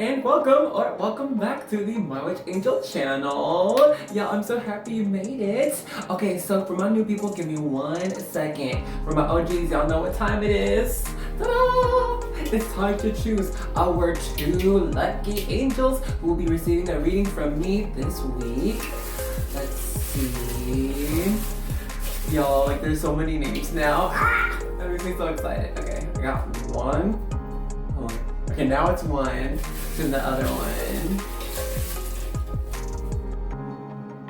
and welcome back to the MySeaAngel channel. Yeah, I'm so happy you made it. Okay, so for my new people, give me 1 second. For my OGs, y'all know what time it is. Ta-da! It's time to choose our 2 lucky angels who will be receiving a reading from me this week. Let's see. Y'all, like there's so many names now. That makes me so excited. Okay, I got 1. Okay, now it's 1 to the other one.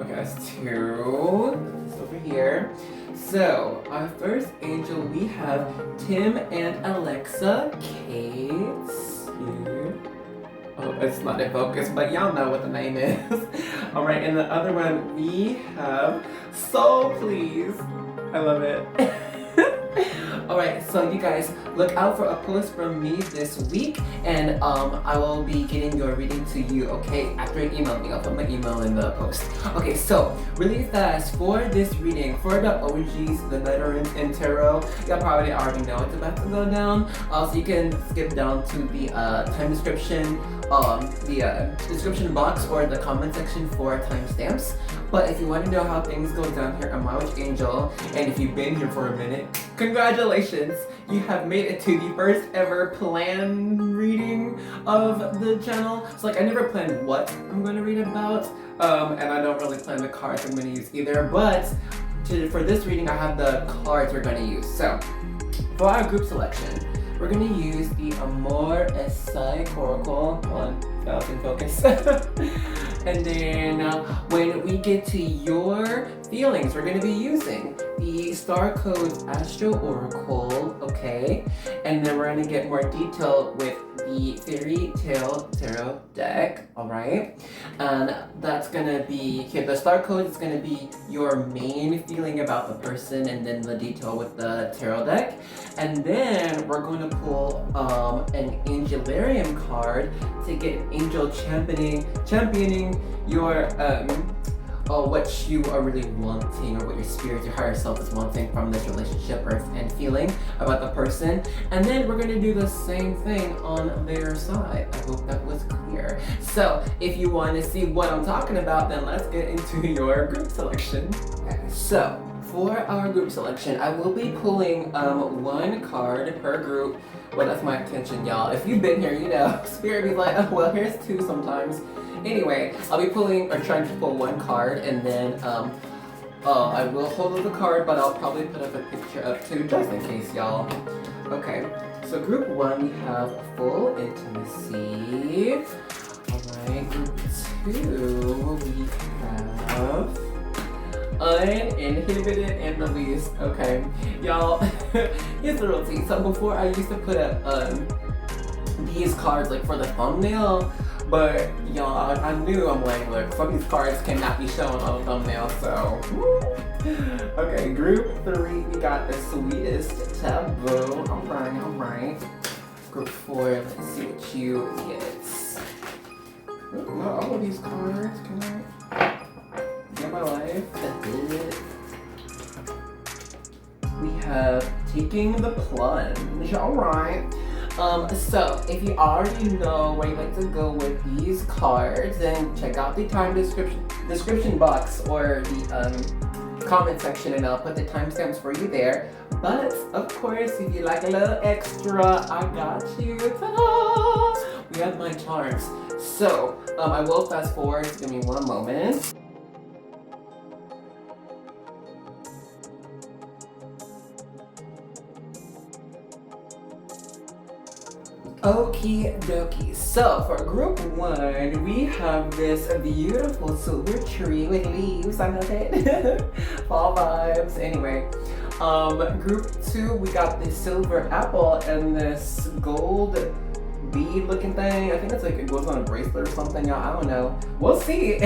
Okay, that's 2. It's over here. So, our first angel, we have Tim and Alexa Cates here. Oh, it's not in focus, but y'all know what the name is. Alright, and the other one, we have So Please. I love it. Alright, so you guys, look out for a post from me this week, and I will be getting your reading to you, okay? After you email me, I'll put my email in the post. Okay, so, really fast, for this reading, for the OGs, the veterans in tarot, y'all probably already know it's about to go down, so you can skip down to the time description, the description box or the comment section for timestamps. But if you want to know how things go down here on MySeaAngel, and if you've been here for a minute, congratulations! You have made it to the first ever planned reading of the channel. So like I never planned what I'm going to read about, and I don't really plan the cards I'm going to use either, but for this reading I have the cards we're going to use. So for our group selection, we're going to use the Amor Esai Oracle. Hold on, that was in focus. And then when we get to your feelings, we're going to be using the Star Codes Astro Oracle, okay? And then we're going to get more detail with the Fairy Tale Tarot deck, alright? And that's going to be, here, the Star Code is going to be your main feeling about the person, and then the detail with the tarot deck. And then we're going to pull an Angelarium card to get angel championing your what you are really wanting, or what your spirit, your higher self is wanting from this relationship and feeling about the person. And then we're going to do the same thing on their side. I hope that was clear. So if you want to see what I'm talking about, then let's get into your group selection. So for our group selection, I will be pulling 1 card per group. Well, that's my intention, y'all. If you've been here, you know, Spirit be like, oh, well, here's 2 sometimes. Anyway, I'll be pulling, or trying to pull 1 card, and then I will hold up the card, but I'll probably put up a picture of 2 just in case, y'all. Okay, so group 1, we have full intimacy. Alright, group 2, we have uninhibited and released. Okay, y'all, here's the real tea. So before, I used to put up these cards like for the thumbnail, but y'all, I knew, I'm like, look, some of these cards cannot be shown on the thumbnail, so okay, group 3, we got the sweetest taboo. Alright. Group 4, let's see what you get. Not all of these cards, can I get my life? That's it. We have taking the plunge. Alright. So if you already know where you like to go with these cards, then check out the time description box or the comment section, and I'll put the timestamps for you there. But of course, if you like a little extra, I got you. Ta-da! We have my charms. So I will fast forward. Give me 1 moment. Okie dokie. So for group 1, we have this beautiful silver tree with leaves. I love it. Fall vibes. Anyway, group 2, we got this silver apple and this gold bead looking thing. I think it's like it goes on a bracelet or something, y'all. I don't know. We'll see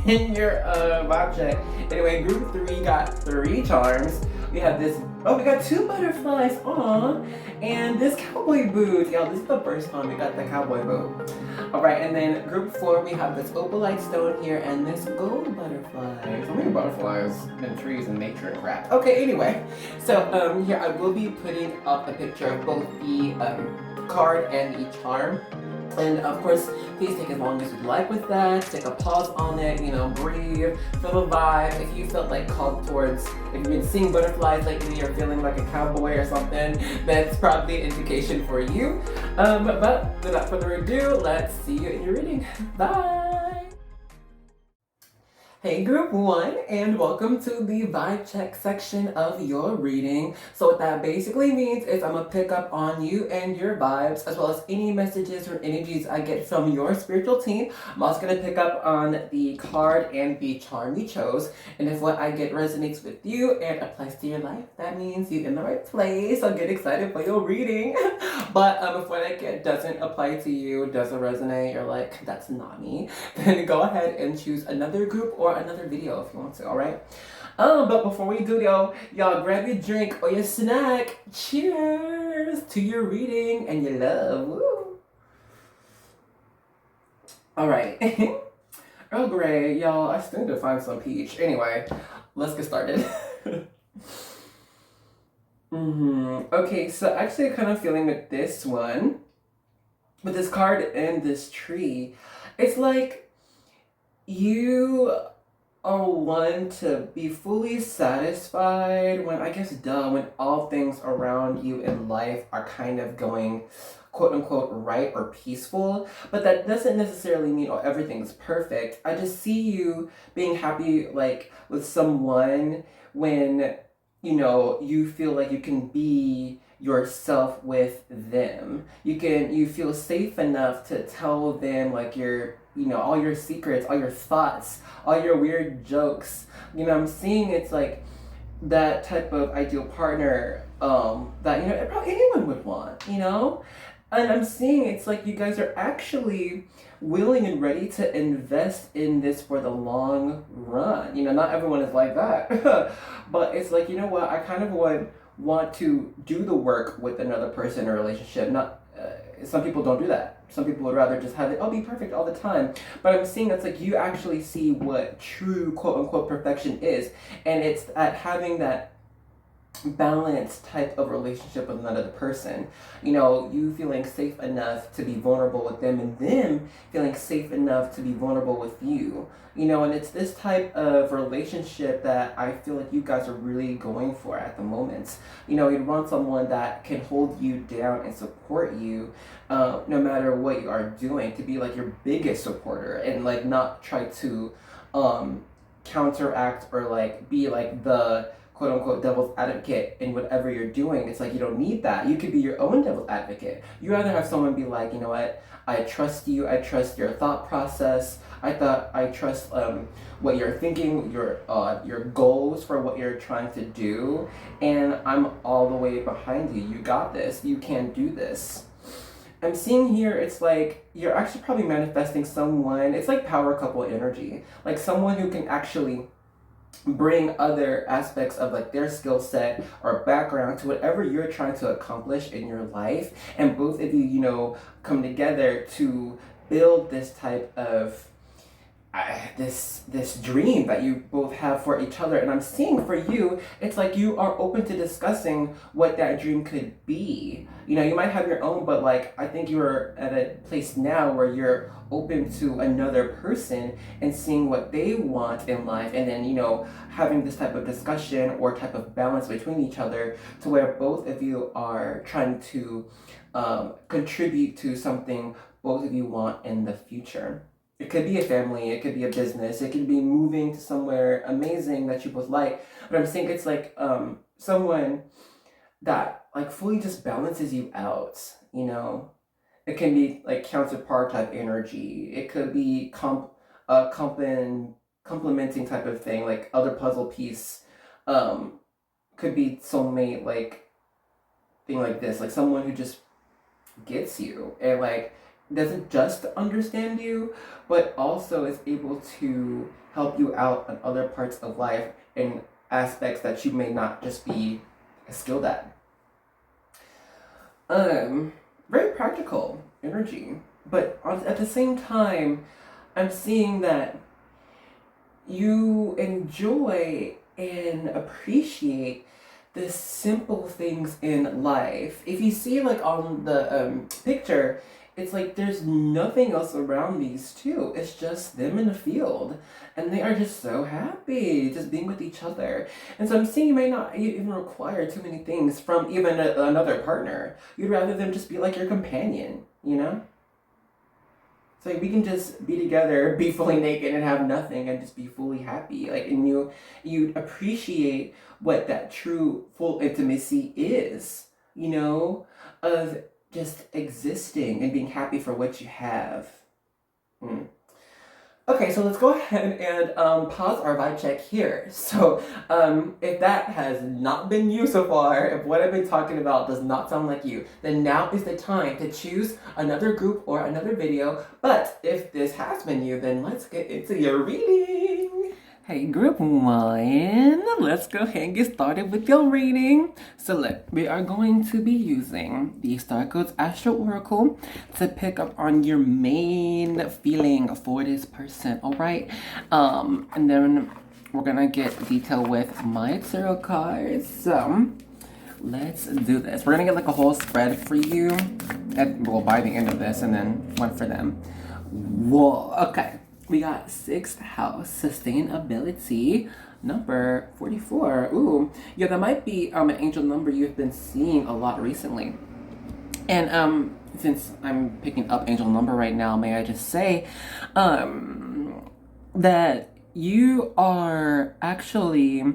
in your vibe check. Anyway, group 3 got 3 charms. We have this, oh, we got 2 butterflies, aw, and this cowboy boot. Y'all, this is the first time we got the cowboy boot. Alright, and then group 4, we have this opalite stone here and this gold butterfly. So many butterflies and trees and nature and crap. Okay, anyway, so here I will be putting up a picture of both the card and the charm. And of course, please take as long as you'd like with that. Take a pause on it, breathe, feel the vibe. If you felt like called towards, if you've been seeing butterflies lately, you're feeling like a cowboy or something, that's probably an indication for you. But without further ado, let's see you in your reading. Bye! Hey group 1, and welcome to the vibe check section of your reading. So what that basically means is I'm gonna pick up on you and your vibes, as well as any messages or energies I get from your spiritual team. I'm also gonna pick up on the card and the charm you chose, and if what I get resonates with you and applies to your life, that means you're in the right place. So get excited for your reading. But if what I get doesn't apply to you, doesn't resonate, you're like, that's not me, then go ahead and choose another group or another video if you want to, alright? But before we do, y'all grab your drink or your snack. Cheers to your reading and your love. Woo! Alright. Earl Grey, y'all, I still need to find some peach. Anyway, let's get started. Okay, so actually kind of feeling with this one, with this card and this tree, it's like you are one to be fully satisfied when, when all things around you in life are kind of going quote unquote right or peaceful. But that doesn't necessarily mean everything's perfect. I just see you being happy like with someone when you feel like you can be yourself with them. You feel safe enough to tell them like all your secrets, all your thoughts, all your weird jokes. I'm seeing it's like that type of ideal partner that probably anyone would want, And I'm seeing it's like you guys are actually willing and ready to invest in this for the long run. Not everyone is like that. But it's like, what, I kind of would want to do the work with another person in a relationship. Not some people don't do that. Some people would rather just have it be perfect all the time. But I'm seeing that's like you actually see what true quote unquote perfection is, and it's at having that balanced type of relationship with another person. You feeling safe enough to be vulnerable with them, and them feeling safe enough to be vulnerable with you. And it's this type of relationship that I feel like you guys are really going for at the moment. You'd want someone that can hold you down and support you no matter what you are doing, to be like your biggest supporter, and like not try to counteract or like be like the quote unquote devil's advocate in whatever you're doing. It's like you don't need that. You could be your own devil's advocate. You rather have someone be like, what, I trust you, I trust your thought process, I trust what you're thinking, your goals for what you're trying to do, and I'm all the way behind you. You got this. You can do this. I'm seeing here, it's like you're actually probably manifesting someone. It's like power couple energy, like someone who can actually bring other aspects of like their skill set or background to whatever you're trying to accomplish in your life, and both of you come together to build this type of this dream that you both have for each other. And I'm seeing for you, it's like you are open to discussing what that dream could be. You might have your own, but like I think you're at a place now where you're open to another person and seeing what they want in life, and then having this type of discussion or type of balance between each other, to where both of you are trying to contribute to something both of you want in the future. It could be a family, it could be a business, it could be moving to somewhere amazing that you both like. But I'm saying it's like someone that like fully just balances you out, It can be like counterpart type energy. It could be complementing type of thing, like other puzzle piece. Could be soulmate, like thing like this, like someone who just gets you and like doesn't just understand you, but also is able to help you out on other parts of life in aspects that you may not just be skilled at. Very practical energy, but at the same time, I'm seeing that you enjoy and appreciate the simple things in life. If you see like on the picture, it's like there's nothing else around these two. It's just them in the field. And they are just so happy just being with each other. And so I'm seeing you may not even require too many things from even another partner. You'd rather them just be like your companion, you know? So we can just be together, be fully naked, and have nothing, and just be fully happy. Like, and you appreciate what that true full intimacy is. You know, of just existing and being happy for what you have. Okay, so let's go ahead and pause our vibe check here. So, if that has not been you so far, if what I've been talking about does not sound like you, then now is the time to choose another group or another video. But if this has been you, then let's get into your reading. Hey, group one, let's go ahead and get started with your reading. So look, we are going to be using the Star Codes Astral Oracle to pick up on your main feeling for this person, all right? And then we're gonna get detail with my tarot cards. So let's do this. We're gonna get like a whole spread for you, well, by the end of this, and then one for them. Whoa, okay. We got 6th house, sustainability, number 44. Ooh, yeah, that might be an angel number you've been seeing a lot recently. And since I'm picking up angel number right now, may I just say that you are actually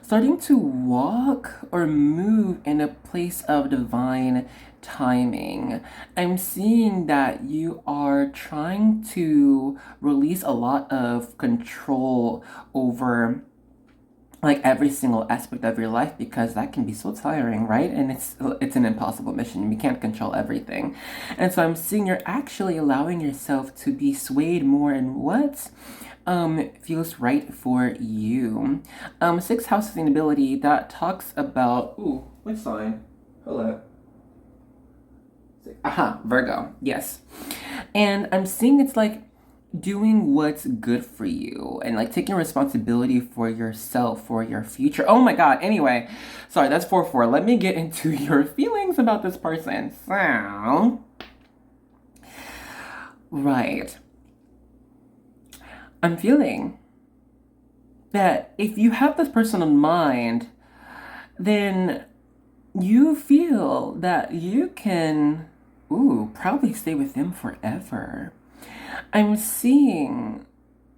starting to walk or move in a place of divine timing. I'm seeing that you are trying to release a lot of control over like every single aspect of your life, because that can be so tiring, right? And it's an impossible mission. We can't control everything. And so I'm seeing you're actually allowing yourself to be swayed more in what feels right for you. 6th house sustainability, that talks about, ooh, which sign? Hold up. Virgo, yes. And I'm seeing it's like doing what's good for you and like taking responsibility for yourself, for your future. Oh my god, anyway, sorry, that's 4-4. Let me get into your feelings about this person. So, right. I'm feeling that if you have this person in mind, then you feel that you can, probably stay with them forever. I'm seeing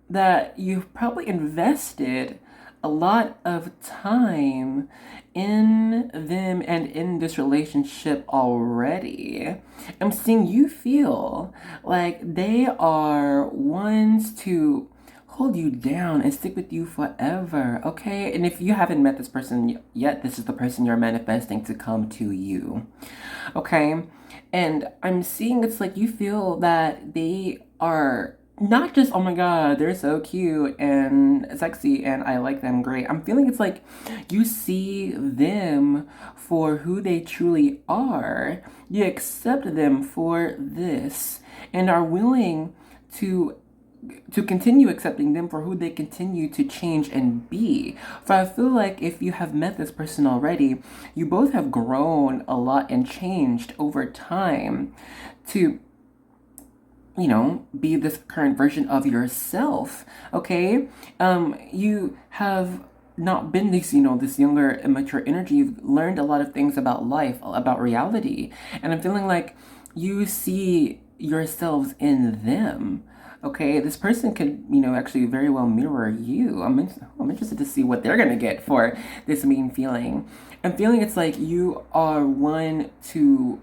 that you've probably invested a lot of time in them and in this relationship already. I'm seeing you feel like they are ones to hold you down and stick with you forever, okay? And if you haven't met this person yet, this is the person you're manifesting to come to you, okay? And I'm seeing it's like you feel that they are not just, oh my god, they're so cute and sexy and I like them, great. I'm feeling it's like you see them for who they truly are. You accept them for this and are willing to continue accepting them for who they continue to change and be. For I feel like if you have met this person already, you both have grown a lot and changed over time to, you know, be this current version of yourself, okay? You have not been this, this younger, immature energy. You've learned a lot of things about life, about reality. And I'm feeling like you see yourselves in them. Okay, this person could, actually very well mirror you. I'm interested to see what they're gonna get for this mean feeling. I'm feeling it's like you are one to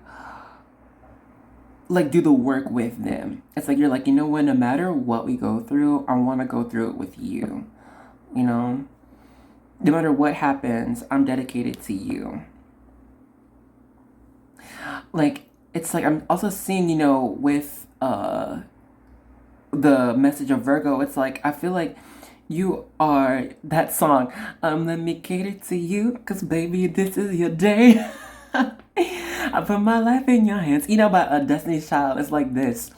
like do the work with them. It's like you're like, you know what, no matter what we go through, I wanna go through it with you. No matter what happens, I'm dedicated to you. Like, it's like I'm also seeing, with the message of Virgo, it's like I feel like you are that song, let me cater to you, cause baby, this is your day. I put my life in your hands, by Destiny's Child. It's like this.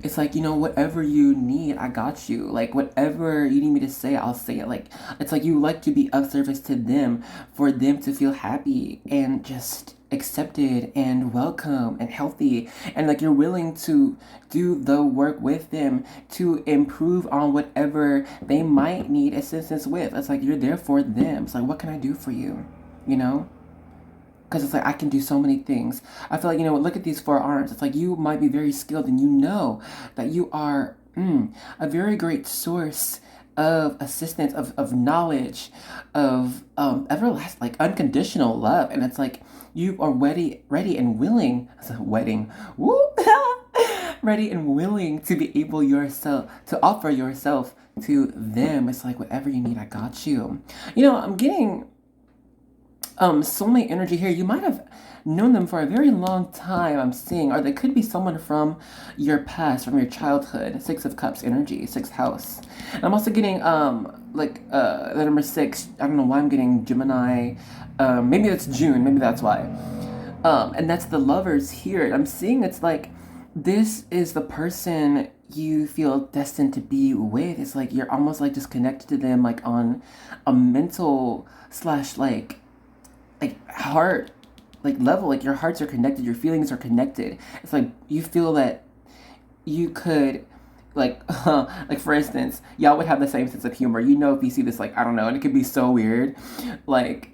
it's like, you know, whatever you need, I got you. Like, whatever you need me to say, I'll say it. Like, it's like you like to be of service to them for them to feel happy and just accepted and welcome and healthy, and like you're willing to do the work with them to improve on whatever they might need assistance with. It's like you're there for them. It's like, what can I do for you, you know? Because it's like, I can do so many things. I feel like, you know, look at these 4 arms. It's like you might be very skilled and you know that you are a very great source of assistance, of knowledge, of everlasting, like unconditional love. And it's like you are ready and willing. It's a wedding. Woo! Ready and willing to be able yourself, to offer yourself to them. It's like, whatever you need, I got you. You know, I'm getting soulmate energy here. You might have known them for a very long time, I'm seeing, or they could be someone from your past, from your childhood. 6 of Cups energy, 6th house. And I'm also getting the number 6. I don't know why I'm getting Gemini. Maybe that's June, maybe that's why. And that's the Lovers here. I'm seeing it's like this is the person you feel destined to be with. It's like you're almost like just connected to them, like on a mental slash like heart level. Like your hearts are connected, your feelings are connected. It's like you feel that you could like like for instance, y'all would have the same sense of humor. You know, if you see this, like, I don't know, and it could be so weird, like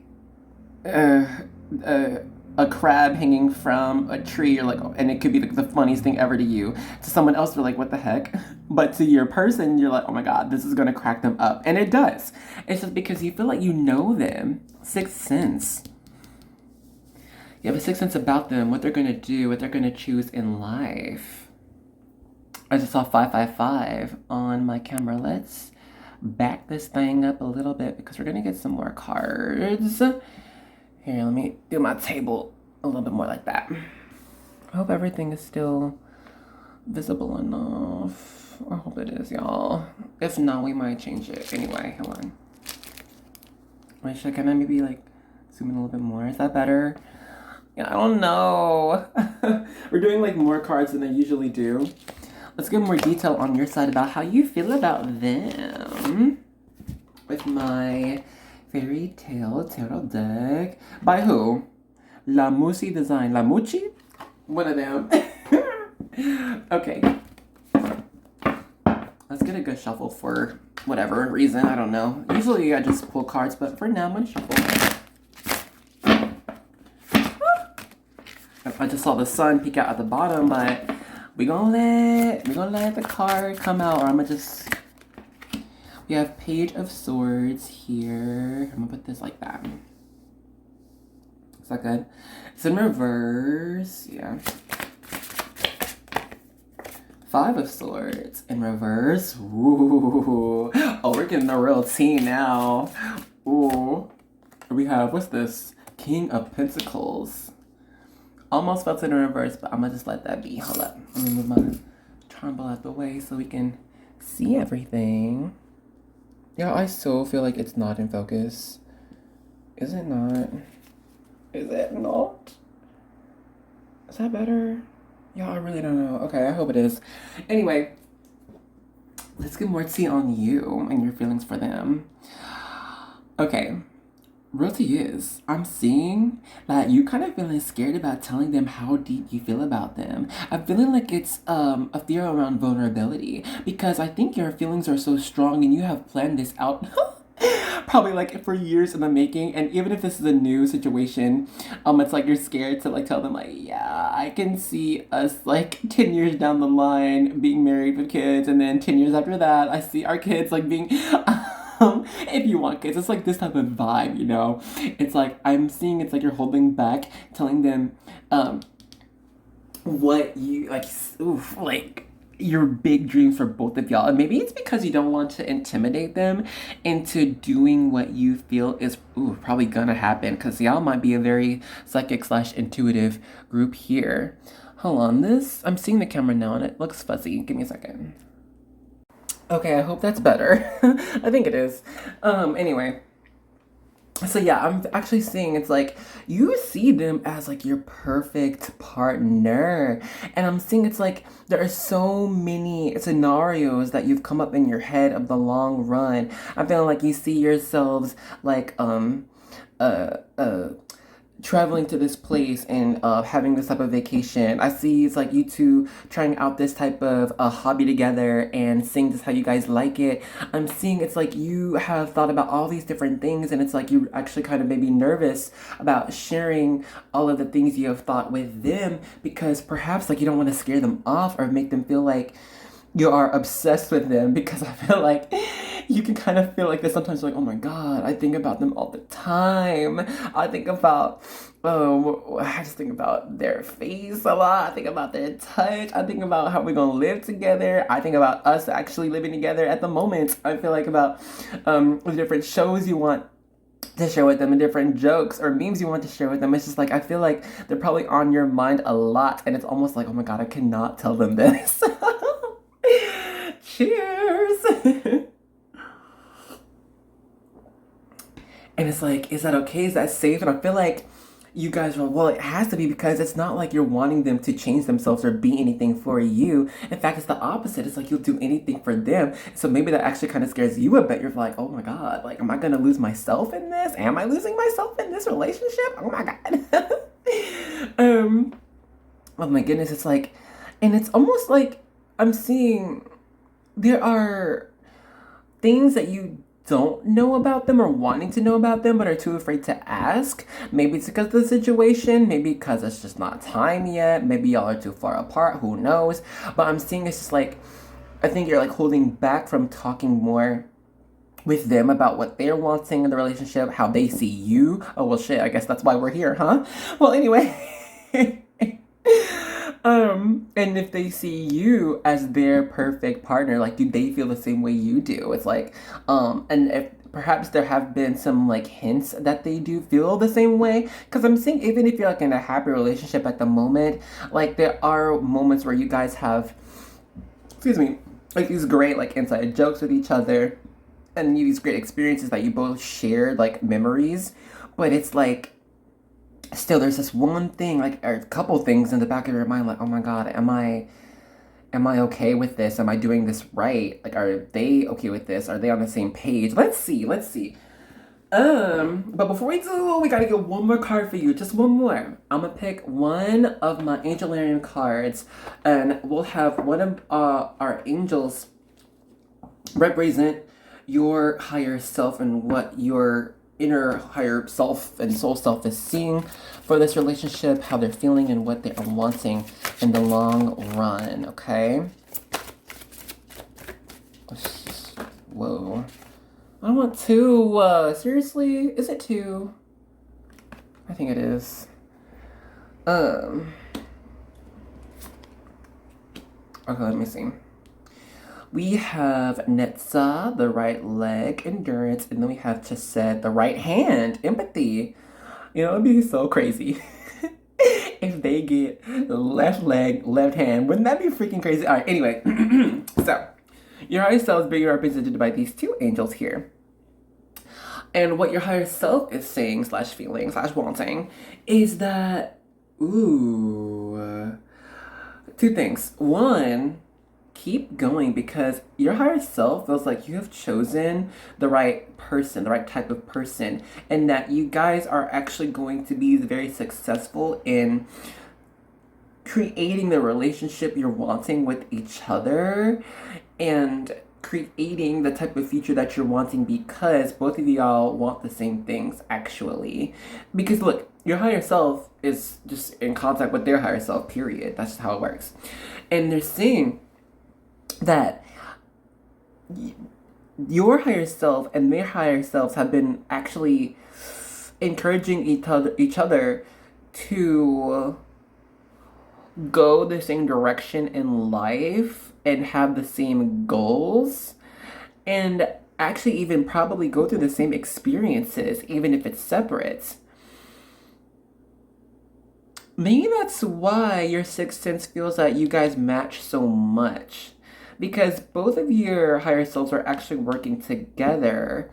a crab hanging from a tree, you're like, and it could be like the funniest thing ever to you. To someone else, you're like, what the heck? But to your person, you're like, oh my god, this is gonna crack them up. And it does. It's just because you feel like you know them. 6th sense. You have a 6th sense about them, what they're gonna do, what they're gonna choose in life. I just saw 555 on my camera. Let's back this thing up a little bit because we're gonna get some more cards. Here, let me do my table a little bit more like that. I hope everything is still visible enough. I hope it is, y'all. If not, we might change it. Anyway, hold on. Wait, should I kind of maybe like zoom in a little bit more? Is that better? Yeah, I don't know. We're doing like more cards than I usually do. Let's get more detail on your side about how you feel about them. With my fairy tale tarot deck. By who? La Musi Design. La Mucci? One of them. Okay. Let's get a good shuffle for whatever reason. I don't know. Usually I just pull cards, but for now I'm gonna shuffle. I just saw the sun peek out at the bottom, but we gonna let the card come out, or I'm gonna just. We have Page of Swords here. I'm gonna put this like that. Is that good? It's in reverse. Yeah. 5 of Swords in reverse. Ooh. Oh, we're getting the real tea now. Ooh. We have, what's this? King of Pentacles. Almost felt it in reverse, but I'm gonna just let that be. Hold up. Let me move my trumble out the way so we can see everything. Yeah, I still feel like it's not in focus. Is it not? Is it not? Is that better? Yeah, I really don't know. Okay, I hope it is. Anyway, let's get more tea on you and your feelings for them. Okay. Real tea is, I'm seeing that you kind of feeling scared about telling them how deep you feel about them. I'm feeling like it's a fear around vulnerability because I think your feelings are so strong and you have planned this out probably like for years in the making. And even if this is a new situation, it's like you're scared to like tell them like, yeah, I can see us like 10 years down the line being married with kids, and then 10 years after that I see our kids like being if you want kids. It's like this type of vibe, you know? It's like, I'm seeing it's like you're holding back, telling them what you, like, oof, like, your big dreams for both of y'all. And maybe it's because you don't want to intimidate them into doing what you feel is probably gonna happen, because y'all might be a very psychic slash intuitive group here. Hold on, I'm seeing the camera now and it looks fuzzy. Give me a second. Okay, I hope that's better. I think it is. Anyway. So yeah, I'm actually seeing it's like you see them as like your perfect partner. And I'm seeing it's like there are so many scenarios that you've come up in your head of the long run. I'm feeling like you see yourselves like uh uh traveling to this place and having this type of vacation. I see it's like you two trying out this type of hobby together and seeing just how you guys like it. I'm seeing it's like you have thought about all these different things and it's like you actually kind of maybe nervous about sharing all of the things you have thought with them because perhaps like you don't want to scare them off or make them feel like you are obsessed with them because I feel like you can kind of feel like this sometimes like, oh my God, I think about them all the time. I think about, oh, I just think about their face a lot. I think about their touch. I think about how we're going to live together. I think about us actually living together at the moment. I feel like about the different shows you want to share with them and different jokes or memes you want to share with them. It's just like, I feel like they're probably on your mind a lot. And it's almost like, oh my God, I cannot tell them this. Cheers. And it's like, is that okay? Is that safe? And I feel like you guys are, well, it has to be because it's not like you're wanting them to change themselves or be anything for you. In fact, it's the opposite. It's like you'll do anything for them. So maybe that actually kind of scares you a bit. You're like, oh my God, like, am I going to lose myself in this? Am I losing myself in this relationship? Oh my God. Oh my goodness. It's like, and it's almost like I'm seeing there are things that you don't know about them or wanting to know about them but are too afraid to ask. Maybe it's because of the situation, maybe because it's just not time yet, maybe y'all are too far apart, who knows. But I'm seeing it's just like, I think you're like holding back from talking more with them about what they're wanting in the relationship, how they see you. Oh well shit, I guess that's why we're here, huh? Well anyway. And if they see you as their perfect partner, like, do they feel the same way you do? It's like, and if perhaps there have been some like hints that they do feel the same way, because I'm seeing even if you're like in a happy relationship at the moment, like there are moments where you guys have, excuse me, like these great like inside jokes with each other, and these great experiences that you both shared, like memories, but it's like still there's this one thing like or a couple things in the back of your mind like, oh my God, am I okay with this? Am I doing this right? Like, are they okay with this? Are they on the same page? Let's see. But before we do, we gotta get one more card for you. Just one more. I'm gonna pick one of my Angelarian cards, and we'll have one of our angels represent your higher self and what your inner higher self and soul self is seeing for this relationship, how they're feeling, and what they are wanting in the long run, okay? Whoa. I want two. Seriously? Is it two? I think it is. Okay, let me see. We have Netza, the right leg, endurance, and then we have Chesed, the right hand, empathy. You know, it'd be so crazy if they get left leg, left hand. Wouldn't that be freaking crazy? All right, anyway. So, your higher self is being represented by these two angels here. And what your higher self is saying, slash feeling, slash wanting, is that, ooh, two things. One, keep going because your higher self feels like you have chosen the right person, the right type of person, and that you guys are actually going to be very successful in creating the relationship you're wanting with each other and creating the type of future that you're wanting because both of y'all want the same things actually. Because look, your higher self is just in contact with their higher self, period. That's just how it works. And they're saying that your higher self and their higher selves have been actually encouraging each other to go the same direction in life and have the same goals and actually even probably go through the same experiences even if it's separate. Maybe that's why your sixth sense feels that you guys match so much. Because both of your higher selves are actually working together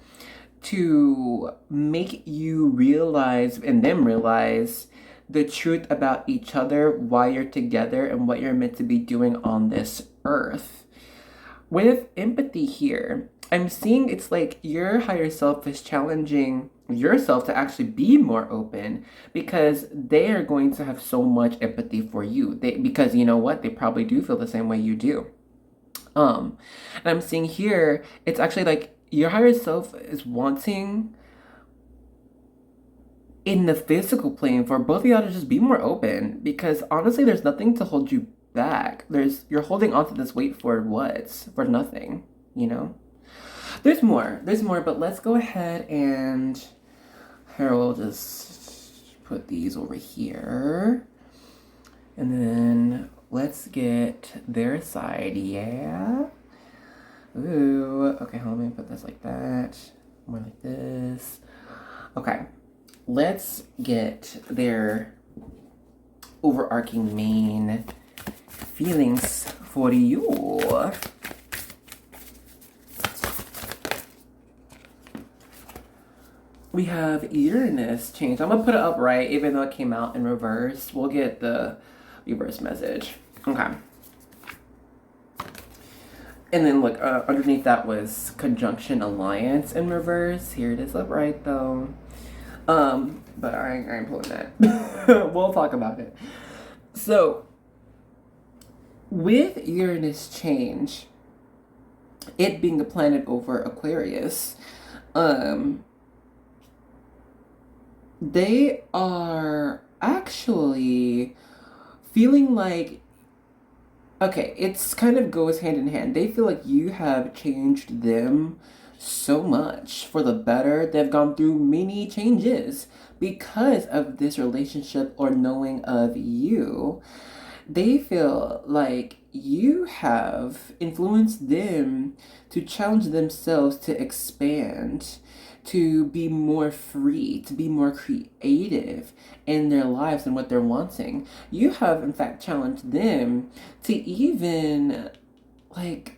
to make you realize and them realize the truth about each other, why you're together, and what you're meant to be doing on this earth. With empathy here, I'm seeing it's like your higher self is challenging yourself to actually be more open because they are going to have so much empathy for you. Because you know what? They probably do feel the same way you do. And I'm seeing here, it's actually like your higher self is wanting in the physical plane for both of y'all to just be more open because honestly, there's nothing to hold you back. You're holding on to this weight for what? For nothing, you know? There's more, but let's go ahead and here we'll just put these over here. And then let's get their side, yeah? Ooh, okay, let me put this like that. More like this. Okay, let's get their overarching main feelings for you. We have Uranus change. I'm gonna put it upright even though it came out in reverse. We'll get the reverse message. Okay. And then look, underneath that was conjunction alliance in reverse. Here it is upright though. But I ain't pulling that. We'll talk about it. So, with Uranus change, it being a planet over Aquarius, they are actually feeling like, okay, it's kind of goes hand in hand. They feel like you have changed them so much for the better. They've gone through many changes because of this relationship or knowing of you. They feel like you have influenced them to challenge themselves to expand, to be more free, to be more creative in their lives and what they're wanting. You have, in fact, challenged them to even, like,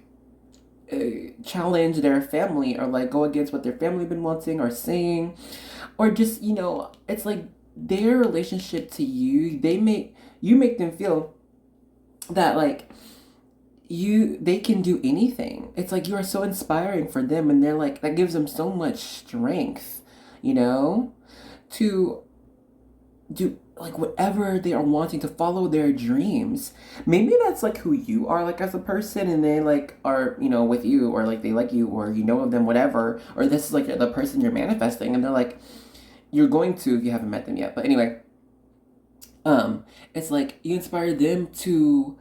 challenge their family or, like, go against what their family been wanting or saying. Or just, you know, it's like their relationship to you, you make them feel that, like, they can do anything. It's like you are so inspiring for them and they're like, that gives them so much strength, you know, to do like whatever they are wanting, to follow their dreams. Maybe that's like who you are like as a person and they like are, you know, with you, or like they like you, or you know of them, whatever, or this is like the person you're manifesting and they're like, you're going to, if you haven't met them yet. But anyway, it's like you inspire them to,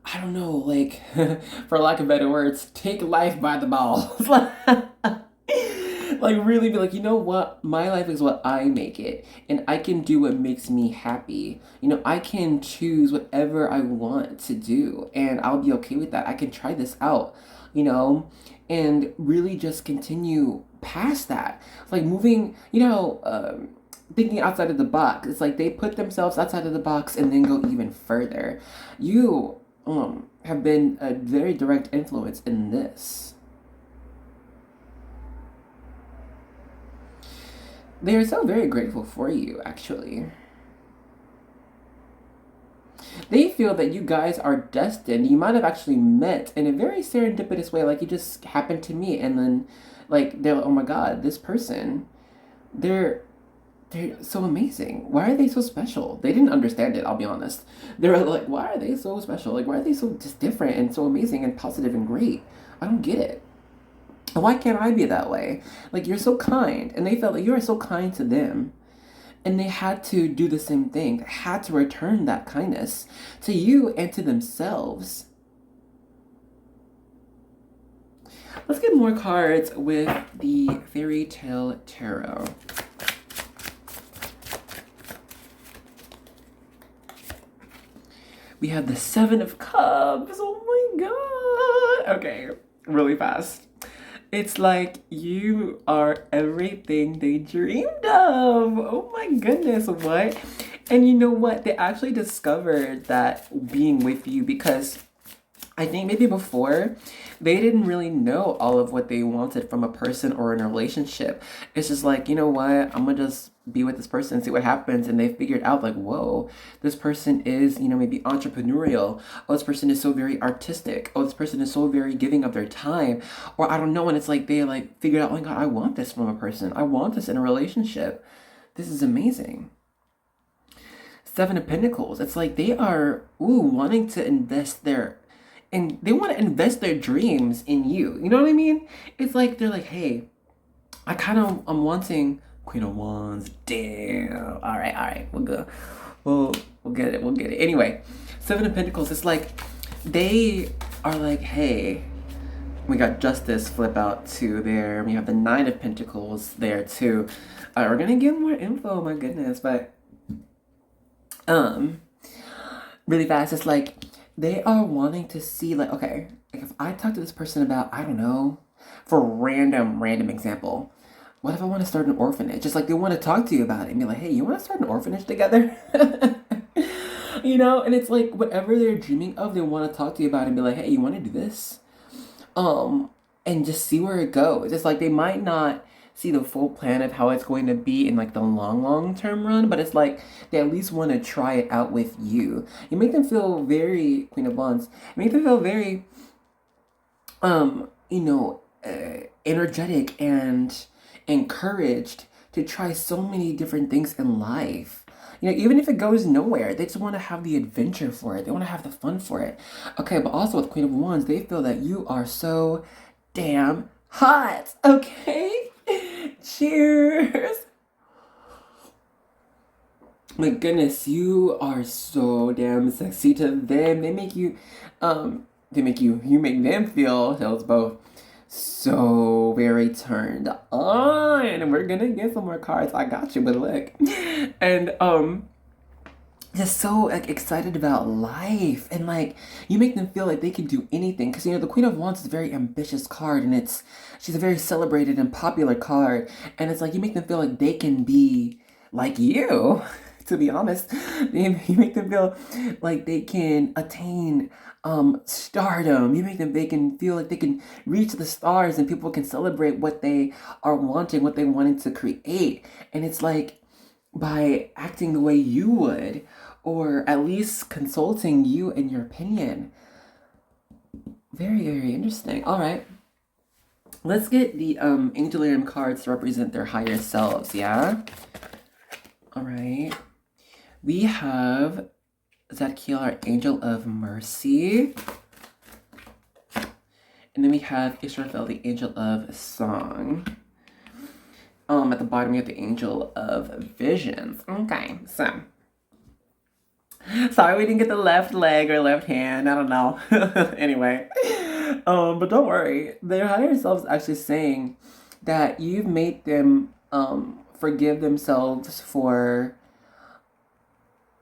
I don't know, like, for lack of better words, take life by the balls. Like, really be like, you know what? My life is what I make it. And I can do what makes me happy. You know, I can choose whatever I want to do. And I'll be okay with that. I can try this out, you know? And really just continue past that. Like, moving, you know, thinking outside of the box. It's like they put themselves outside of the box and then go even further. You have been a very direct influence in this. They are so very grateful for you, actually. They feel that you guys are destined. You might have actually met in a very serendipitous way, like you just happened to meet, and then, like, they're like, oh my god, this person, they're so amazing. Why are they so special? They didn't understand it, I'll be honest. They were like, why are they so special? Like, why are they so just different and so amazing and positive and great? I don't get it. Why can't I be that way? Like, you're so kind. And they felt like you are so kind to them. And they had to do the same thing. They had to return that kindness to you and to themselves. Let's get more cards with the Fairy Tale Tarot. We have the Seven of Cups. Oh my god. Okay, really fast. It's like you are everything they dreamed of. Oh my goodness, what? And you know what? They actually discovered that being with you because I think maybe before they didn't really know all of what they wanted from a person or in a relationship. It's just like, you know what, I'm gonna just be with this person and see what happens. And they figured out like, whoa, this person is, maybe entrepreneurial. Oh, this person is so very artistic. Oh, this person is so very giving of their time. Or I don't know. And it's like they like figured out, oh my God, I want this from a person. I want this in a relationship. This is amazing. Seven of Pentacles. It's like they are wanting to invest and they want to invest their dreams in you. You know what I mean? It's like they're like, hey, I'm wanting Queen of Wands. Damn. All right, we'll go. We'll get it. We'll get it. Anyway, Seven of Pentacles. It's like they are like, hey, we got Justice flip out too there. We have the Nine of Pentacles there too. We're gonna get more info. My goodness, but really fast. It's like they are wanting to see like, okay, like if I talk to this person about, I don't know, for random example, what if I want to start an orphanage? Just like they want to talk to you about it and be like, hey, you want to start an orphanage together? And it's like whatever they're dreaming of, they want to talk to you about it and be like, hey, you want to do this? And just see where it goes. It's like they might not see the full plan of how it's going to be in like the long term run, but it's like they at least want to try it out with you. You make them feel very Queen of Wands. You make them feel very energetic and encouraged to try so many different things in life. Even if it goes nowhere, they just want to have the adventure for it. They want to have the fun for it. Okay, but also with Queen of Wands, they feel that you are so damn hot. Okay? Cheers. My goodness, you are so damn sexy to them. They make you, you make them feel, those both, so very turned on. And we're gonna get some more cards. I got you, but look. And just so like excited about life, and like you make them feel like they can do anything, because the Queen of Wands is a very ambitious card, and she's a very celebrated and popular card, and it's like you make them feel like they can be like you. To be honest, you make them feel like they can attain stardom. They can feel like they can reach the stars, and people can celebrate what they are wanting, what they wanted to create. And it's like by acting the way you would, or at least consulting you in your opinion. Very, very interesting. All right. Let's get the Angelarium cards to represent their higher selves, yeah? All right. We have Zadkiel, our Angel of Mercy. And then we have Israfel, the Angel of Song. At the bottom, we have the Angel of Visions. Okay, so. Sorry we didn't get the left leg or left hand. I don't know. Anyway. But don't worry. Their higher self is actually saying that you've made them forgive themselves for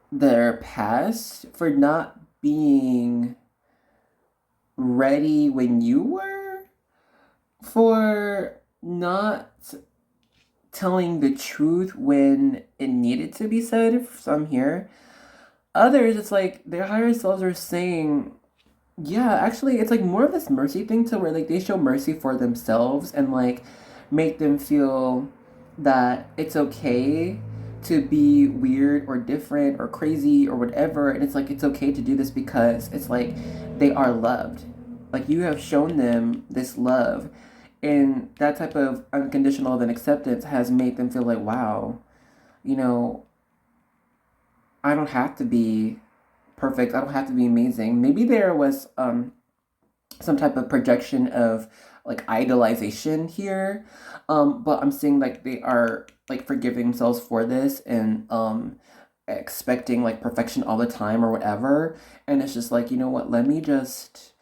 their past, for not being ready when you were, for not telling the truth when it needed to be said. Some here. Others, it's like their higher selves are saying, yeah, actually, it's like more of this mercy thing, to where like they show mercy for themselves and like make them feel that it's okay to be weird or different or crazy or whatever. And it's like it's okay to do this because it's like they are loved. Like you have shown them this love, and that type of unconditional love and acceptance has made them feel like, wow, I don't have to be perfect. I don't have to be amazing. Maybe there was some type of projection of like idolization here, but I'm seeing like they are like forgiving themselves for this, and expecting like perfection all the time or whatever. And it's just like, you know what, let me just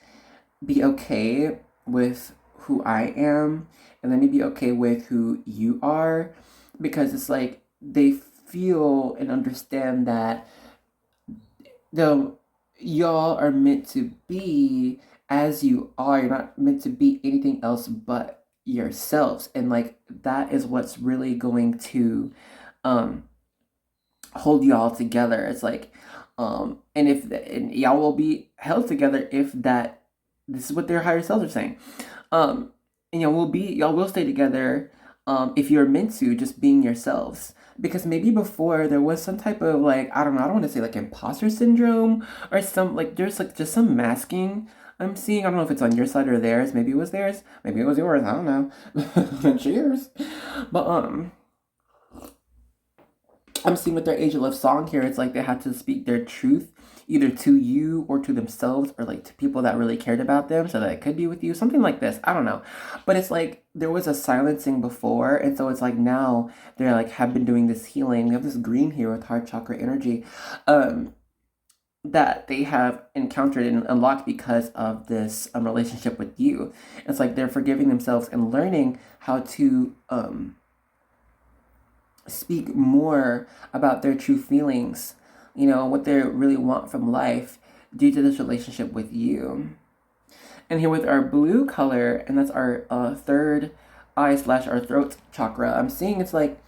be okay with who I am, and let me be okay with who you are, because it's like they feel and understand that though y'all are meant to be as you are, you're not meant to be anything else but yourselves. And like that is what's really going to hold y'all together. It's like and y'all will be held together if that this is what their higher selves are saying. Um, and y'all will stay together if you're meant to, just being yourselves. Because maybe before there was some type of like, I don't know, I don't want to say like imposter syndrome or some like there's like just some masking I'm seeing. I don't know if it's on your side or theirs. Maybe it was theirs. Maybe it was yours. I don't know. Cheers. But I'm seeing with their Angel of Song here, it's like they had to speak their truth either to you or to themselves or like to people that really cared about them so that it could be with you. Something like this. I don't know. But it's like there was a silencing before, and so it's like now they're like have been doing this healing. We have this green here with heart chakra energy. That they have encountered and unlocked because of this relationship with you. It's like they're forgiving themselves and learning how to speak more about their true feelings, what they really want from life due to this relationship with you. And here with our blue color, and that's our third eye / our throat chakra, I'm seeing it's like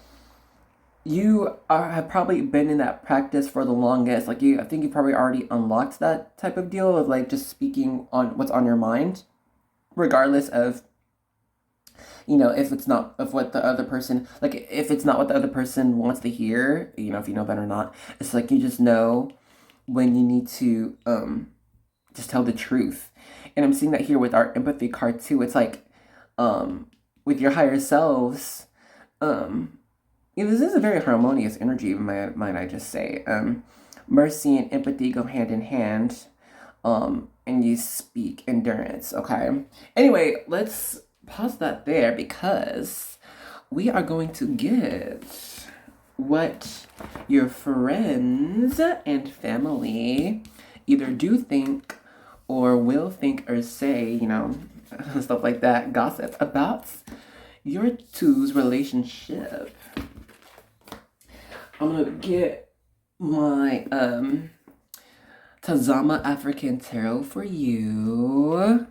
have probably been in that practice for the longest. Like I think you probably already unlocked that type of deal of like just speaking on what's on your mind, regardless of if it's not of what the other person, like if it's not what the other person wants to hear, if you know better or not, it's like you just know when you need to just tell the truth. And I'm seeing that here with our empathy card too. It's like with your higher selves, this is a very harmonious energy, might I just say. Mercy and empathy go hand in hand. And you speak endurance, okay? Anyway, let's pause that there because we are going to get what your friends and family either do think or will think or say, stuff like that, gossip about your two's relationship. I'm gonna get my Tazama African Tarot for you.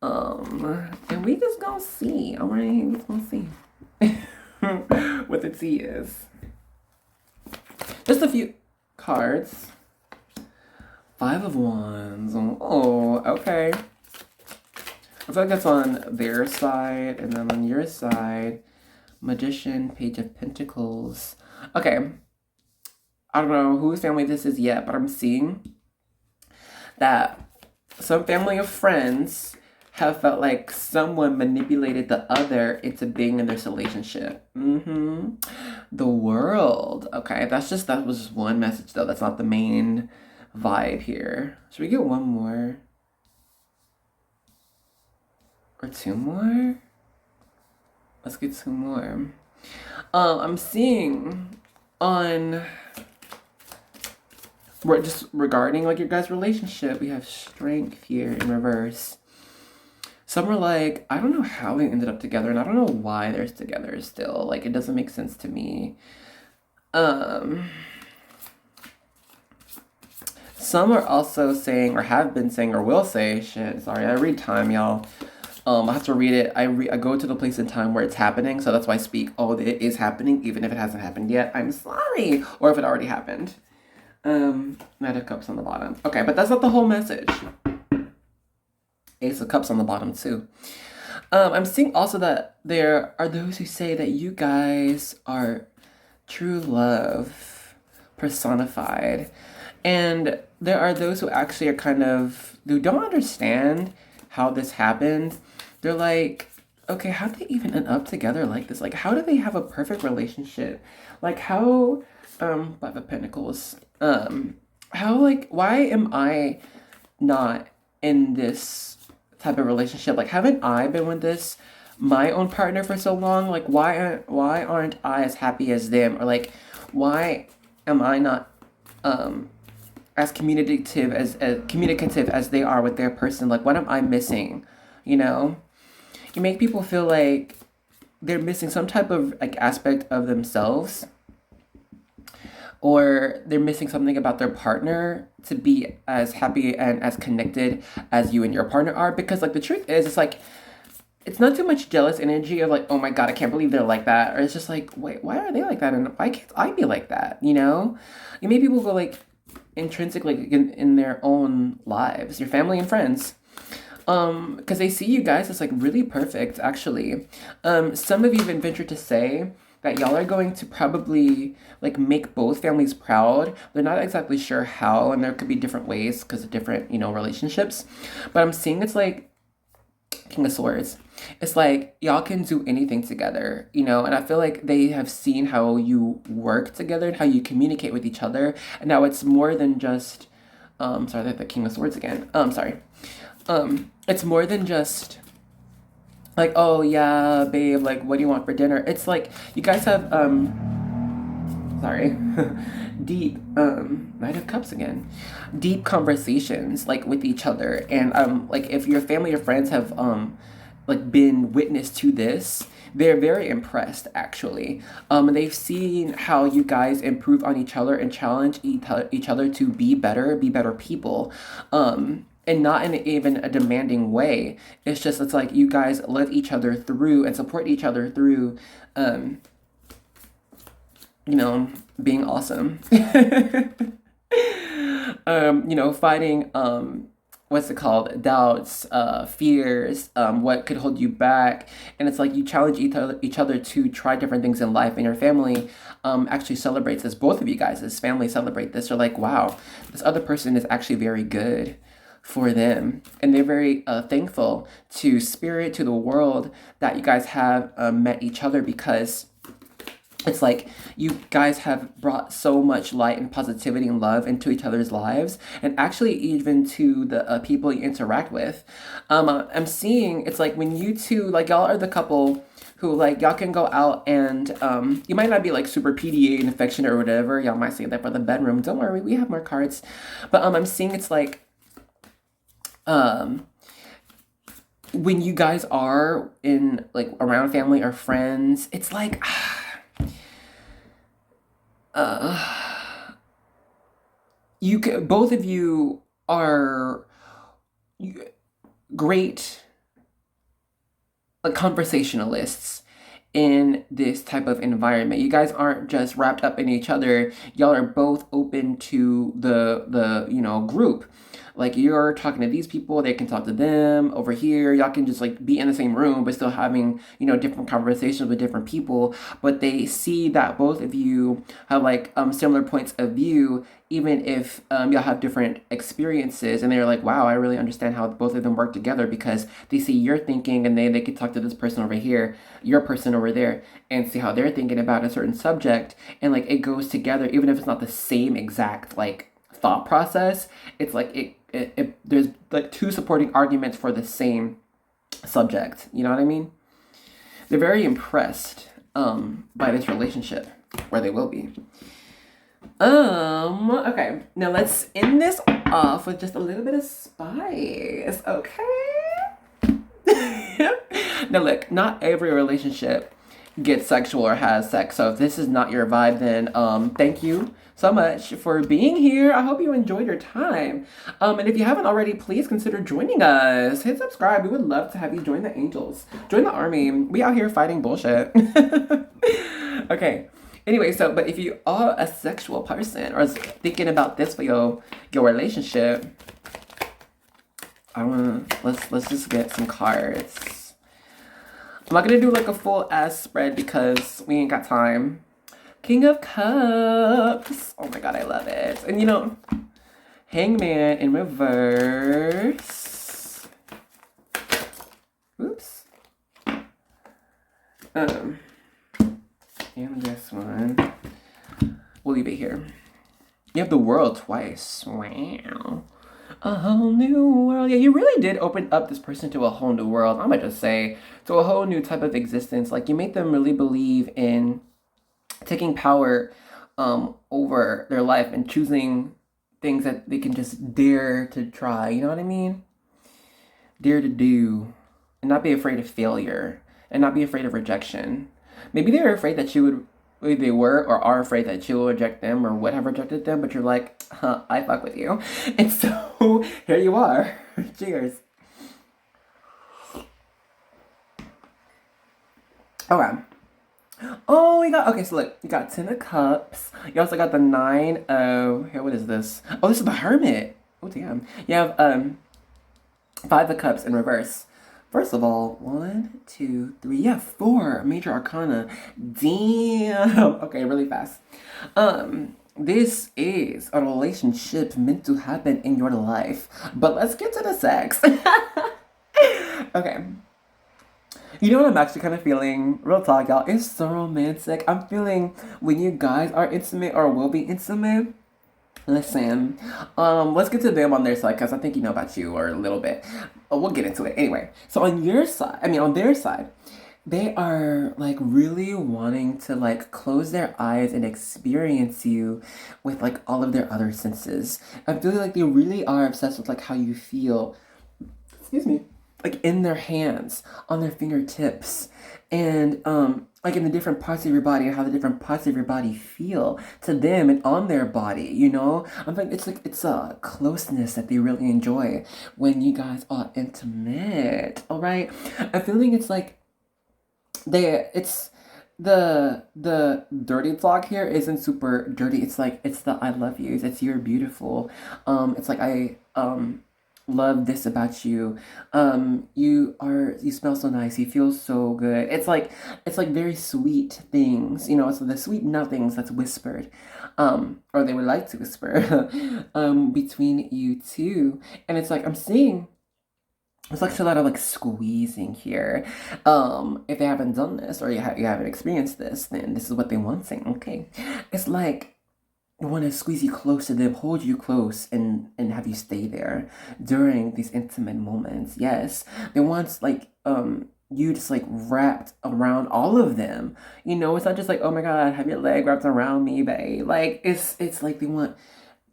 And we just gonna see, alright? We just gonna see what the tea is. Just a few cards. 5 of Wands. Oh, okay. I feel like that's on their side, and then on your side, Magician, Page of Pentacles. Okay. I don't know whose family this is yet, but I'm seeing that some family of friends have felt like someone manipulated the other into being in this relationship. The World. Okay, that was just one message though. That's not the main vibe here. Should we get one more? Or 2 more? Let's get 2 more. I'm seeing on just regarding like your guys' relationship, we have Strength here in reverse. Some are like, I don't know how they ended up together, and I don't know why they're together still. Like, it doesn't make sense to me. Some are also saying, or have been saying, or will say, shit, sorry, I read time, y'all. I have to read it. I go to the place in time where it's happening, so that's why I speak, oh, it is happening, even if it hasn't happened yet. I'm sorry. Or if it already happened. Knight of Cups on the bottom. Okay, but that's not the whole message. Ace of Cups on the bottom too. I'm seeing also that there are those who say that you guys are true love personified. And there are those who actually are who don't understand how this happened. They're like, okay, how did they even end up together like this? Like, how do they have a perfect relationship? Like, how, 5 of Pentacles, how, like, why am I not in this type of relationship? Like, haven't I been with my own partner for so long? Like, why aren't I as happy as them? Or like, why am I not as communicative as they are with their person? Like, what am I missing? You make people feel like they're missing some type of like aspect of themselves, or they're missing something about their partner to be as happy and as connected as you and your partner are. Because like the truth is, it's like, it's not too much jealous energy of like, oh my God, I can't believe they're like that. Or it's just like, wait, why are they like that? And why can't I be like that? You make people go like intrinsic, like in their own lives, your family and friends. Because they see you guys as like really perfect, actually. Some of you even venture to say that y'all are going to probably like make both families proud. They're not exactly sure how, and there could be different ways because of different, relationships. But I'm seeing it's like King of Swords. It's like y'all can do anything together, and I feel like they have seen how you work together and how you communicate with each other. And now it's more than just sorry, the King of Swords again. Sorry. It's more than just like, oh yeah, babe, like what do you want for dinner? It's like you guys have sorry. Deep Knight of Cups again. Deep conversations like with each other. And like if your family or friends have like been witness to this, they're very impressed actually. They've seen how you guys improve on each other and challenge each other to be better people. And not in even a demanding way. It's like you guys let each other through and support each other through being awesome. Fighting what's it called? Doubts, fears, what could hold you back. And it's like you challenge each other to try different things in life, and your family actually celebrates this. Both of you guys as family celebrate this. They're like, wow, this other person is actually very good for them, and they're very thankful to spirit, to the world, that you guys have met each other, because it's like you guys have brought so much light and positivity and love into each other's lives, and actually even to the people you interact with. I'm seeing it's like when you two, like y'all are the couple who like y'all can go out and you might not be like super PDA and affectionate or whatever. Y'all might say that for the bedroom. Don't worry, we have more cards. But I'm seeing it's like when you guys are in like around family or friends, it's like you can, both of you are great like conversationalists in this type of environment. You guys aren't just wrapped up in each other. Y'all are both open to the group. Like you're talking to these people, they can talk to them over here. Y'all can just like be in the same room, but still having, different conversations with different people. But they see that both of you have like similar points of view, even if y'all have different experiences. And they're like, wow, I really understand how both of them work together, because they see your thinking, and they could talk to this person over here, your person over there, and see how they're thinking about a certain subject. And like it goes together, even if it's not the same exact like thought process. It's like it there's like two supporting arguments for the same subject. You know what I mean? They're very impressed by this relationship, or they will be. Okay, now let's end this off with just a little bit of spice, okay? Now look, not every relationship gets sexual or has sex, so if this is not your vibe, then thank you so much for being here. I hope you enjoyed your time. And if you haven't already, please consider joining us. Hit subscribe. We would love to have you join the angels. Join the army. We out here fighting bullshit. Okay. Anyway, but if you are a sexual person or is thinking about this for your relationship, let's just get some cards. I'm not gonna do like a full ass spread because we ain't got time. King of Cups. Oh my god, I love it. And Hangman in reverse. Oops. And this one. We'll leave it here. You have the world twice. Wow. A whole new world. Yeah, you really did open up this person to a whole new world. I'm gonna just say, to a whole new type of existence. Like, you made them really believe in taking power over their life and choosing things that they can just dare to try. You know what I mean? Dare to do. And not be afraid of failure. And not be afraid of rejection. Maybe they were afraid that they were or are afraid that you will reject them or would have rejected them, but you're like, I fuck with you. And so, here you are. Cheers. Okay. Oh, so look, you got 10 of Cups. You also got the 9 of, here, what is this? Oh, this is the Hermit. Oh, damn. You have, Five of Cups in reverse. First of all, 1, 2, 3, yeah, 4 major arcana. Damn. Okay, really fast. This is a relationship meant to happen in your life. But let's get to the sex. Okay. You know what I'm actually kind of feeling? Real talk, y'all. It's so romantic. I'm feeling when you guys are intimate or will be intimate. Listen, let's get to them on their side because I think you know about you or a little bit. We'll get into it anyway. So on your side, on their side, they are like really wanting to like close their eyes and experience you with like all of their other senses. I feel like they really are obsessed with like how you feel. Excuse me. Like in their hands, on their fingertips, and like in the different parts of your body and how the different parts of your body feel to them and on their body, you know? I'm like it's a closeness that they really enjoy when you guys are intimate. Alright? I'm feeling it's like it's the dirty talk here isn't super dirty. It's like it's the I love yous. It's you're beautiful. It's like I love this about you. You smell so nice. You feel so good. It's like very sweet things, you know, it's the sweet nothings that's whispered. Or they would like to whisper between you two. And it's like I'm seeing there's like a lot of like squeezing here. If they haven't done this or you haven't experienced this, then this is what they want saying. Okay. It's like I want to squeeze you close to them, hold you close, and have you stay there during these intimate moments. Yes, they want like you just like wrapped around all of them. You know, it's not just like, oh my God, have your leg wrapped around me, babe. Like it's like they want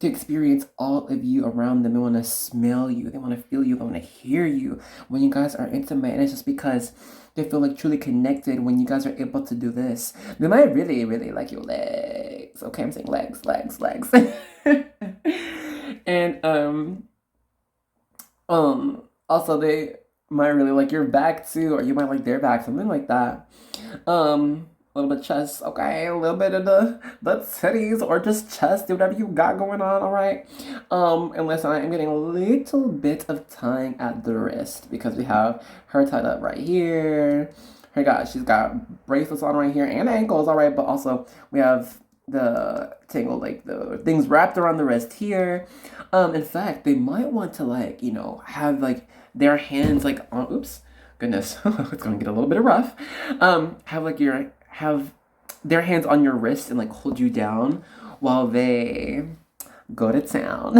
to experience all of you around them. They want to smell you. They want to feel you. They want to hear you when you guys are intimate. And it's just because they feel like truly connected when you guys are able to do this. They might really, really like your legs. Okay, I'm saying legs. And also they might really like your back too, or you might like their back, something like that. A little bit of chest, okay, a little bit of the titties or just chest, do whatever you got going on, all right. Unless I am getting a little bit of tying at the wrist because we have her tied up right here. She's got bracelets on right here and ankles, all right. But also we have the tangle, like the things wrapped around the wrist here. In fact, they might want to like, you know, have like their hands like on. Oops, goodness, it's gonna get a little bit rough. Have their hands on your wrist and like hold you down while they go to town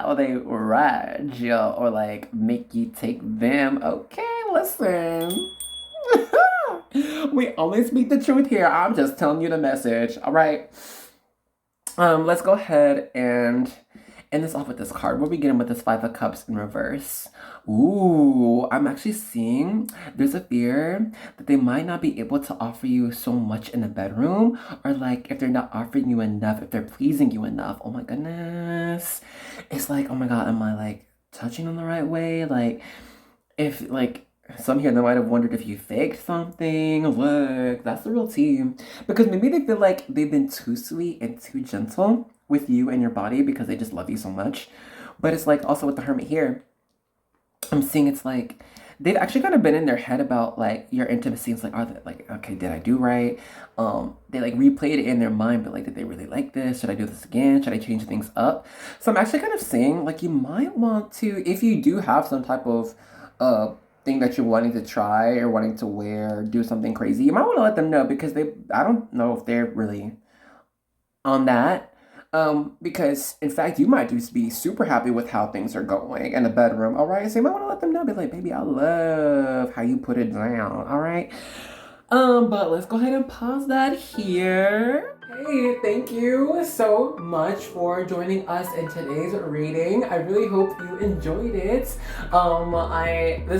or they ride you or like make you take them. Okay, listen. We only speak the truth here. I'm just telling you the message. All right. Let's go ahead and end this off with this card. We'll begin with this Five of Cups in reverse. Ooh, I'm actually seeing there's a fear that they might not be able to offer you so much in the bedroom, or like if they're not offering you enough, if they're pleasing you enough. Oh my goodness. It's like, oh my God, am I like touching them the right way? Like if like some here, they might have wondered if you faked something. Look, that's the real tea. Because maybe they feel like they've been too sweet and too gentle with you and your body because they just love you so much. But it's like also with the Hermit here, I'm seeing it's like they've actually kind of been in their head about like your intimacy. It's like, are they like, okay, did I do right? They like replayed it in their mind, but like, did they really like this? Should I do this again? Should I change things up? So I'm actually kind of saying like you might want to, if you do have some type of thing that you're wanting to try or wanting to wear, do something crazy, you might want to let them know because I don't know if they're really on that. Because in fact, you might just be super happy with how things are going in the bedroom. All right. So you might want to let them know, be like, baby, I love how you put it down. All right. But let's go ahead and pause that here. Hey, thank you so much for joining us in today's reading. I really hope you enjoyed it. This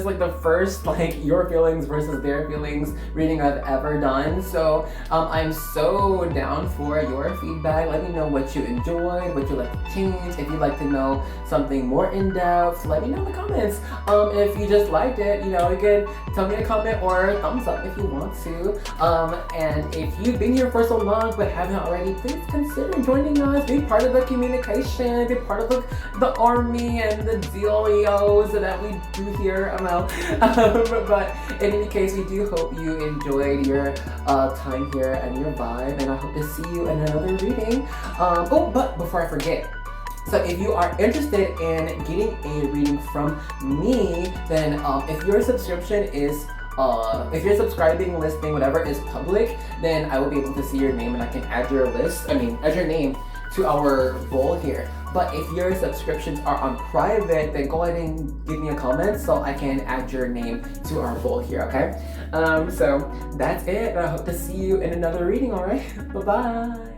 is like the first like your feelings versus their feelings reading I've ever done. So I'm so down for your feedback. Let me know what you enjoyed, what you like to change. If you'd like to know something more in depth, let me know in the comments. If you just liked it, you know, you can tell me a comment or a thumbs up if you want to. And if you've been here for so long but haven't already, please consider joining us. Be part of the communication, be part of the army and the dealios that we do here. But in any case, we do hope you enjoyed your time here and your vibe, and I hope to see you in another reading. But before I forget, so if you are interested in getting a reading from me, then if your subscription is if your subscribing listing, whatever, is public, then I will be able to see your name and I can add your add your name to our bowl here. But if your subscriptions are on private, then go ahead and give me a comment so I can add your name to our bowl here, okay? So that's it, and I hope to see you in another reading, alright? Bye-bye!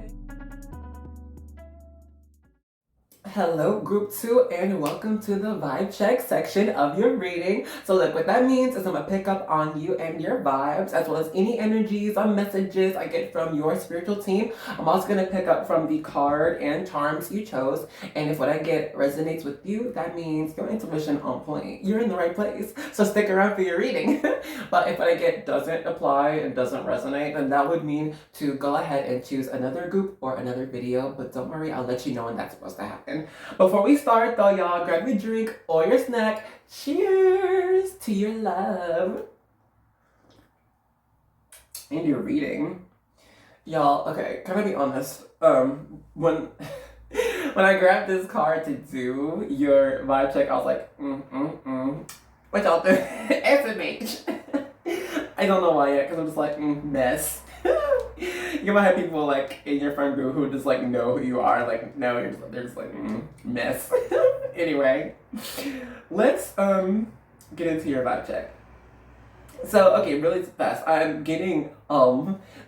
Hello, group 2, and welcome to the vibe check section of your reading. So look, what that means is I'm gonna pick up on you and your vibes, as well as any energies or messages I get from your spiritual team. I'm also gonna pick up from the card and charms you chose, and if what I get resonates with you, that means your intuition on point. You're in the right place, so stick around for your reading. But if what I get doesn't apply and doesn't resonate, then that would mean to go ahead and choose another group or another video, but don't worry, I'll let you know when that's supposed to happen. Before we start though, y'all, grab your drink or your snack. Cheers to your love and your reading. Y'all, okay, can I be honest? When I grabbed this card to do your vibe check, I was like, what y'all think? SMH. I don't know why yet, because I'm just like, mess. You might have people like in your friend group who just like know who you are, like no, they're just like mess. Anyway, let's get into your vibe check. So okay, really fast. I'm getting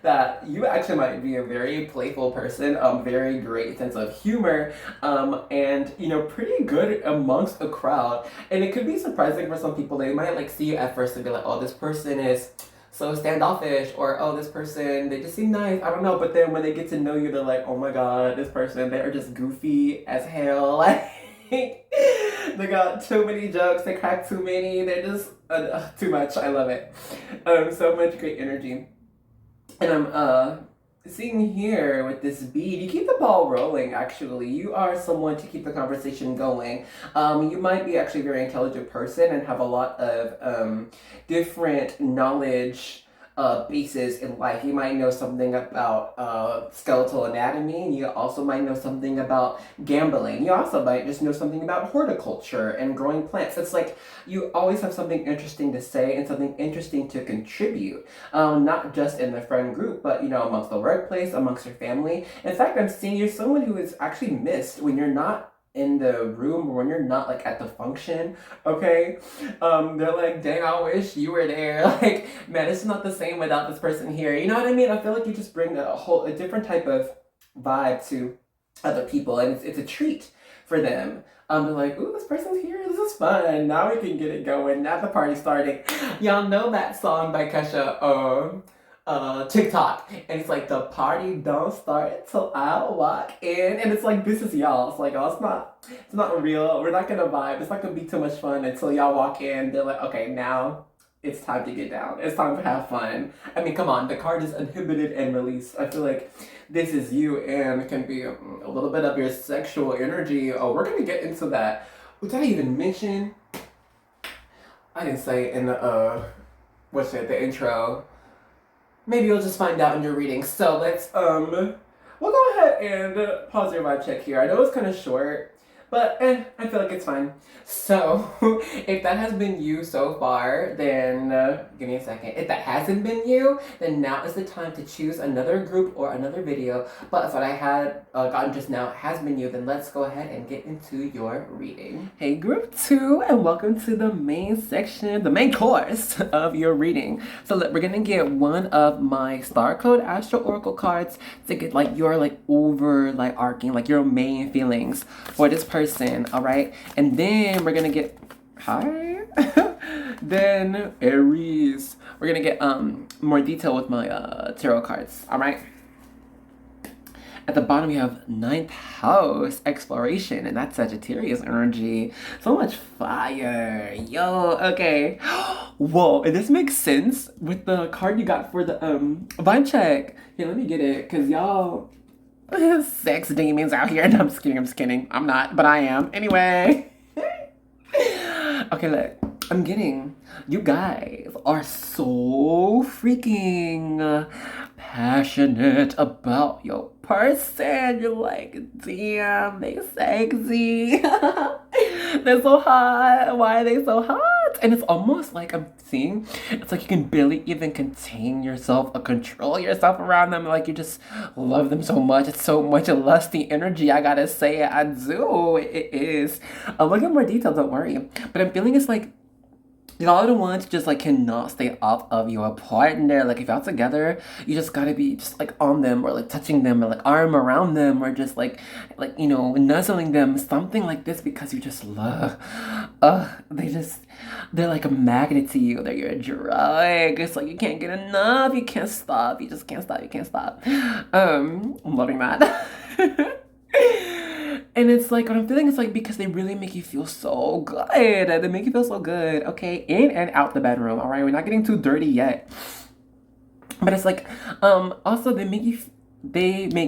that you actually might be a very playful person, very great sense of humor, and you know, pretty good amongst a crowd. And it could be surprising for some people. They might like see you at first and be like, oh, this person is so standoffish, or oh, this person, they just seem nice, I don't know, but then when they get to know you, they're like, oh my god, this person, they are just goofy as hell, like, they got too many jokes, they crack too many, they're just, too much, I love it, so much great energy, and I'm, seeing here with this bead, you keep the ball rolling, actually. You are someone to keep the conversation going. You might be actually a very intelligent person and have a lot of different knowledge bases in life. You might know something about skeletal anatomy, and you also might know something about gambling. You also might just know something about horticulture and growing plants. It's like you always have something interesting to say and something interesting to contribute, not just in the friend group, but you know, amongst the workplace, amongst your family. In fact, I'm seeing you're someone who is actually missed when you're not in the room, or when you're not like at the function, okay? They're like, dang, I wish you were there. Like, man, it's not the same without this person here. You know what I mean? I feel like you just bring a different type of vibe to other people, and it's a treat for them. They're like, ooh, this person's here, this is fun. Now we can get it going. Now the party's starting. Y'all know that song by Kesha, TikTok, and it's like, the party don't start till I walk in, and it's like, this is y'all. It's like, oh, it's not real. We're not gonna vibe. It's not gonna be too much fun until y'all walk in. They're like, okay, now it's time to get down. It's time to have fun. I mean, come on, the card is inhibited and released. I feel like this is you, and it can be a little bit of your sexual energy. Oh, we're gonna get into that. Did I even mention? I didn't say in the the intro. Maybe you'll just find out in your reading. So let's, we'll go ahead and pause your vibe check here. I know it's kind of short, but I feel like it's fine. So, if that has been you so far, then, give me a second. If that hasn't been you, then now is the time to choose another group or another video. But if what I had gotten just now has been you, then let's go ahead and get into your reading. Hey, group 2, and welcome to the main section, the main course of your reading. So look, we're gonna get one of my Star Code Astro Oracle cards to get like your overarching, like your main feelings for this person, all right? And then we're gonna get then Aries, we're gonna get more detail with my tarot cards, all right? At the bottom, we have ninth house exploration, and that's Sagittarius energy. So much fire. Yo, okay. Whoa, and this makes sense with the card you got for the vibe check. Here, let me get it, because y'all sex demons out here. No, I'm just kidding, I'm just kidding. I'm not, but I am. Anyway. Okay, look. I'm getting, you guys are so freaking passionate about your person. You're like, damn, they sexy. They're so hot. Why are they so hot? And it's almost like I'm seeing, it's like you can barely even contain yourself or control yourself around them. Like you just love them so much. It's so much a lusty energy. I gotta say it. I do. It is. I'll look at more detail, don't worry. But I'm feeling it's like, y'all are the ones just like cannot stay off of your partner. Like if y'all together, you just gotta be just like on them or like touching them or like arm around them or just like you know, nuzzling them, something like this, because you just love. They're like a magnet to you. They're your drug. It's like you can't get enough. You can't stop. You just can't stop. You can't stop. I'm loving that. And it's like, what I'm feeling is like, because they really make you feel so good. They make you feel so good, okay? In and out the bedroom, all right? We're not getting too dirty yet. But it's like, also they make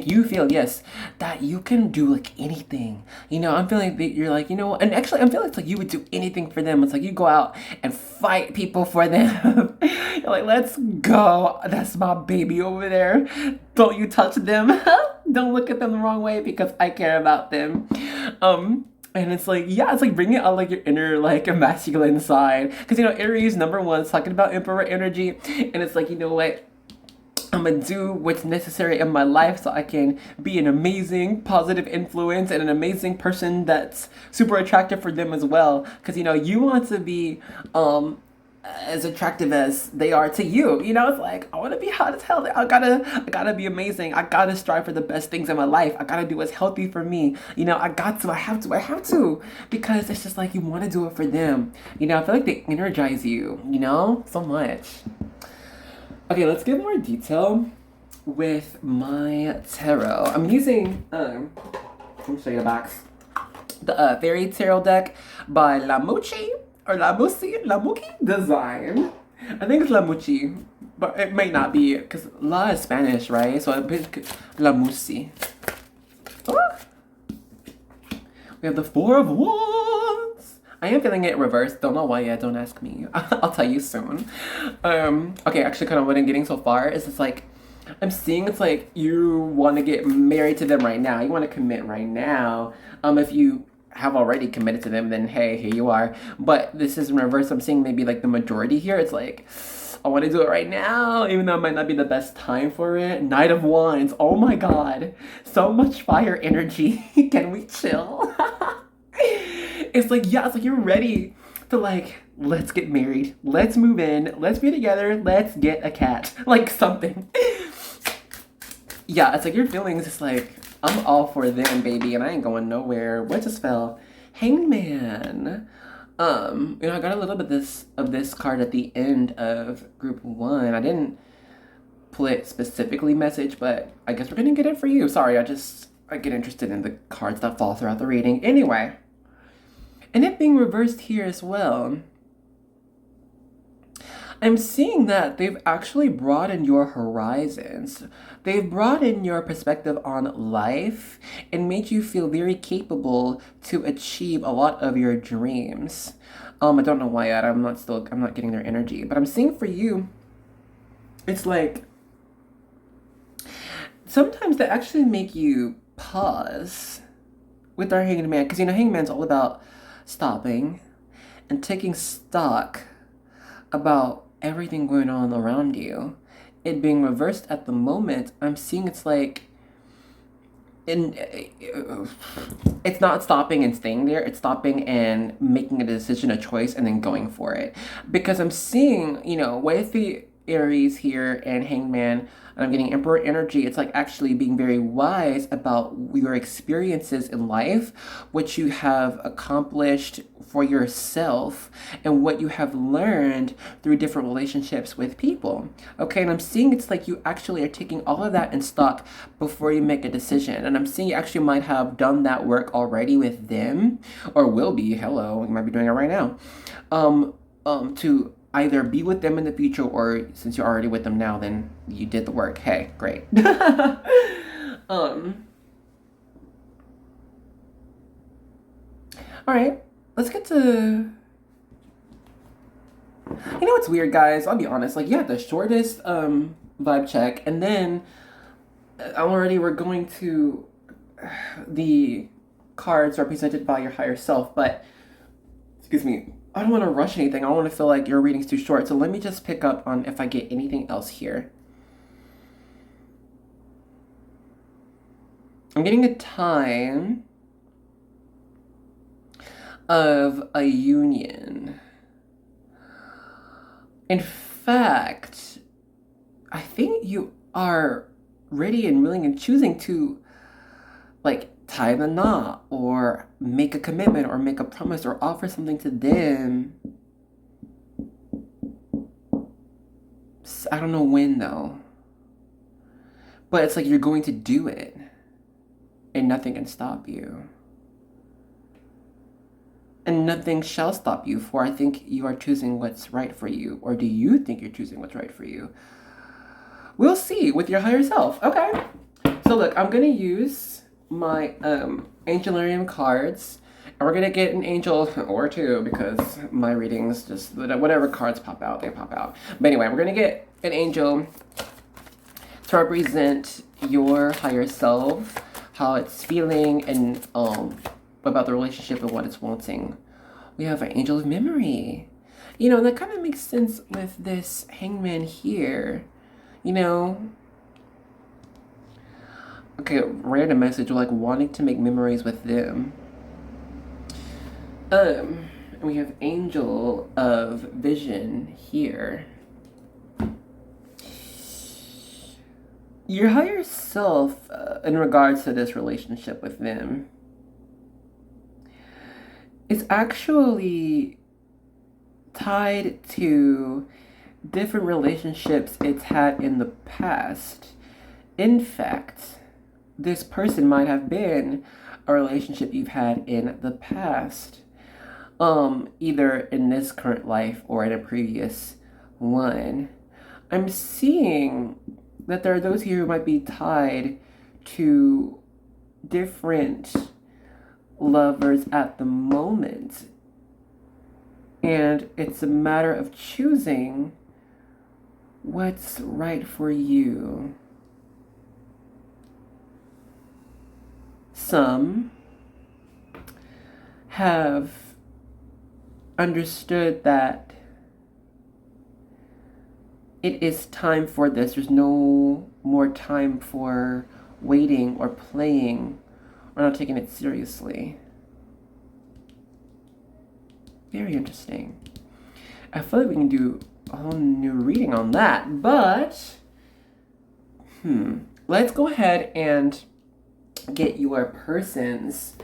you feel, yes, that you can do like anything. You know, I'm feeling that you're like, you know, and actually I'm feeling it's like you would do anything for them. It's like you go out and fight people for them. You're like, let's go. That's my baby over there. Don't you touch them. Don't look at them the wrong way because I care about them. And it's like, yeah, it's like bringing out like your inner like masculine side. Because, you know, Aries #1 is talking about Emperor energy. And it's like, you know what? I'm gonna do what's necessary in my life so I can be an amazing positive influence and an amazing person that's super attractive for them as well. Because, you know, you want to be as attractive as they are to you. You know, it's like, I want to be hot as hell. I gotta be amazing. I gotta strive for the best things in my life. I gotta do what's healthy for me. You know, I have to. Because it's just like, you want to do it for them. You know, I feel like they energize you, you know, so much. Okay, let's get more detail with my tarot. I'm using, let me show you the box. The Fairy Tarot deck by Lamucci Design. I think it's Lamucci, but it might not be, because La is Spanish, right? So I pick Lamucci. Oh. We have the Four of Wands. I am feeling it reversed. Don't know why yet. Don't ask me. I'll tell you soon. Okay, actually, kind of what I'm getting so far is it's like, I'm seeing it's like you want to get married to them right now. You want to commit right now. If you have already committed to them, then hey, here you are. But this is in reverse. I'm seeing maybe like the majority here. It's like, I want to do it right now, even though it might not be the best time for it. Knight of Wands. Oh my God. So much fire energy. Can we chill? It's like, yeah, it's like you're ready to like, let's get married. Let's move in. Let's be together. Let's get a cat. Like something. Yeah, it's like your feelings just like, I'm all for them, baby, and I ain't going nowhere. What just fell? Hangman. You know, I got a little bit of this card at the end of group 1. I didn't pull it specifically message, but I guess we're gonna get it for you. Sorry, I get interested in the cards that fall throughout the reading. Anyway. And it being reversed here as well. I'm seeing that they've actually broadened your horizons. They've broadened your perspective on life and made you feel very capable to achieve a lot of your dreams. I don't know why yet. I'm not getting their energy, but I'm seeing for you, it's like sometimes they actually make you pause with our Hangman, because you know Hangman's all about stopping and taking stock about everything going on around you. It being reversed at the moment, I'm seeing it's like, it's not stopping and staying there. It's stopping and making a decision, a choice, and then going for it. Because I'm seeing, you know, with the Aries here and Hangman, and I'm getting Emperor energy. It's like actually being very wise about your experiences in life, what you have accomplished for yourself, and what you have learned through different relationships with people. Okay, and I'm seeing it's like you actually are taking all of that in stock before you make a decision. And I'm seeing you actually might have done that work already with them, or will be. Hello, you might be doing it right now. To either be with them in the future, or since you're already with them now, then you did the work. Hey, great. All right, let's get to. You know what's weird, guys? I'll be honest. Like, you had the shortest vibe check, and then we're going to the cards represented by your higher self. But excuse me, I don't want to rush anything. I don't want to feel like your reading's too short. So let me just pick up on if I get anything else here. I'm getting a time of a union. In fact, I think you are ready and willing and choosing to, like, tie the knot or make a commitment or make a promise or offer something to them. I don't know when, though. But it's like you're going to do it, and nothing can stop you. And nothing shall stop you, for I think you are choosing what's right for you. Or do you think you're choosing what's right for you? We'll see with your higher self. Okay. So look, I'm going to use my Angelarium cards. And we're going to get an angel or two, because my readings, just whatever cards pop out, they pop out. But anyway, we're going to get an angel to represent your higher self, how it's feeling, and about the relationship and what it's wanting. We have an angel of memory. You know, that kind of makes sense with this hangman here. You know? Okay, random message, like wanting to make memories with them. And we have angel of vision here. Your higher self, in regards to this relationship with them, it's actually tied to different relationships it's had in the past. In fact, this person might have been a relationship you've had in the past, either in this current life or in a previous one. I'm seeing that there are those here who might be tied to different lovers at the moment, and it's a matter of choosing what's right for you. Some have understood that it is time for this. There's no more time for waiting or playing or not taking it seriously. Very interesting. I feel like we can do a whole new reading on that, but let's go ahead and get your persons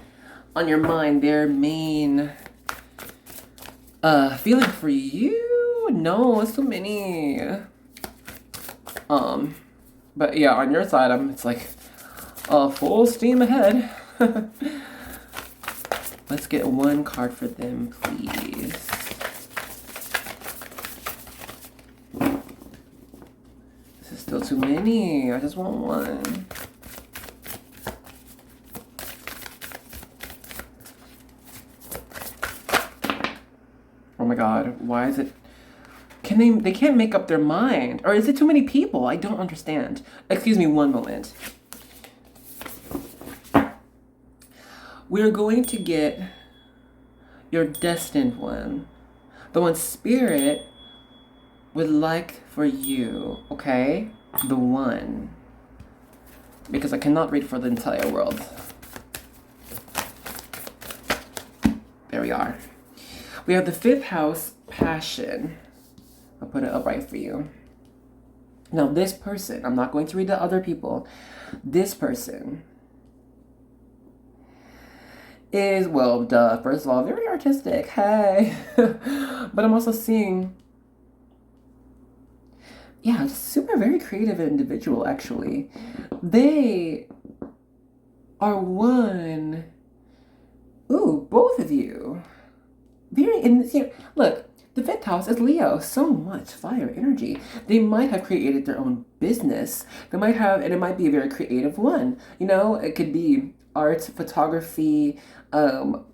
on your mind, their main feeling for you. No, it's too many. But yeah, on your side, it's like full steam ahead. Let's get one card for them, please. This is still too many. I just want one. Oh my god, why is it... They can't make up their mind. Or is it too many people? I don't understand. Excuse me one moment. We're going to get your destined one. The one Spirit would like for you, okay? The one. Because I cannot read for the entire world. There we are. We have the 5th house, passion. I'll put it up right for you. Now, this person, I'm not going to read the other people. This person is, well, duh, first of all, very artistic. Hey. But I'm also seeing, yeah, super very creative individual, actually. They are one, ooh, both of you. Very, in, look, the fifth house is Leo. So much fire energy. They might have created their own business. They might have, and it might be a very creative one. You know, it could be art, photography,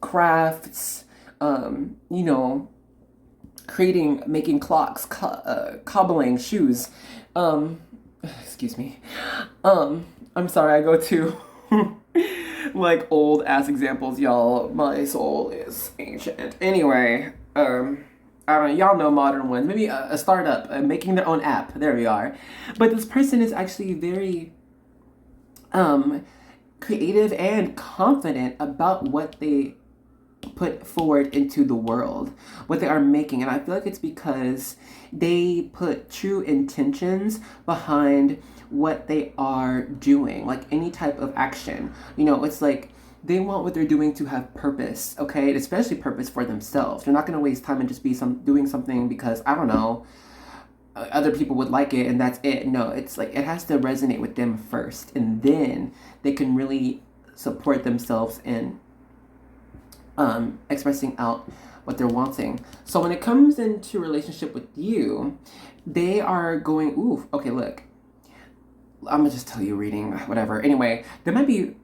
crafts, you know, creating, making clocks, cobbling shoes. Excuse me. I'm sorry, I go to like old ass examples, y'all. My soul is ancient. Anyway, I don't know, y'all know modern ones. Maybe a startup making their own app. There we are. But this person is actually very creative and confident about what they put forward into the world, what they are making. And I feel like it's because they put true intentions behind what they are doing, like any type of action. You know, it's like they want what they're doing to have purpose, okay? And especially purpose for themselves. They're not going to waste time and just be doing something because, I don't know, other people would like it and that's it. No, it's like it has to resonate with them first, and then they can really support themselves in expressing out what they're wanting. So when it comes into relationship with you, they are going, ooh, okay, look, I'm gonna just tell you reading, whatever. Anyway, there might be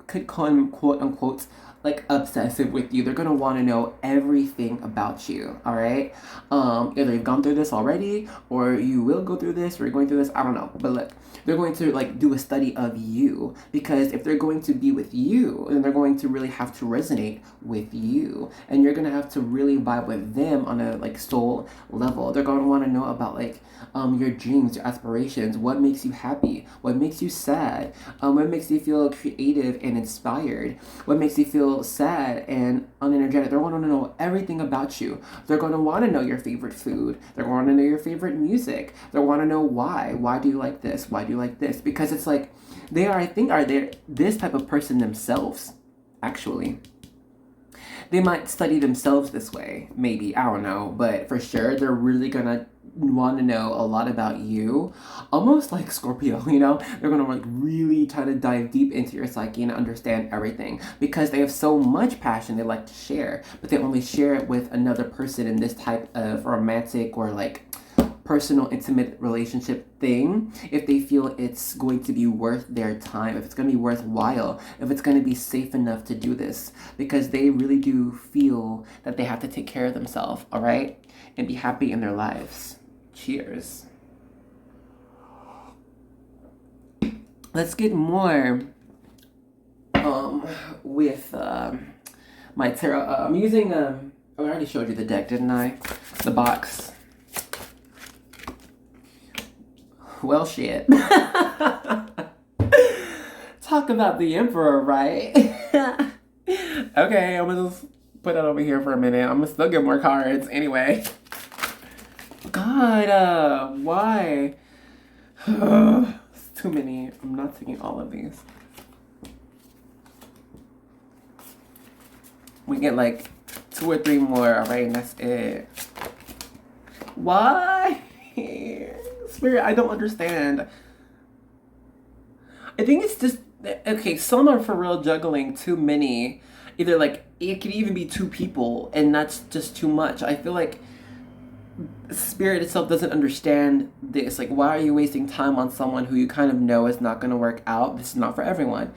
could come quote unquote like obsessive with you. They're gonna want to know everything about you. All right. Either you've gone through this already, or you will go through this, or you're going through this. I don't know. But look, they're going to like do a study of you, because if they're going to be with you, then they're going to really have to resonate with you, and you're gonna have to really vibe with them on a like soul level. They're gonna want to know about like your dreams, your aspirations, what makes you happy, what makes you sad, what makes you feel creative and inspired, what makes you feel sad and unenergetic. They're going to know everything about you. They're going to want to know your favorite food. They're going to know your favorite music. They want to know why. Why do you like this? Why do you like this? Because it's like they are, I think, are they this type of person themselves, actually. They might study themselves this way, maybe, I don't know, but for sure they're really gonna want to know a lot about you, almost like Scorpio, you know. They're gonna like really try to dive deep into your psyche and understand everything, because they have so much passion they like to share, but they only share it with another person in this type of romantic or like personal intimate relationship thing, if they feel it's going to be worth their time, if it's going to be worthwhile, if it's going to be safe enough to do this, because they really do feel that they have to take care of themselves, all right, and be happy in their lives. Cheers. Let's get more with my tarot. I'm using oh, I already showed you the deck, didn't I? The box. Well, shit. Talk about the Emperor, right? Okay, I'm gonna just put that over here for a minute. I'm gonna still get more cards anyway. God, why? It's too many. I'm not taking all of these. We get like 2 or 3 more, alright, and that's it. Why? Spirit, I don't understand. I think it's just, okay, some are for real juggling too many. Either like, it could even be 2 people, and that's just too much. I feel like Spirit itself doesn't understand this. Like, why are you wasting time on someone who you kind of know is not going to work out? This is not for everyone.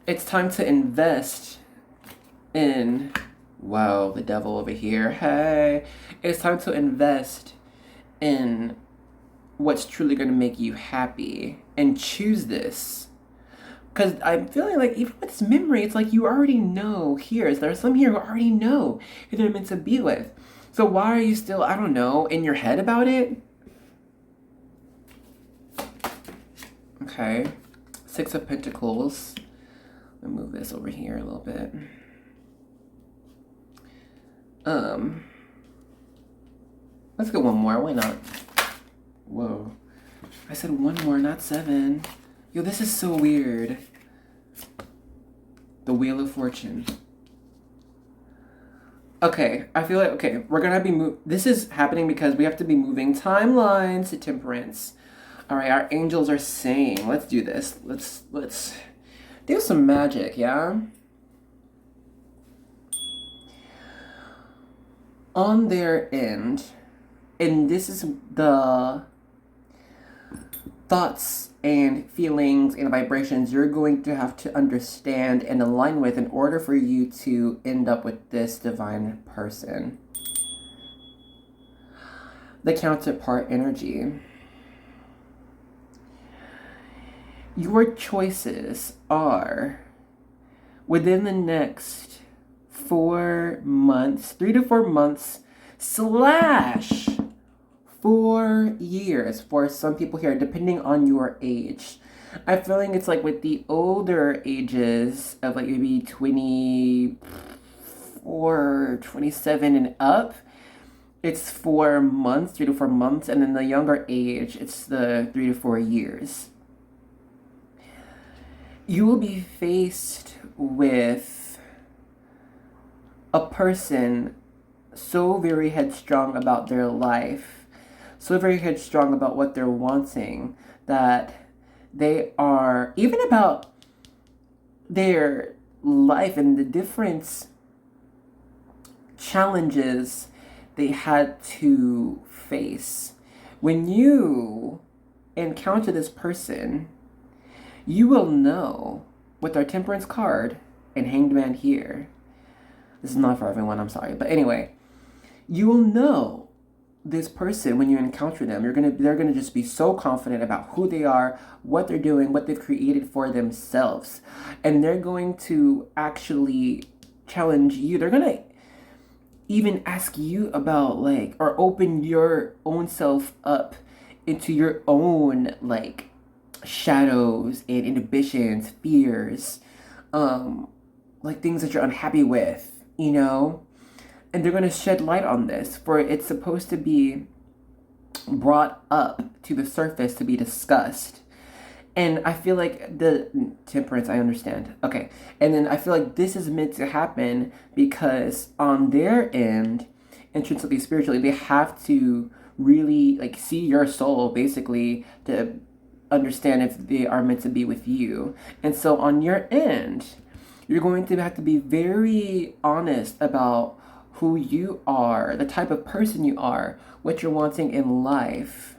It's time to invest in, wow, the devil over here. Hey, it's time to invest in what's truly going to make you happy and choose this. Because I'm feeling like even with this memory, it's like you already know here. There's some here who already know who they're meant to be with. So why are you still, I don't know, in your head about it? Okay. 6 of Pentacles. Let me move this over here a little bit. Let's get one more. Why not? Whoa. I said one more, not 7. Yo, this is so weird. The Wheel of Fortune. Okay, I feel like, okay, we're gonna be this is happening because we have to be moving timelines to Temperance. All right, our angels are saying, let's do this. Let's do some magic, yeah? On their end, and this is the thoughts and feelings and vibrations you're going to have to understand and align with in order for you to end up with this divine person. The counterpart energy. Your choices are within the next 4 months, 3 to 4 months, / 4 years for some people here, depending on your age. I'm feeling it's like with the older ages of like maybe 24, 27 and up, it's 4 months, 3 to 4 months. And then the younger age, it's the 3 to 4 years. You will be faced with a person so very headstrong about their life, so very headstrong about what they're wanting, that they are, even about their life and the different challenges they had to face. When you encounter this person, you will know with our Temperance card and Hanged Man here. This is not for everyone, I'm sorry. But anyway, you will know this person when you encounter them. They're gonna just be so confident about who they are, what they're doing, what they've created for themselves. And they're going to actually challenge you. They're gonna even ask you about like, or open your own self up into your own like shadows and inhibitions, fears, like things that you're unhappy with, you know? And they're going to shed light on this, for it's supposed to be brought up to the surface to be discussed. And I feel like the Temperance, I understand. Okay. And then I feel like this is meant to happen because on their end, intrinsically, spiritually, they have to really like see your soul basically to understand if they are meant to be with you. And so on your end, you're going to have to be very honest about who you are, the type of person you are, what you're wanting in life,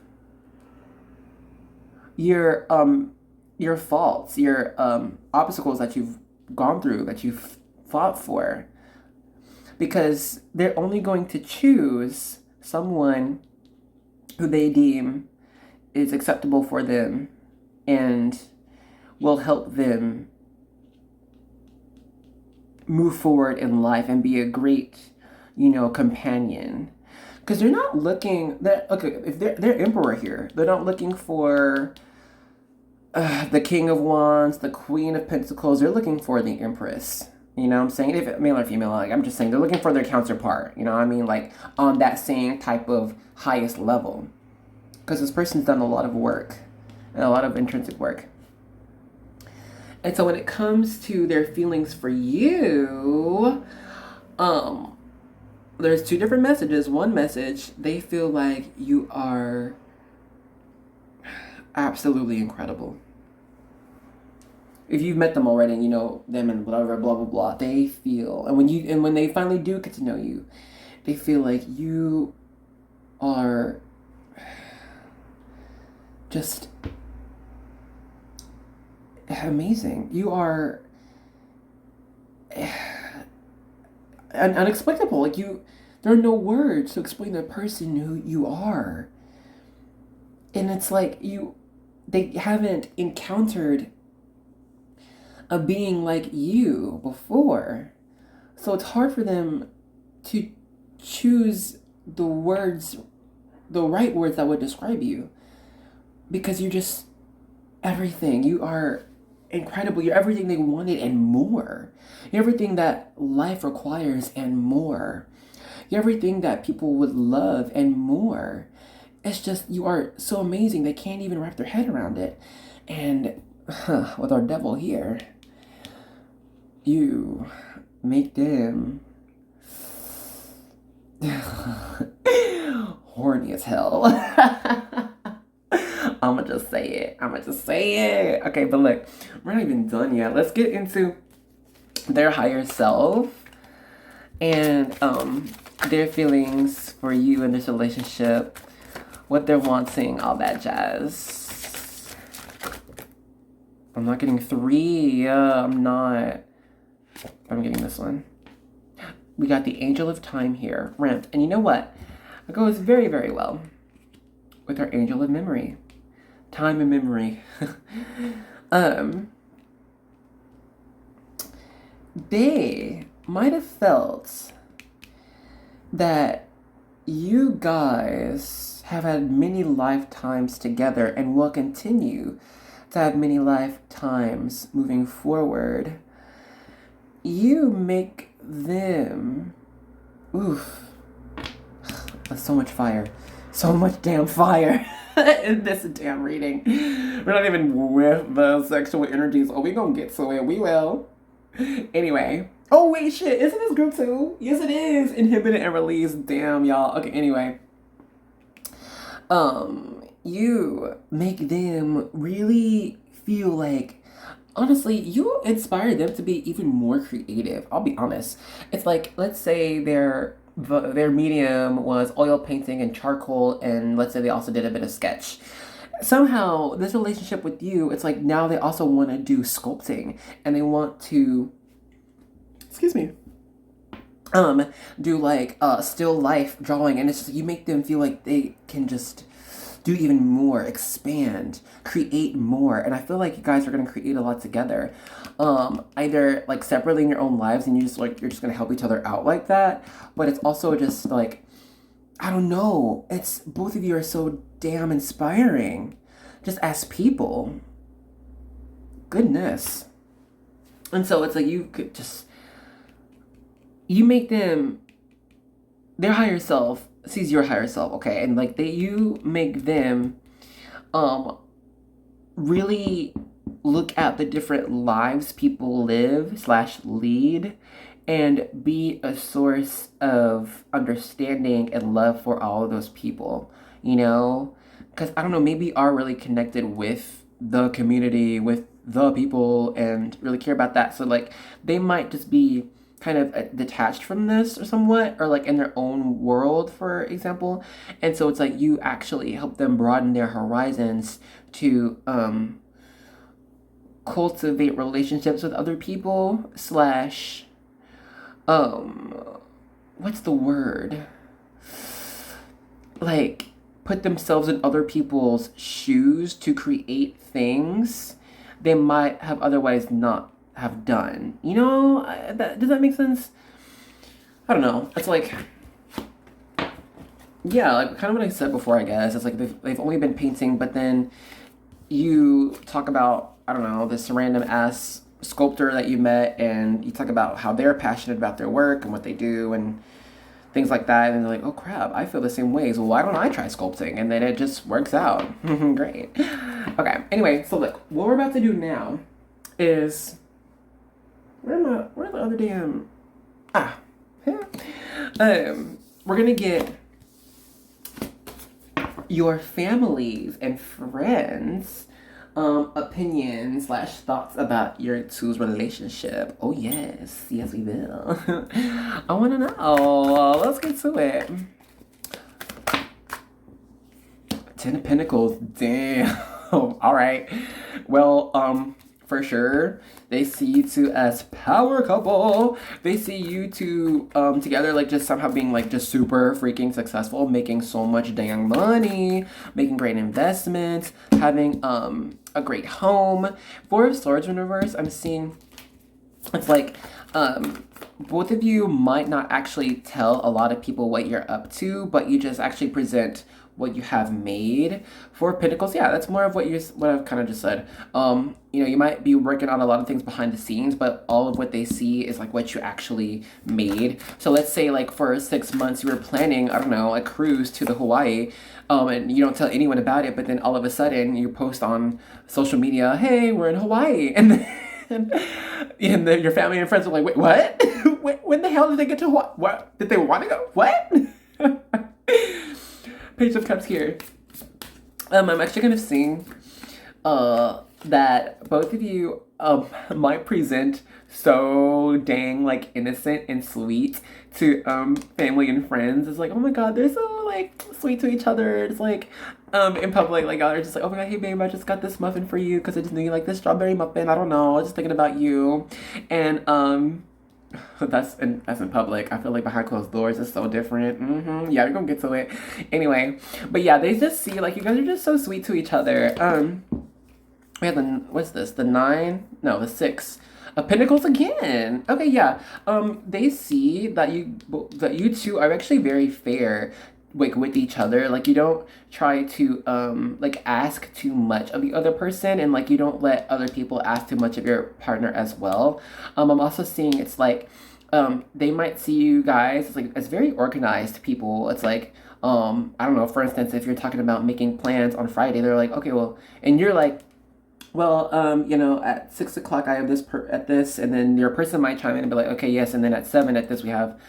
your faults, your obstacles that you've gone through, that you've fought for. Because they're only going to choose someone who they deem is acceptable for them and will help them move forward in life and be a great, companion. Because they're not looking that if they're emperor here, they're not looking for the King of Wands, the Queen of Pentacles. They're looking for the Empress. You know what I'm saying? If male or female, like I'm just saying they're looking for their counterpart. You know what I mean? Like on that same type of highest level. Because this person's done a lot of work and a lot of intrinsic work. And so when it comes to their feelings for you, there's 2 different messages. One message, they feel like you are absolutely incredible. If you've met them already and you know them and whatever, blah, blah, blah, they feel, and when they finally do get to know you, they feel like you are just amazing. You are unexplainable. Like there are no words to explain the person who you are. And it's like they haven't encountered a being like you before. So it's hard for them to choose the right words that would describe you. Because you're just everything. You are incredible. You're everything they wanted and more. You're everything that life requires and more. You're everything that people would love and more. it's just, you are so amazing. They can't even wrap their head around it. And with our devil here, you make them horny as hell. I'ma just say it. Okay, but look, we're not even done yet. Let's get into their higher self and their feelings for you in this relationship, what they're wanting, all that jazz. I'm not getting 3. I'm not. I'm getting this one. We got the Angel of Time here, Ramp. And you know what? It goes very, very well with our Angel of Memory. Time and memory. They might have felt that you guys have had many lifetimes together and will continue to have many lifetimes moving forward. You make them, oof, that's so much fire. So much damn fire in this damn reading. We're not even with the sexual energies. Oh, we gonna get to it. We will. Anyway. Oh, wait, shit. Isn't this group 2? Yes, it is. Inhibited and released. Damn, y'all. Okay, anyway. You make them really feel like, honestly, you inspire them to be even more creative. I'll be honest. It's like, let's say their medium was oil painting and charcoal, and let's say they also did a bit of sketch. Somehow, this relationship with you, it's like now they also want to do sculpting, and they want to, excuse me, do like still life drawing, and it's just, you make them feel like they can just do even more, expand, create more. And I feel like you guys are going to create a lot together. Either like separately in your own lives, and you're just going to help each other out like that. But it's also just like, I don't know. It's, both of you are so damn inspiring. Just as people. Goodness. And so it's like you could just, you make them, their higher self sees your higher self, okay? And like you make them really look at the different lives people live / lead, and be a source of understanding and love for all of those people, you know? Because I don't know, maybe are really connected with the community, with the people, and really care about that. So like they might just be kind of detached from this or somewhat, or like in their own world, for example. And so it's like you actually help them broaden their horizons to cultivate relationships with other people / what's the word? Like put themselves in other people's shoes to create things they might have otherwise not have done. You know, does that make sense? I don't know. It's like, yeah, like kind of what I said before, I guess. It's like they've only been painting, but then you talk about, I don't know, this random ass sculptor that you met, and you talk about how they're passionate about their work and what they do and things like that, and they're like, oh crap, I feel the same ways. Well, why don't I try sculpting? And then it just works out. Great. Okay, anyway, so look, what we're about to do now is, where the other damn, we're gonna get your families and friends opinions / thoughts about your two's relationship. Oh yes, yes we will. I want to know. Let's get to it. 10 of Pentacles. Damn. All right. Well, for sure, they see you two as power couple. They see you two together, like just somehow being like just super freaking successful, making so much dang money, making great investments, having a great home. 4 of Swords in reverse, I'm seeing, it's like both of you might not actually tell a lot of people what you're up to, but you just actually present what you have made. For Pentacles, yeah, that's more of what I've kind of just said. You might be working on a lot of things behind the scenes, but all of what they see is like what you actually made. So let's say like for 6 months you were planning, I don't know, a cruise to the Hawaii, and you don't tell anyone about it, but then all of a sudden you post on social media, hey, we're in Hawaii, and then your family and friends are like, wait, what? When the hell did they get to Hawaii? What? Did they want to go? What? Page of Cups here. I'm actually going to sing that both of you might present so dang like innocent and sweet to family and friends. It's like, oh my god, they're so like sweet to each other. It's like in public, like y'all are just like, oh my god, hey babe, I just got this muffin for you because I just knew you like this strawberry muffin. I don't know, I was just thinking about you. And that's in public. I feel like behind closed doors is so different. Yeah, we're gonna get to it anyway. But yeah, they just see like you guys are just so sweet to each other. We have what's this? The 9? No, the 6 of Pentacles again. Okay, yeah. They see that you two are actually very fair, like with each other. Like you don't try to like ask too much of the other person, and like you don't let other people ask too much of your partner as well. I'm also seeing it's like they might see you guys as very organized people. It's like I don't know, for instance, if you're talking about making plans on Friday, they're like, okay, well, and you're like, well, at 6 o'clock I have this at this, and then your person might chime in and be like, okay, yes, and then at 7 at this we have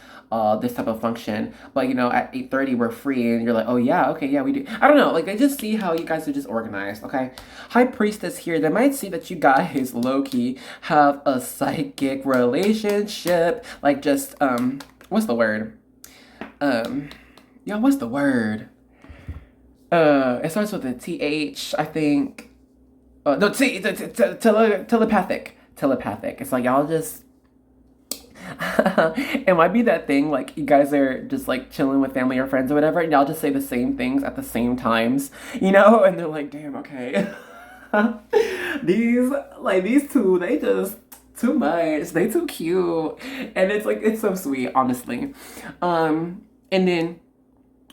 this type of function, but at 8:30 we're free, and you're like, oh yeah, okay, yeah, we do. I don't know, like I just see how you guys are just organized. Okay, High Priestess here, they might see that you guys low-key have a psychic relationship, like just what's the word? What's the word? It starts with a TH, I think. No, telepathic. Telepathic. It's like y'all just. It might be that thing, like you guys are just like chilling with family or friends or whatever, and y'all just say the same things at the same times, and they're like, damn, okay. these two, they just too much. They too cute, and it's like it's so sweet, honestly. And then.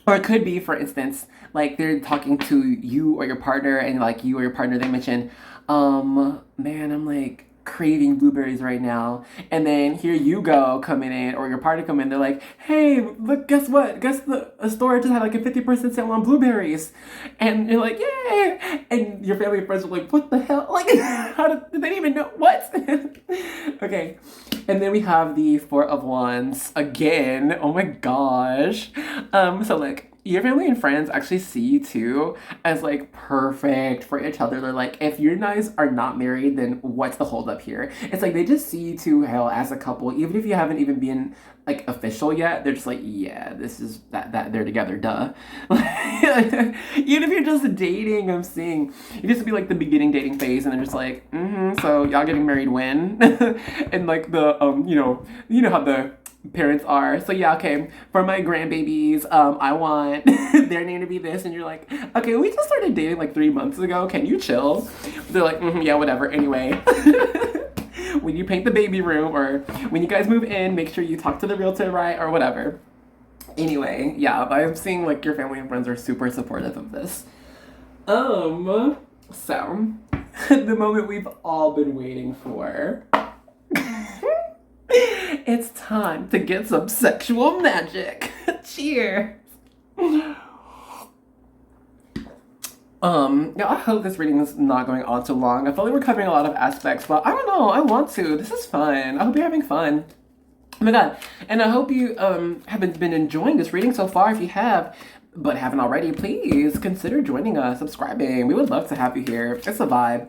Or it could be, for instance, like they're talking to you or your partner, and like you or your partner, they mention, man, I'm like craving blueberries right now. And then here you go coming in, or your partner come in, they're like, hey, look, guess what? Guess the store just had like a 50% sale on blueberries. And you're like, yay! And your family and friends are like, what the hell? Like, did they even know? What? Okay. And then we have the 4 of Wands again. Oh my gosh. So like your family and friends actually see you too as like perfect for each other. They're like, if you guys are not married, then what's the hold up here? It's like they just see you two as a couple, even if you haven't even been like official yet. They're just like, yeah, this is that they're together, duh. Even if you're just dating, I'm seeing it used to be like the beginning dating phase, and they're just like, so y'all getting married when? And like the you know how the parents are. So yeah, okay, for my grandbabies, I want their name to be this, and you're like, okay, we just started dating like 3 months ago, can you chill? They're like, yeah, whatever, anyway. When you paint the baby room, or when you guys move in, make sure you talk to the realtor, right, or whatever. Anyway, yeah, I'm seeing like your family and friends are super supportive of this. So the moment we've all been waiting for. It's time to get some sexual magic. Cheers. I hope this reading is not going on too long. I feel like we're covering a lot of aspects, but I don't know, I want to. This is fun. I hope you're having fun. Oh my god. And I hope you have been enjoying this reading so far. If you have, but haven't already, please consider joining us, subscribing. We would love to have you here. It's a vibe.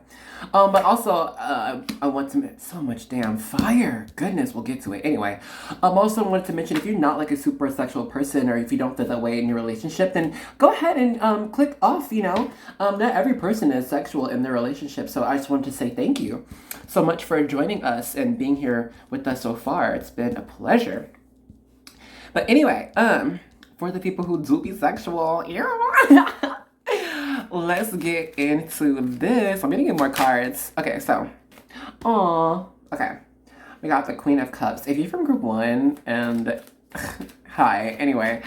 But also, I want to so much damn fire. Goodness, we'll get to it. Anyway, also wanted to mention, if you're not like a super sexual person, or if you don't feel that way in your relationship, then go ahead and click off. Not every person is sexual in their relationship. So I just wanted to say thank you so much for joining us and being here with us so far. It's been a pleasure. But anyway, for the people who do be sexual, let's get into this. I'm gonna get more cards. Okay, so, okay. We got the Queen of Cups. If you're from group 1 and hi, anyway.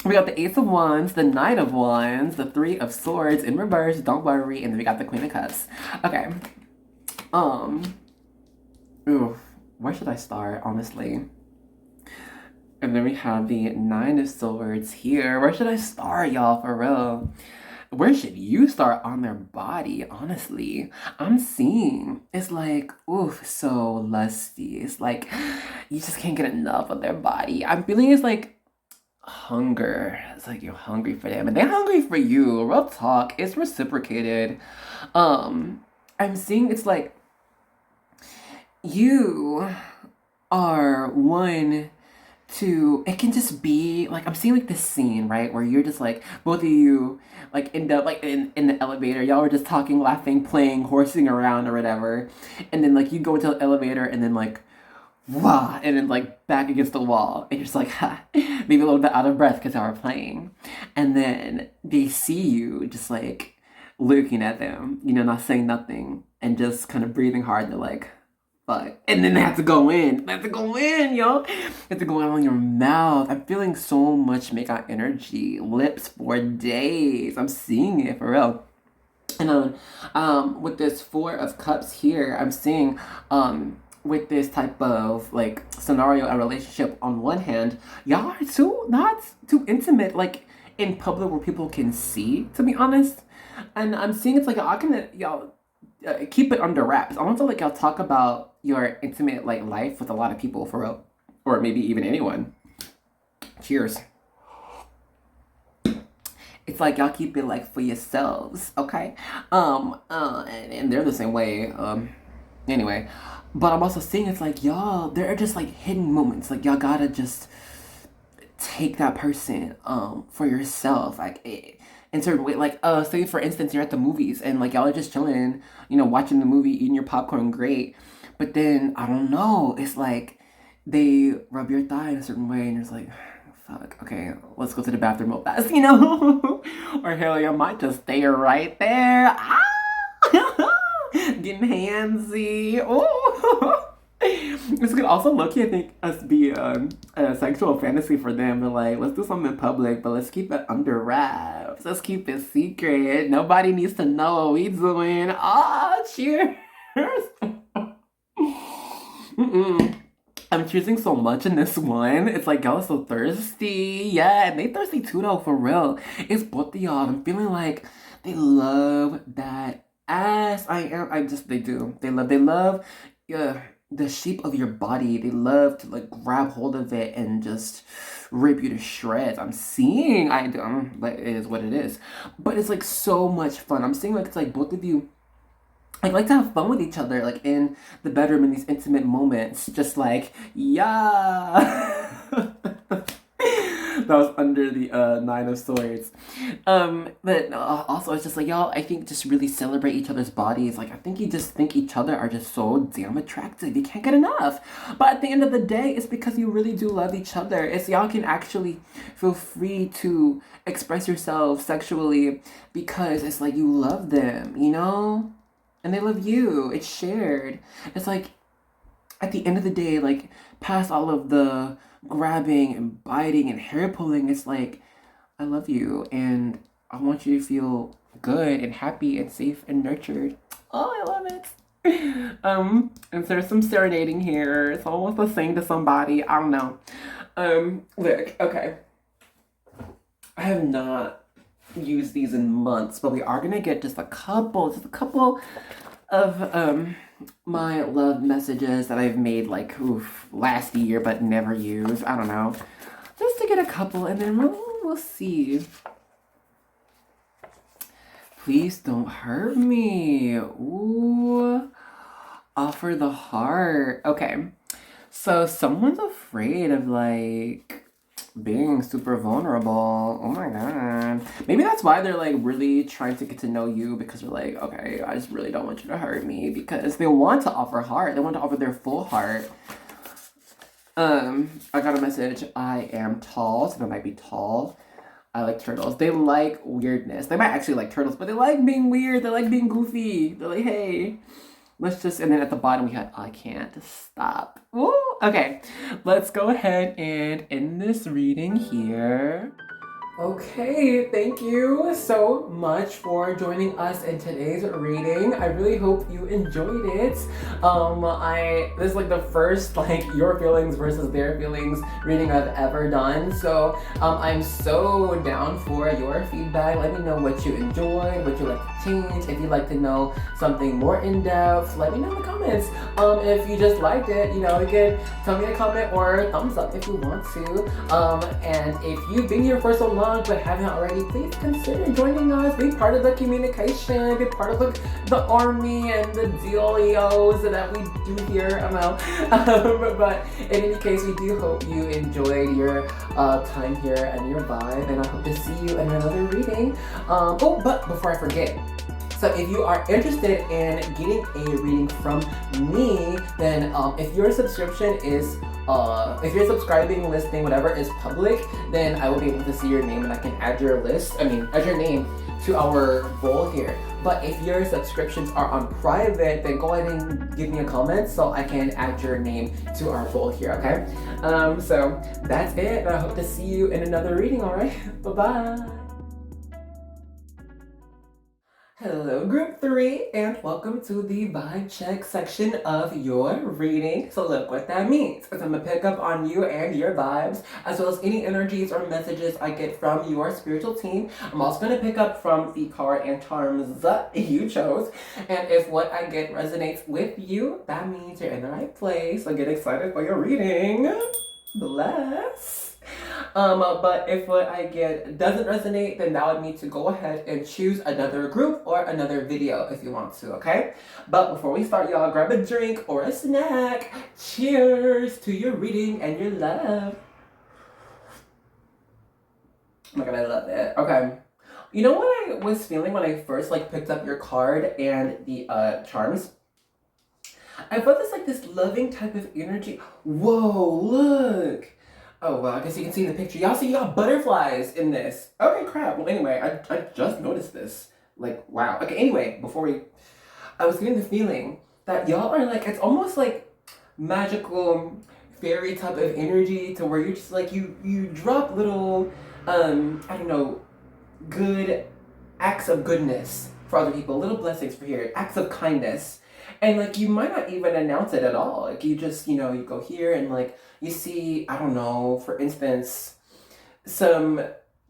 We got the Ace of Wands, the Knight of Wands, the Three of Swords in reverse, don't worry, and then we got the Queen of Cups. Okay. Ooh, where should I start, honestly? And then we have the Nine of Swords here. Where should I start, y'all, for real? Where should you start on their body, honestly? I'm seeing, it's like, oof, so lusty. It's like, you just can't get enough of their body. I'm feeling it's like hunger. It's like you're hungry for them and they're hungry for you. Real talk, it's reciprocated. I'm seeing it's like you are one to, it can just be like, I'm seeing like this scene, right, where you're just like, both of you like end up like in the elevator, y'all were just talking, laughing, playing, horsing around or whatever, and then like you go into the elevator and then like wow, and then like back against the wall, and you're just like ha, maybe a little bit out of breath because y'all were playing, and then they see you just like looking at them, you know, not saying nothing and just kind of breathing hard. They're like, fuck. And then they have to go in. They have to go in, yo. They have to go in on your mouth. I'm feeling so much make-out energy. Lips for days. I'm seeing it for real. And with this Four of Cups here, I'm seeing with this type of like scenario and relationship, on one hand, y'all are not too intimate, like in public where people can see, to be honest. And I'm seeing it's like y'all keep it under wraps. I want to like y'all talk about your intimate like life with a lot of people for real, or maybe even anyone. Cheers. It's like y'all keep it like for yourselves, okay? And they're the same way. Anyway, but I'm also seeing it's like y'all, there are just like hidden moments. Like y'all gotta just take that person for yourself, like in certain way. Like say for instance you're at the movies and like y'all are just chilling, you know, watching the movie, eating your popcorn, great, but then I don't know, it's like they rub your thigh in a certain way and you're just like, fuck, okay, let's go to the bathroom real fast, you know. Or hell, you might just stay right there. Getting handsy. Oh. This could also low-key, I think, us be a sexual fantasy for them. They're like, let's do something in public, but let's keep it under wraps. Let's keep it secret. Nobody needs to know what we doing. Oh, cheers. Mm-mm. I'm choosing so much in this one. It's like y'all are so thirsty. Yeah, and they thirsty too though, for real. It's both of y'all. I'm feeling like they love that ass. They do. They love the shape of your body. They love to like grab hold of it and just rip you to shreds. I'm seeing, like, it is what it is. But it's like so much fun. I'm seeing like it's like both of you like to have fun with each other, like in the bedroom in these intimate moments. Just like, yeah. That was under the Nine of Swords. But also it's just like y'all, I think, just really celebrate each other's bodies. Like I think you just think each other are just so damn attractive. You can't get enough. But at the end of the day, it's because you really do love each other. It's y'all can actually feel free to express yourself sexually because it's like you love them, you know? And they love you. It's shared. It's like, at the end of the day, like, past all of the grabbing and biting and hair pulling, it's like, I love you and I want you to feel good and happy and safe and nurtured. Oh, I love it. And there's some serenading here. It's almost a sing to somebody. I don't know. Look, okay. I have not used these in months, but we are gonna get just a couple of my love messages that I've made like last year but never used. I don't know, just to get a couple, and then we'll see. Please don't hurt me. Ooh, offer the heart. Okay, so someone's afraid of like being super vulnerable. Oh my god. Maybe that's why they're like really trying to get to know you, because they're like, okay, I just really don't want you to hurt me, because they want to offer heart. They want to offer their full heart. I got a message. I am tall, so they might be tall. I like turtles. They like weirdness. They might actually like turtles, but they like being weird. They like being goofy. They're like, hey. let's just, and then at the bottom we had, I can't stop. Woo! Okay, let's go ahead and end this reading here. Okay, thank you so much for joining us in today's reading. I really hope you enjoyed it. This is like the first like your feelings versus their feelings reading I've ever done. So I'm so down for your feedback. Let me know what you enjoyed, what you like to change. If you'd like to know something more in depth, let me know in the comments. If you just liked it, you know, you can tell me a comment or a thumbs up if you want to. And if you've been here for so long but haven't already, please consider joining us. Be part of the communication, be part of the army and the dealios that we do here. I don't know. But in any case, we do hope you enjoyed your time here and your vibe, and I hope to see you in another reading. Oh, but before I forget, so if you are interested in getting a reading from me, then if your subscription is if your subscribing, listening, whatever is public, then I will be able to see your name and I can add your add your name to our bowl here. But if your subscriptions are on private, then go ahead and give me a comment so I can add your name to our bowl here, okay? So that's it. I hope to see you in another reading, all right? Bye-bye. Hello group 3 and welcome to the vibe check section of your reading. So look what that means is I'm gonna pick up on you and your vibes as well as any energies or messages I get from your spiritual team. I'm also gonna pick up from the card and charms that you chose, and if what I get resonates with you, that means you're in the right place. So get excited for your reading. Bless. But if what I get doesn't resonate, then that would mean to go ahead and choose another group or another video if you want to, okay? But before we start, y'all, grab a drink or a snack. Cheers to your reading and your love. Oh my god, I love it. Okay. You know what I was feeling when I first picked up your card and the charms? I felt this loving type of energy. Whoa, look. Oh, well, I guess you can see in the picture. Y'all see you got butterflies in this. Okay, crap. Well, anyway, I just noticed this. Wow. Okay, anyway, I was getting the feeling that y'all are it's almost magical fairy type of energy to where you're just you drop little, I don't know, good acts of goodness for other people, little blessings for here, acts of kindness. And you might not even announce it at all. You just, you go here and you see, I don't know, for instance, some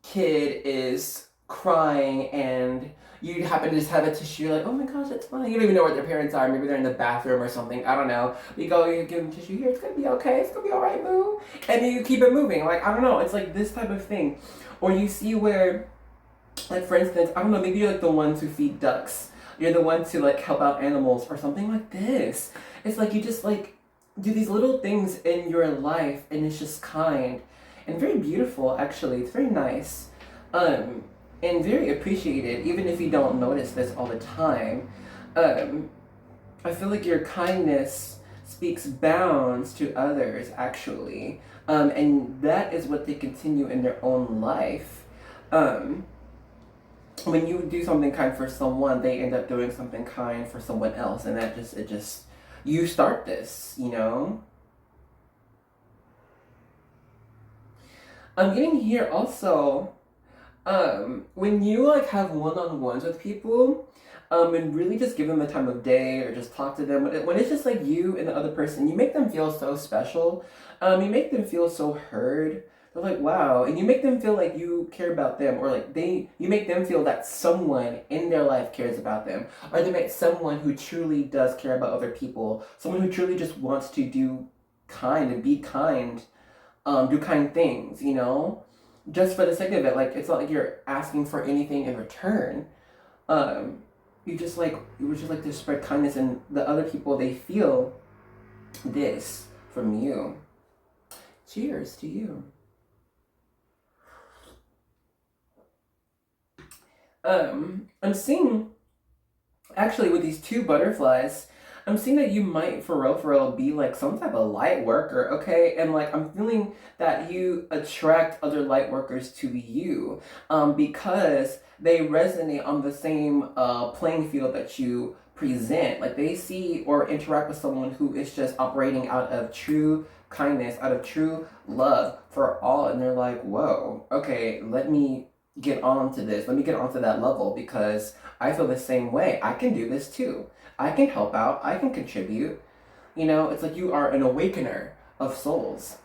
kid is crying and you happen to just have a tissue, you're like, oh my gosh, it's fine. You don't even know where their parents are. Maybe they're in the bathroom or something. I don't know. You give them tissue here. It's going to be okay. It's going to be all right, boo. And then you keep it moving. I don't know. It's this type of thing. Or you see where, for instance, I don't know, maybe you're the one to feed ducks. You're the one to help out animals or something like this. It's you just do these little things in your life and it's just kind and very beautiful. Actually, it's very nice and very appreciated, even if you don't notice this all the time. I feel your kindness speaks bounds to others, actually, and that is what they continue in their own life. When you do something kind for someone, they end up doing something kind for someone else, and that you start this, I'm getting here also, when you have one-on-ones with people, and really just give them the time of day or just talk to them, when it's just you and the other person, you make them feel so special, you make them feel so heard. They're wow, and you make them feel you care about them, or you make them feel that someone in their life cares about them, or they make someone who truly does care about other people, someone who truly just wants to do kind and be kind, do kind things, just for the sake of it. It's not you're asking for anything in return. You would just to spread kindness, and the other people, they feel this from you. Cheers to you. I'm seeing, actually, with these two butterflies, I'm seeing that you might, for real, be some type of light worker, okay? And I'm feeling that you attract other light workers to you, because they resonate on the same playing field that you present. Like they see or interact with someone who is just operating out of true kindness, out of true love for all, and they're like, whoa, okay, let me get on to this. Let me get onto that level because I feel the same way. I can do this too. I can help out. I can contribute. You know, it's like you are an awakener of souls,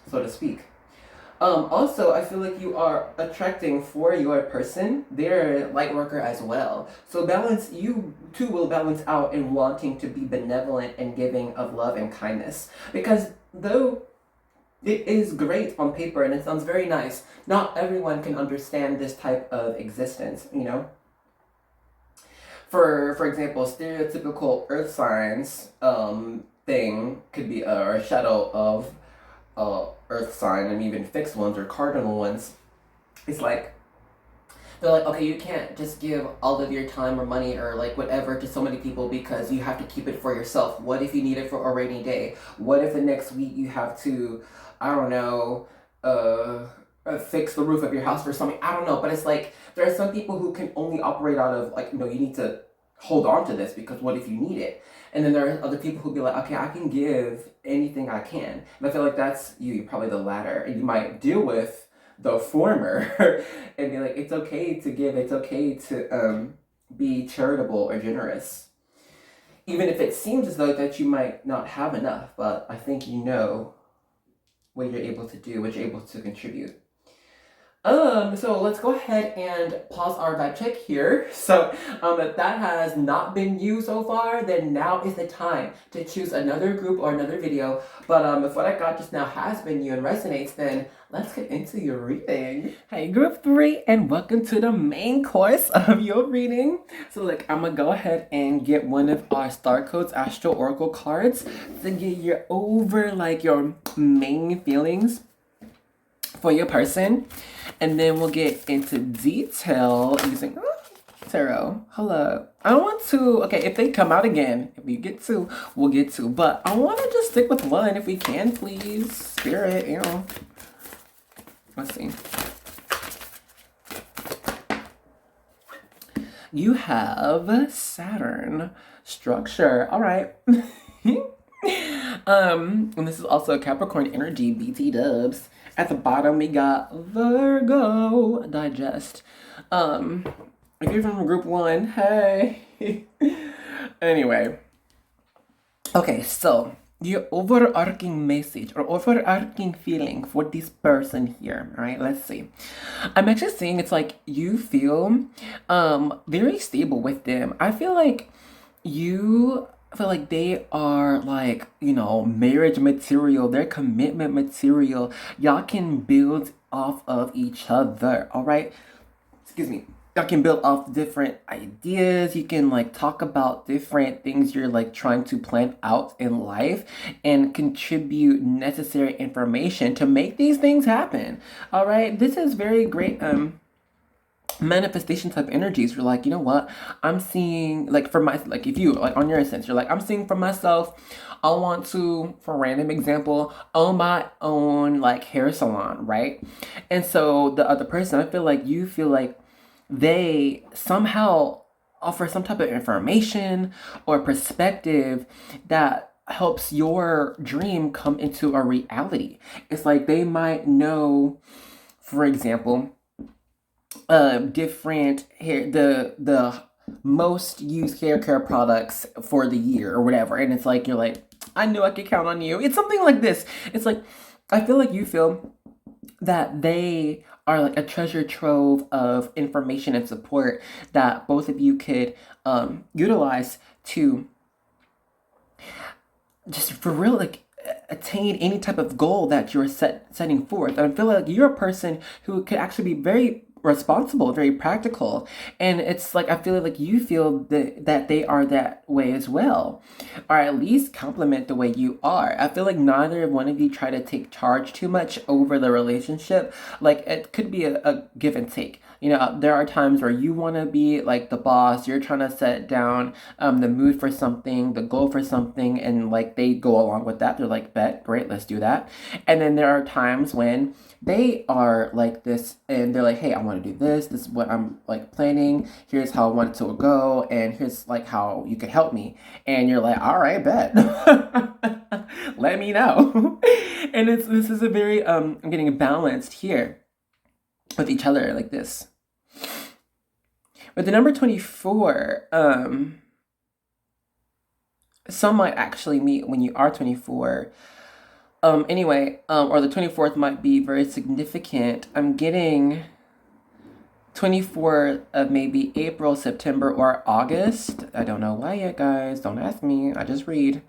so to speak. Also, I feel like you are attracting for your person their light worker as well. So balance, you too will balance out in wanting to be benevolent and giving of love and kindness. Because though it is great on paper and it sounds very nice, not everyone can understand this type of existence, you know? For example, stereotypical earth signs thing could be a shadow of earth sign, and even fixed ones or cardinal ones. It's like they're like, okay, you can't just give all of your time or money or like whatever to so many people because you have to keep it for yourself. What if you need it for a rainy day? What if the next week you have to, I don't know, fix the roof of your house for something? I don't know, but it's like there are some people who can only operate out of like, no, you need to hold on to this because what if you need it? And then there are other people who be like, okay, I can give anything I can. And I feel like that's you. You're probably the latter. And you might deal with the former and be like, it's okay to give. It's okay to be charitable or generous. Even if it seems as though that you might not have enough. But I think you know what you're able to do, what you're able to contribute. So let's go ahead and pause our vibe check here. So, if that has not been you so far, then now is the time to choose another group or another video. But if what I got just now has been you and resonates, then let's get into your reading. Hey, group 3, and welcome to the main course of your reading. So, like, I'm gonna go ahead and get one of our Star Codes Astral Oracle cards to get your your main feelings for your person. And then we'll get into detail using tarot. Hello. I don't want to, okay, if they come out again, if we get two, we'll get two. But I want to just stick with one if we can, please. Spirit, you know. Let's see. You have Saturn structure. All right. And this is also Capricorn energy, BT dubs. At the bottom, we got Virgo digest. If you're from group 1, hey. Anyway. Okay, so your overarching message or overarching feeling for this person here. All right, let's see. I'm actually seeing it's like you feel very stable with them. I feel like they are like, you know, marriage material, they're commitment material. Y'all can build off of each other, all right? Excuse me. Y'all can build off different ideas. You can like talk about different things you're like trying to plan out in life and contribute necessary information to make these things happen. All right? This is very great manifestation type energies. You're like, you know what, I'm seeing like for my, like if you like on your sense, you're like, I'm seeing for myself, I want to, for random example, own my own like hair salon, right? And so the other person, I feel like you feel like they somehow offer some type of information or perspective that helps your dream come into a reality. It's like they might know, for example, different hair, the most used hair care products for the year or whatever, and it's like you're like, I knew I could count on you. It's something like this. It's like I feel like you feel that they are like a treasure trove of information and support that both of you could utilize to just for real like attain any type of goal that you're setting forth. And I feel like you're a person who could actually be very responsible, very practical, and it's like I feel like you feel that they are that way as well, or at least compliment the way you are. I feel like neither one of you try to take charge too much over the relationship. Like it could be a give and take. You know, there are times where you want to be like the boss, you're trying to set down the mood for something, the goal for something, and like they go along with that. They're like, bet, great, let's do that. And then there are times when they are like this and they're like, hey, I want to do this. This is what I'm like planning. Here's how I want it to go. And here's like how you could help me. And you're like, all right, bet. Let me know. And this is a very, I'm getting balanced here with each other like this. With the number 24, some might actually meet when you are 24. Anyway, or the 24th might be very significant. I'm getting 24th of maybe April, September, or August. I don't know why yet, guys. Don't ask me. I just read.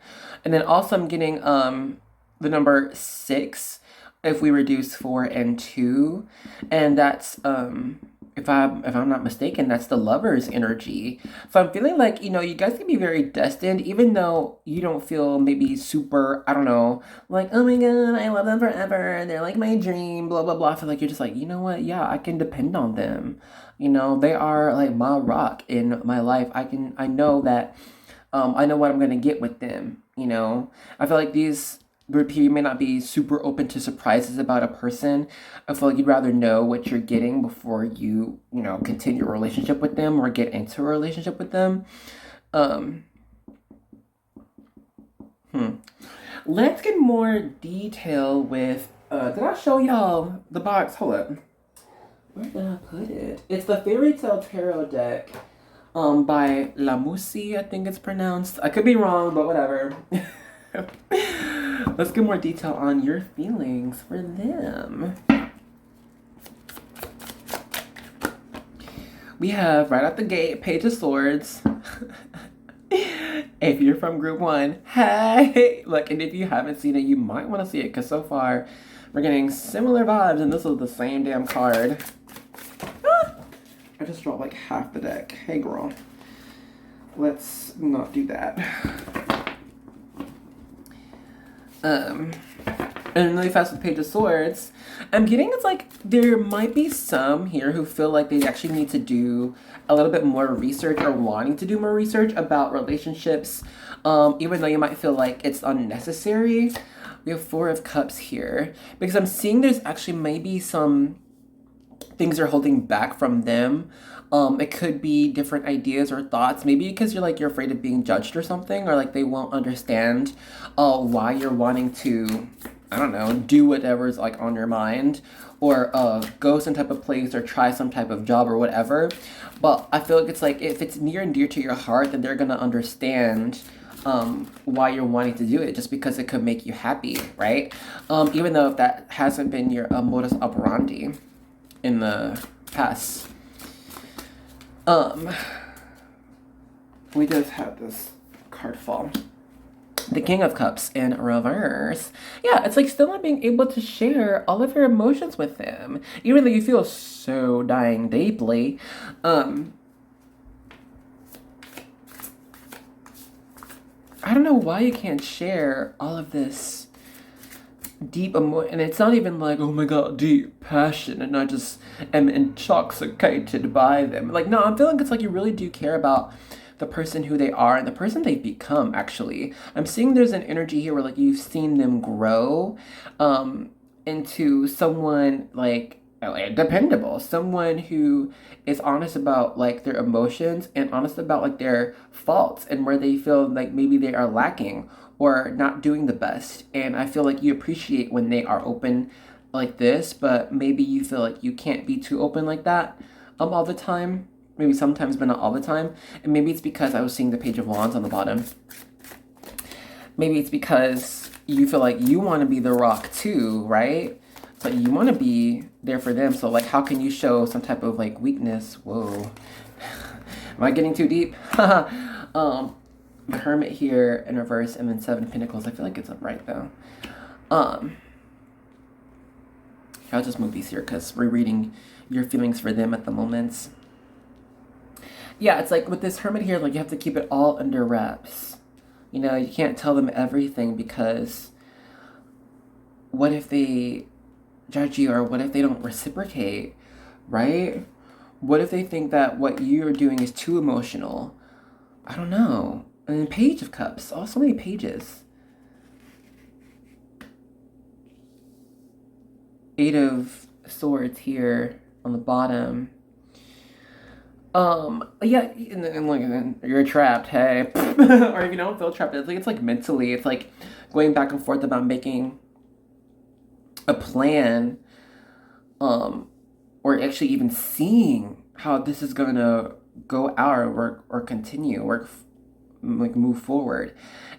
And then also I'm getting the number 6 if we reduce 4 and 2. And that's if I'm not mistaken, that's the lover's energy. So I'm feeling like, you know, you guys can be very destined, even though you don't feel maybe super, I don't know, like, oh my god, I love them forever, they're like my dream, blah blah blah. I feel like you're just like, you know what, yeah, I can depend on them. You know, they are like my rock in my life. I know that I know what I'm gonna get with them, you know. I feel like these group here, you may not be super open to surprises about a person. I feel like you'd rather know what you're getting before you know, continue a relationship with them or get into a relationship with them. Let's get more detail with, did I show y'all the box? Hold up. Where did I put it? It's the Fairy Tale Tarot deck by La Musi, I think it's pronounced. I could be wrong, but whatever. Let's get more detail on your feelings for them. We have right out the gate, Page of Swords. If you're from group 1, hey! Look, and if you haven't seen it, you might want to see it, because so far we're getting similar vibes, and this is the same damn card. I just dropped like half the deck. Hey girl. Let's not do that. And really fast with Page of Swords, I'm getting it's like there might be some here who feel like they actually need to do a little bit more research or wanting to do more research about relationships, even though you might feel like it's unnecessary. We have 4 of Cups here because I'm seeing there's actually maybe some things they're holding back from them. It could be different ideas or thoughts, maybe because you're afraid of being judged or something, or like they won't understand why you're wanting to, I don't know, do whatever's like on your mind, or go some type of place or try some type of job or whatever. But I feel like it's like if it's near and dear to your heart, then they're gonna understand why you're wanting to do it, just because it could make you happy, right? Even though if that hasn't been your modus operandi in the past. We just had this card fall. The King of Cups in reverse. Yeah, it's like still not being able to share all of your emotions with him, even though you feel so dying deeply. I don't know why you can't share all of this deep emotion, and it's not even like, oh my god, deep passion, and I just am intoxicated by them. Like, no, I'm feeling it's like you really do care about the person who they are and the person they've become, actually. I'm seeing there's an energy here where like you've seen them grow into someone like dependable, someone who is honest about like their emotions and honest about like their faults and where they feel like maybe they are lacking or not doing the best. And I feel like you appreciate when they are open like this, but maybe you feel like you can't be too open like that all the time. Maybe sometimes, but not all the time. And maybe it's because I was seeing the Page of Wands on the bottom. Maybe it's because you feel like you want to be the rock too, right? But you want to be there for them. So like, how can you show some type of like weakness? Whoa. Am I getting too deep? The Hermit here in reverse, and then 7 of Pentacles. I feel like it's upright though. I'll just move these here because we're reading your feelings for them at the moment. Yeah, it's like with this Hermit here, like you have to keep it all under wraps. You know, you can't tell them everything because what if they judge you, or what if they don't reciprocate, right? What if they think that what you're doing is too emotional? I don't know. And then Page of Cups. Oh, so many pages. 8 of Swords here on the bottom. Yeah, and like, you're trapped, hey. Or if you don't feel trapped, it's like mentally, it's like going back and forth about making a plan, or actually even seeing how this is gonna go out or work or continue, like move forward.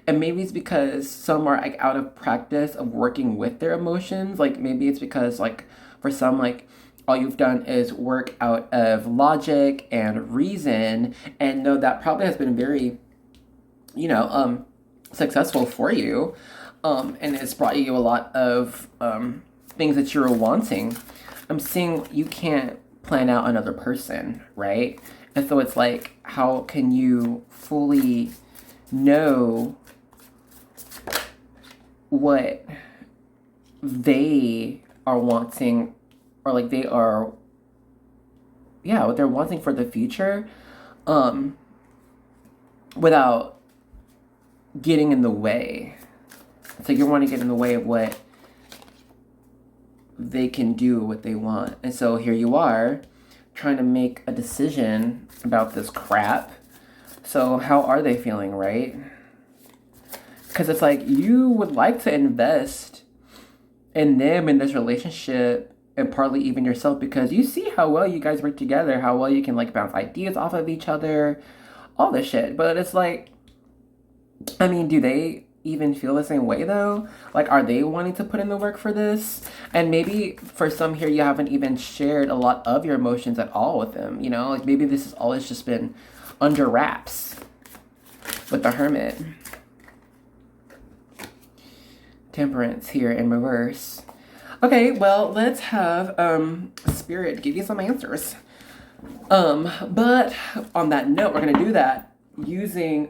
And maybe it's because some are like out of practice of working with their emotions. Like maybe it's because like for some, like all you've done is work out of logic and reason, and no, that probably has been very, successful for you, and it's brought you a lot of things that you were wanting. I'm seeing you can't plan out another person, right? And so it's like, how can you fully know what they are wanting, or like they are, yeah, what they're wanting for the future, without getting in the way. So you want to get in the way of what they can do, what they want. And so here you are trying to make a decision about this crap. So how are they feeling, right? Because it's like you would like to invest in them, in this relationship, and partly even yourself, because you see how well you guys work together, how well you can like bounce ideas off of each other, all this shit. But it's like, I mean, do they even feel the same way though? Like, are they wanting to put in the work for this? And maybe for some here, you haven't even shared a lot of your emotions at all with them, like maybe this has always just been under wraps with the Hermit. Temperance here in reverse. Okay, well, let's have Spirit give you some answers. But on that note, we're gonna do that using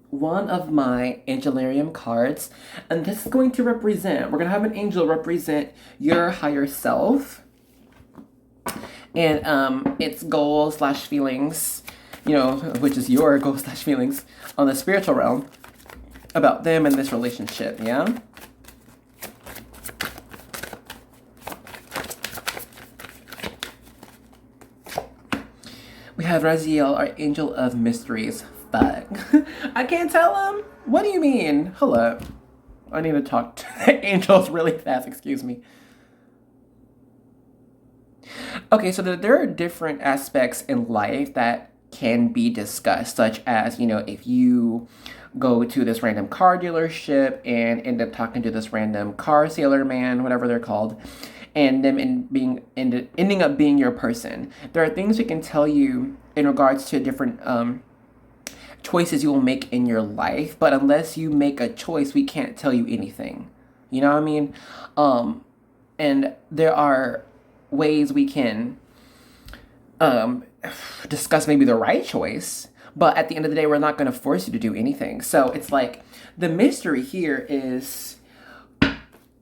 one of my Angelarium cards, and this is going to represent, we're gonna have an angel represent your higher self and its goals slash feelings, which is your goals slash feelings on the spiritual realm about them and this relationship. Yeah. We have Raziel, our angel of mysteries. Fuck. I can't tell him? What do you mean? Hold up. I need to talk to the angels really fast, excuse me. Okay, so there are different aspects in life that can be discussed, such as, if you go to this random car dealership and end up talking to this random car sailor man, whatever they're called, and them ending up being your person. There are things we can tell you in regards to different choices you will make in your life, but unless you make a choice, we can't tell you anything. You know what I mean? And there are ways we can discuss maybe the right choice, but at the end of the day, we're not going to force you to do anything. So it's like, the mystery here is,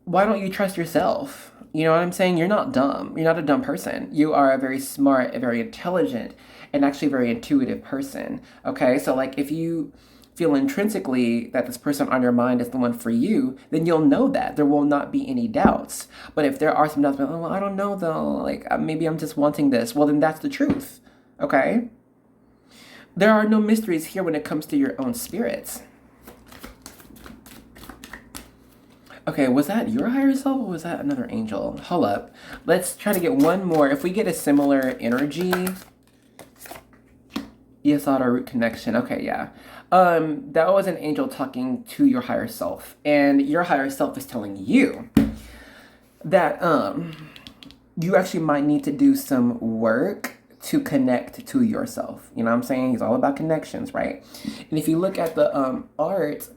why don't you trust yourself? You know what I'm saying? You're not dumb. You're not a dumb person. You are a very smart, a very intelligent, and actually very intuitive person. Okay? So like, if you feel intrinsically that this person on your mind is the one for you, then you'll know that. There will not be any doubts. But if there are some doubts, well, I don't know though, like maybe I'm just wanting this, well then that's the truth. Okay? There are no mysteries here when it comes to your own spirits. Okay, was that your higher self or was that another angel? Hold up. Let's try to get one more. If we get a similar energy. ESOD or root connection. Okay, yeah. That was an angel talking to your higher self. And your higher self is telling you that you actually might need to do some work to connect to yourself. You know what I'm saying? He's all about connections, right? And if you look at the art,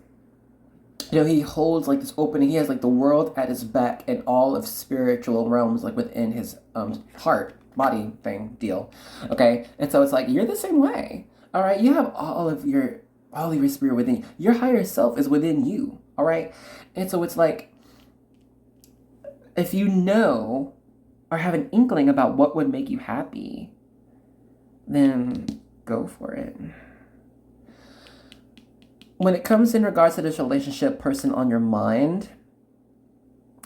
he holds like this opening. He has like the world at his back and all of spiritual realms like within his heart, body thing deal. Okay, and so it's like you're the same way. All right, you have all of your spirit within you. Your higher self is within you. All right, and so it's like if you know or have an inkling about what would make you happy, then go for it. When it comes in regards to this relationship person on your mind,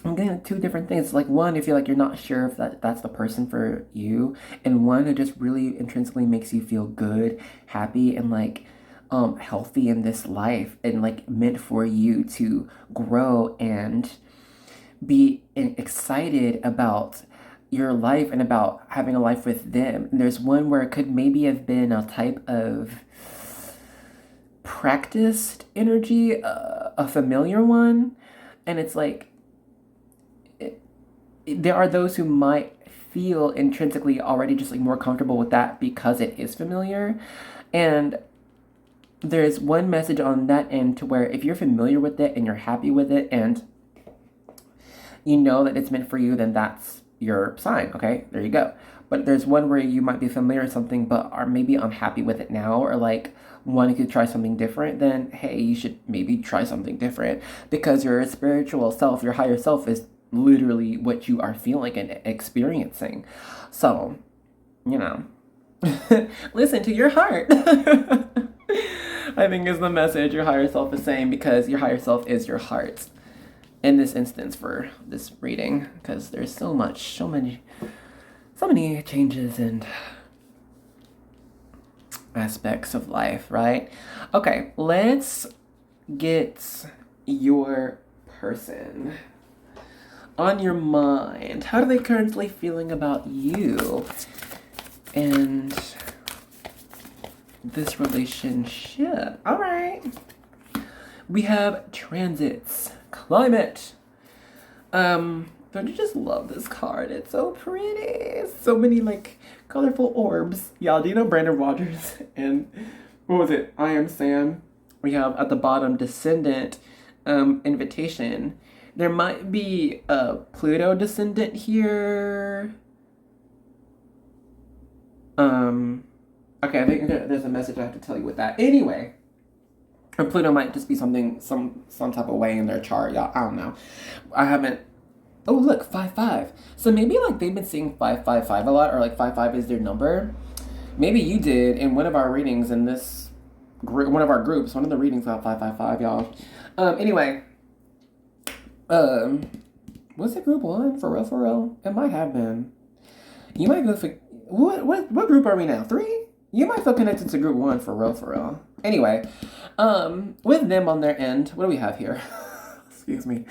I'm getting two different things. Like one, if you're like you're not sure if that's the person for you, and one who just really intrinsically makes you feel good, happy, and like healthy in this life, and like meant for you to grow and be excited about your life and about having a life with them. And there's one where it could maybe have been a type of practiced energy, a familiar one, and it's like there are those who might feel intrinsically already just like more comfortable with that because it is familiar. And there's one message on that end to where if you're familiar with it and you're happy with it and you know that it's meant for you, then that's your sign. Okay, there you go. But there's one where you might be familiar with something but are maybe unhappy with it now, or like wanting to try something different. Then hey, you should maybe try something different, because your spiritual self, your higher self, is literally what you are feeling and experiencing. So, you know, listen to your heart. I think is the message your higher self is saying, because your higher self is your heart in this instance for this reading, because there's so many changes and aspects of life, right? Okay, let's get your person on your mind. How are they currently feeling about you and this relationship? All right. We have transits, climate. Don't you just love this card? It's so pretty. So many like colorful orbs. Y'all, do you know Brandon Rogers and what was it? I Am Sam. We have at the bottom Descendant, invitation. There might be a Pluto descendant here. Okay, I think there's a message I have to tell you with that. Anyway, or Pluto might just be something, some type of way in their chart, y'all. I don't know. I haven't. Oh, look, 5-5. So maybe like they've been seeing 5-5-5 a lot, or like 5-5 is their number. Maybe you did in one of our readings in this group, one of our groups. One of the readings got 5-5-5, y'all. Anyway. Was it group 1? For real, for real? It might have been. You might go for... What group are we now? 3? You might feel connected to group 1 for real, for real. Anyway, with them on their end, what do we have here? Excuse me.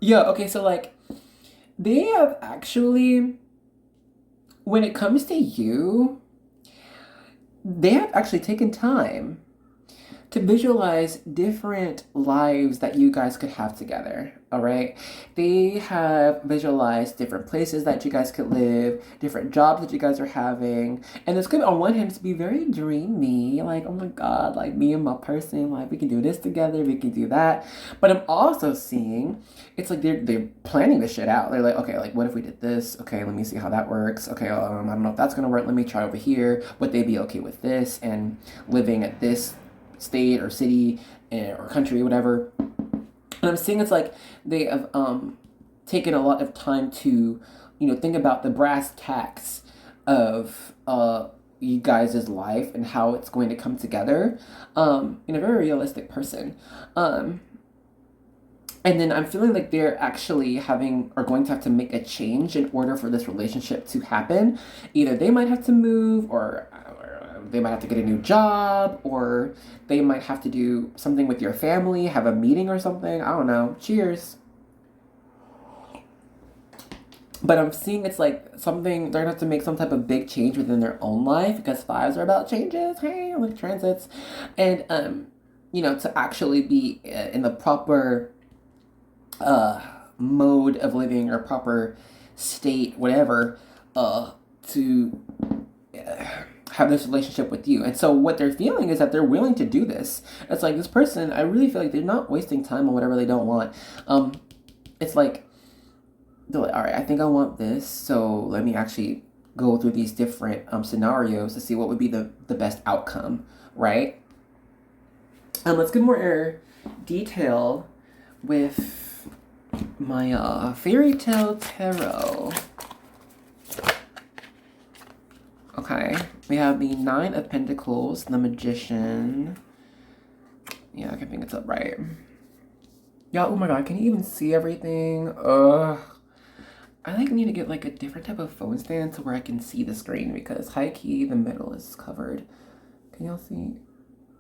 Yeah, okay, so like, they have actually, when it comes to you, they have actually taken time to visualize different lives that you guys could have together, all right? They have visualized different places that you guys could live, different jobs that you guys are having, and this could, on one hand, to be very dreamy, like, oh my God, like, me and my person, like, we can do this together, we can do that, but I'm also seeing, it's like they're planning this shit out. They're like, okay, like, what if we did this? Okay, let me see how that works. Okay, I don't know if that's gonna work, let me try over here. Would they be okay with this, and living at this state or city or country, whatever. And I'm seeing it's like they have taken a lot of time to, you know, think about the brass tacks of you guys' life and how it's going to come together in a very realistic person. And then I'm feeling like they're actually going to have to make a change in order for this relationship to happen. Either they might have to move, or they might have to get a new job, or they might have to do something with your family, have a meeting or something. I don't know. Cheers. But I'm seeing it's like something, they're going to have to make some type of big change within their own life, because 5s are about changes. Hey, like transits. And, you know, to actually be in the proper mode of living, or proper state, whatever, to have this relationship with you. And so what they're feeling is that they're willing to do this. It's like, this person, I really feel like they're not wasting time on whatever they don't want. It's like, they're like, all right, I think I want this, so let me actually go through these different scenarios to see what would be the best outcome, right? Let's get more detail with my fairy tale tarot. Okay, we have the 9 of Pentacles, the Magician. Yeah, I can think it's up right. Yeah, oh my god, can you even see everything? I like need to get like a different type of phone stand to where I can see the screen because high key the middle is covered. Can y'all see?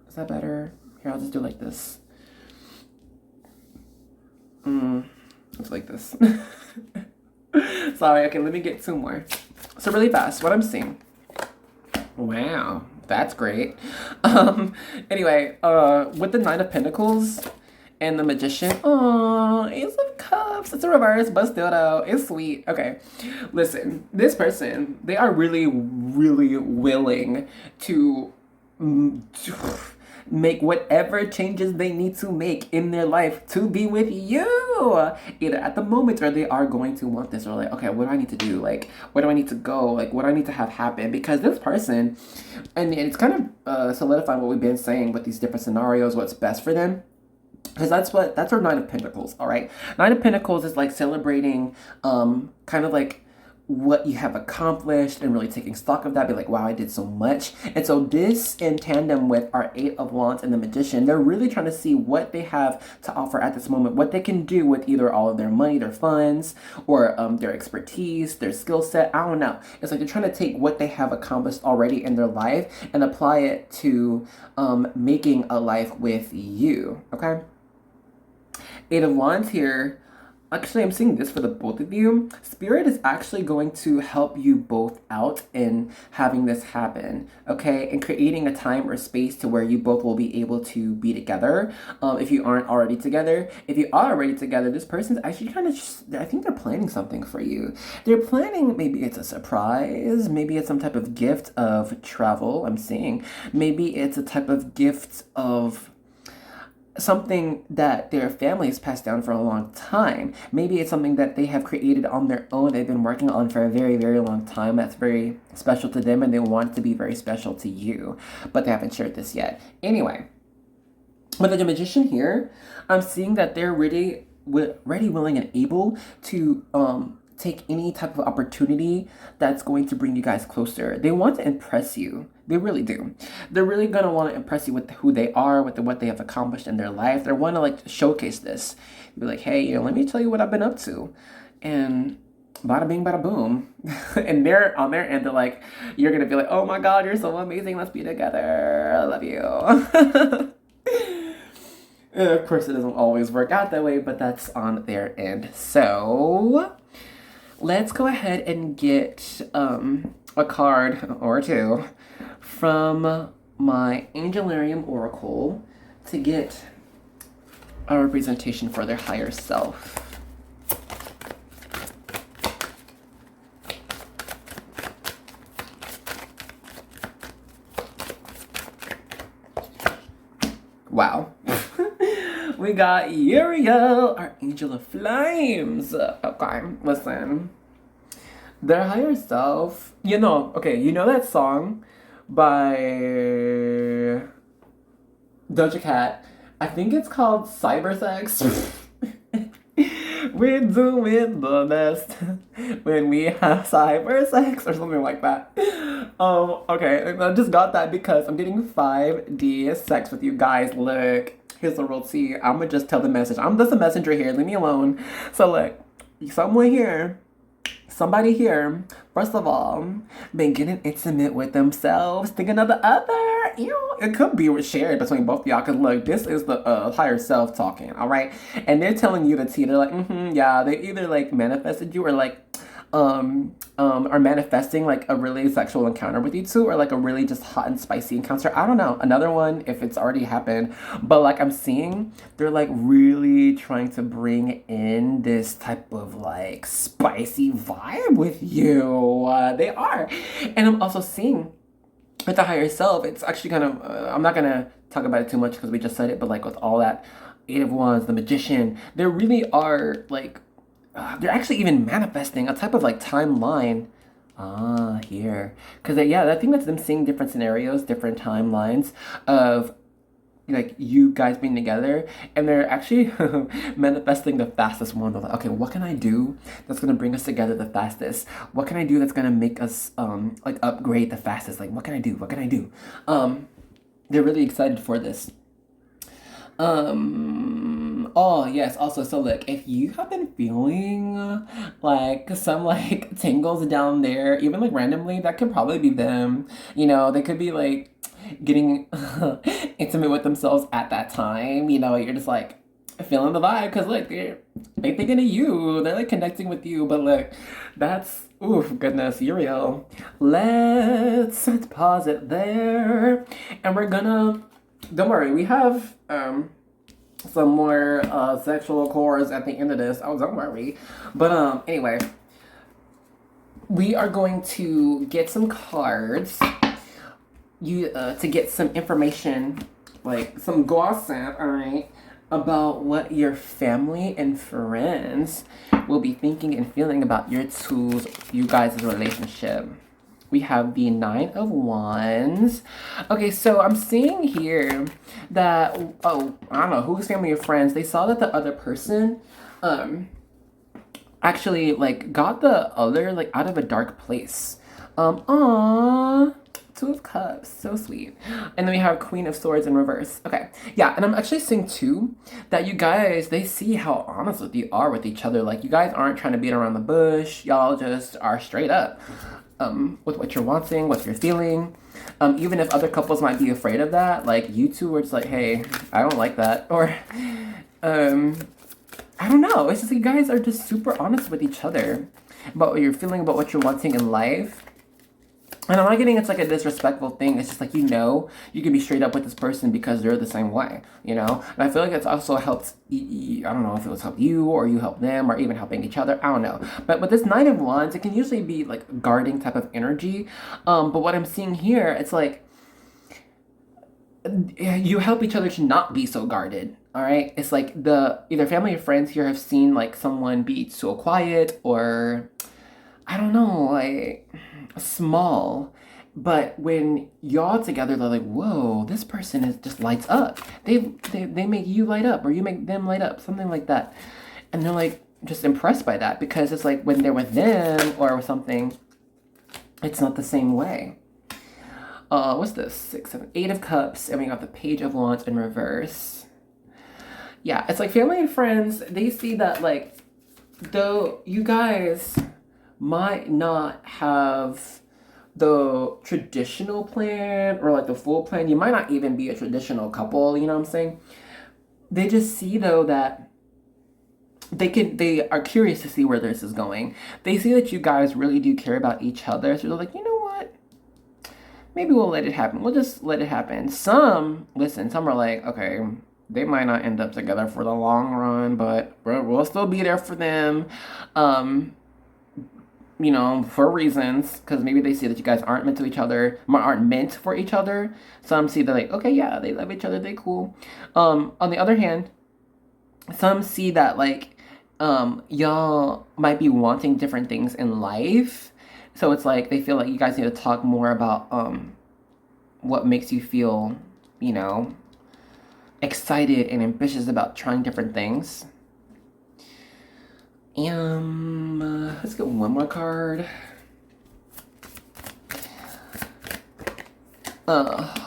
Is that better? Here, I'll just do like this. It's like this. Sorry, okay, let me get two more. So really fast, what I'm seeing. Wow, that's great. Anyway, with the Nine of Pentacles and the Magician, oh, Ace of Cups. It's a reverse, but still though, it's sweet. Okay, listen, this person, they are really, really willing to make whatever changes they need to make in their life to be with you, either at the moment or they are going to want this, or like, okay, what do I need to do, like where do I need to go, like what do I need to have happen, because this person, and it's kind of solidifying what we've been saying with these different scenarios, what's best for them. Because that's our Nine of Pentacles, all right? Nine of Pentacles is like celebrating kind of like what you have accomplished and really taking stock of that, be like, wow, I did so much. And so this in tandem with our Eight of Wands and the Magician, they're really trying to see what they have to offer at this moment, what they can do with either all of their money, their funds, or their expertise, their skill set. I don't know. It's like they're trying to take what they have accomplished already in their life and apply it to making a life with you, okay? Eight of Wands here. Actually, I'm seeing this for the both of you. Spirit is actually going to help you both out in having this happen, okay? And creating a time or space to where you both will be able to be together. If you aren't already together. If you are already together, this person's actually kind of just, I think they're planning something for you. They're planning, maybe it's a surprise. Maybe it's some type of gift of travel, I'm seeing. Maybe it's a type of gift of something that their family has passed down for a long time. Maybe it's something that they have created on their own, they've been working on for a very, very long time, that's very special to them, and they want it to be very special to you, but they haven't shared this yet. Anyway, with the Magician here, I'm seeing that they're ready, willing, and able to take any type of opportunity that's going to bring you guys closer. They want to impress you. They really do. They're really going to want to impress you with who they are, with what they have accomplished in their life. They want to like showcase this. Be like, hey, let me tell you what I've been up to. And bada bing, bada boom. And they're on their end, they're like, you're going to be like, oh my God, you're so amazing. Let's be together. I love you. Of course, it doesn't always work out that way, but that's on their end. So let's go ahead and get a card or two from my Angelarium Oracle to get a representation for their higher self. Wow. We got Uriel, our Angel of Flames. Okay, listen. Their higher self, you know that song by Doja Cat? I think it's called Cybersex. We're doing the best when we have cybersex or something like that. Okay, I just got that because I'm getting 5D sex with you guys. Look, here's the real tea. I'm gonna just tell the message. I'm just a messenger here. Leave me alone. So look, somebody here, first of all, been getting intimate with themselves, thinking of the other. It could be shared between both of y'all, because look, this is the higher self talking, all right? And they're telling you the tea. They're like, yeah, they either like manifested you or like are manifesting like a really sexual encounter with you two, or like a really just hot and spicy encounter. I don't know, another one if it's already happened, but like I'm seeing they're like really trying to bring in this type of like spicy vibe with you. They are. And I'm also seeing with the higher self, it's actually kind of I'm not gonna talk about it too much because we just said it, but like with all that Eight of Wands, the Magician, there really are like they're actually even manifesting a type of like timeline here, because yeah, I think that's them seeing different scenarios, different timelines of like you guys being together, and they're actually manifesting the fastest one. They're like, okay, what can I do that's gonna bring us together the fastest? What can I do that's gonna make us like upgrade the fastest? Like what can I do They're really excited for this. Oh, yes. Also, so look, if you have been feeling like some like tingles down there, even like randomly, that could probably be them. You know, they could be like getting intimate with themselves at that time. You know, you're just like feeling the vibe because look, they thinking of you. They're like connecting with you. But look, that's oof, goodness, Uriel. Let's pause it there, and we're gonna. Don't worry, we have some more sexual chords at the end of this. Oh, don't worry. But anyway, we are going to get some cards. You to get some information, like some gossip, all right, about what your family and friends will be thinking and feeling about you guys' relationship. We have the Nine of Wands. Okay, so I'm seeing here that, oh, I don't know, whose family or friends, they saw that the other person actually, like, got the other, like, out of a dark place. Aww. Two of Cups, so sweet. And then we have Queen of Swords in reverse. Okay, yeah, and I'm actually seeing too that you guys, they see how honest you are with each other. Like, you guys aren't trying to beat around the bush. Y'all just are straight up with what you're wanting, what you're feeling. Even if other couples might be afraid of that, like, you two are just like, hey, I don't like that. Or, I don't know. It's just like you guys are just super honest with each other about what you're feeling, about what you're wanting in life. And I'm not getting it's like a disrespectful thing. It's just like, you know, you can be straight up with this person because they're the same way, you know? And I feel like it's also helped, I don't know if it was helped you or you help them or even helping each other. I don't know. But with this Nine of Wands, it can usually be like guarding type of energy. But what I'm seeing here, it's like you help each other to not be so guarded. All right. It's like the either family or friends here have seen like someone be so quiet or I don't know, like small. But when y'all together, they're like, whoa, this person is just lights up. They make you light up or you make them light up, something like that. And they're like just impressed by that because it's like when they're with them or with something, it's not the same way. What's this? 6, 7, 8 of Cups, and we got the Page of Wands in reverse. Yeah, it's like family and friends, they see that like, though you guys might not have the traditional plan or like the full plan. You might not even be a traditional couple, you know what I'm saying? They just see though that they are curious to see where this is going. They see that you guys really do care about each other. So they're like, you know what? Maybe we'll let it happen. We'll just let it happen. Some are like, okay, they might not end up together for the long run, but we'll still be there for them. You know, for reasons, because maybe they see that you guys aren't meant for each other. Some see that like, okay, yeah, they love each other, they cool. On the other hand, some see that like, y'all might be wanting different things in life. So it's like, they feel like you guys need to talk more about, what makes you feel, you know, excited and ambitious about trying different things. Let's get one more card.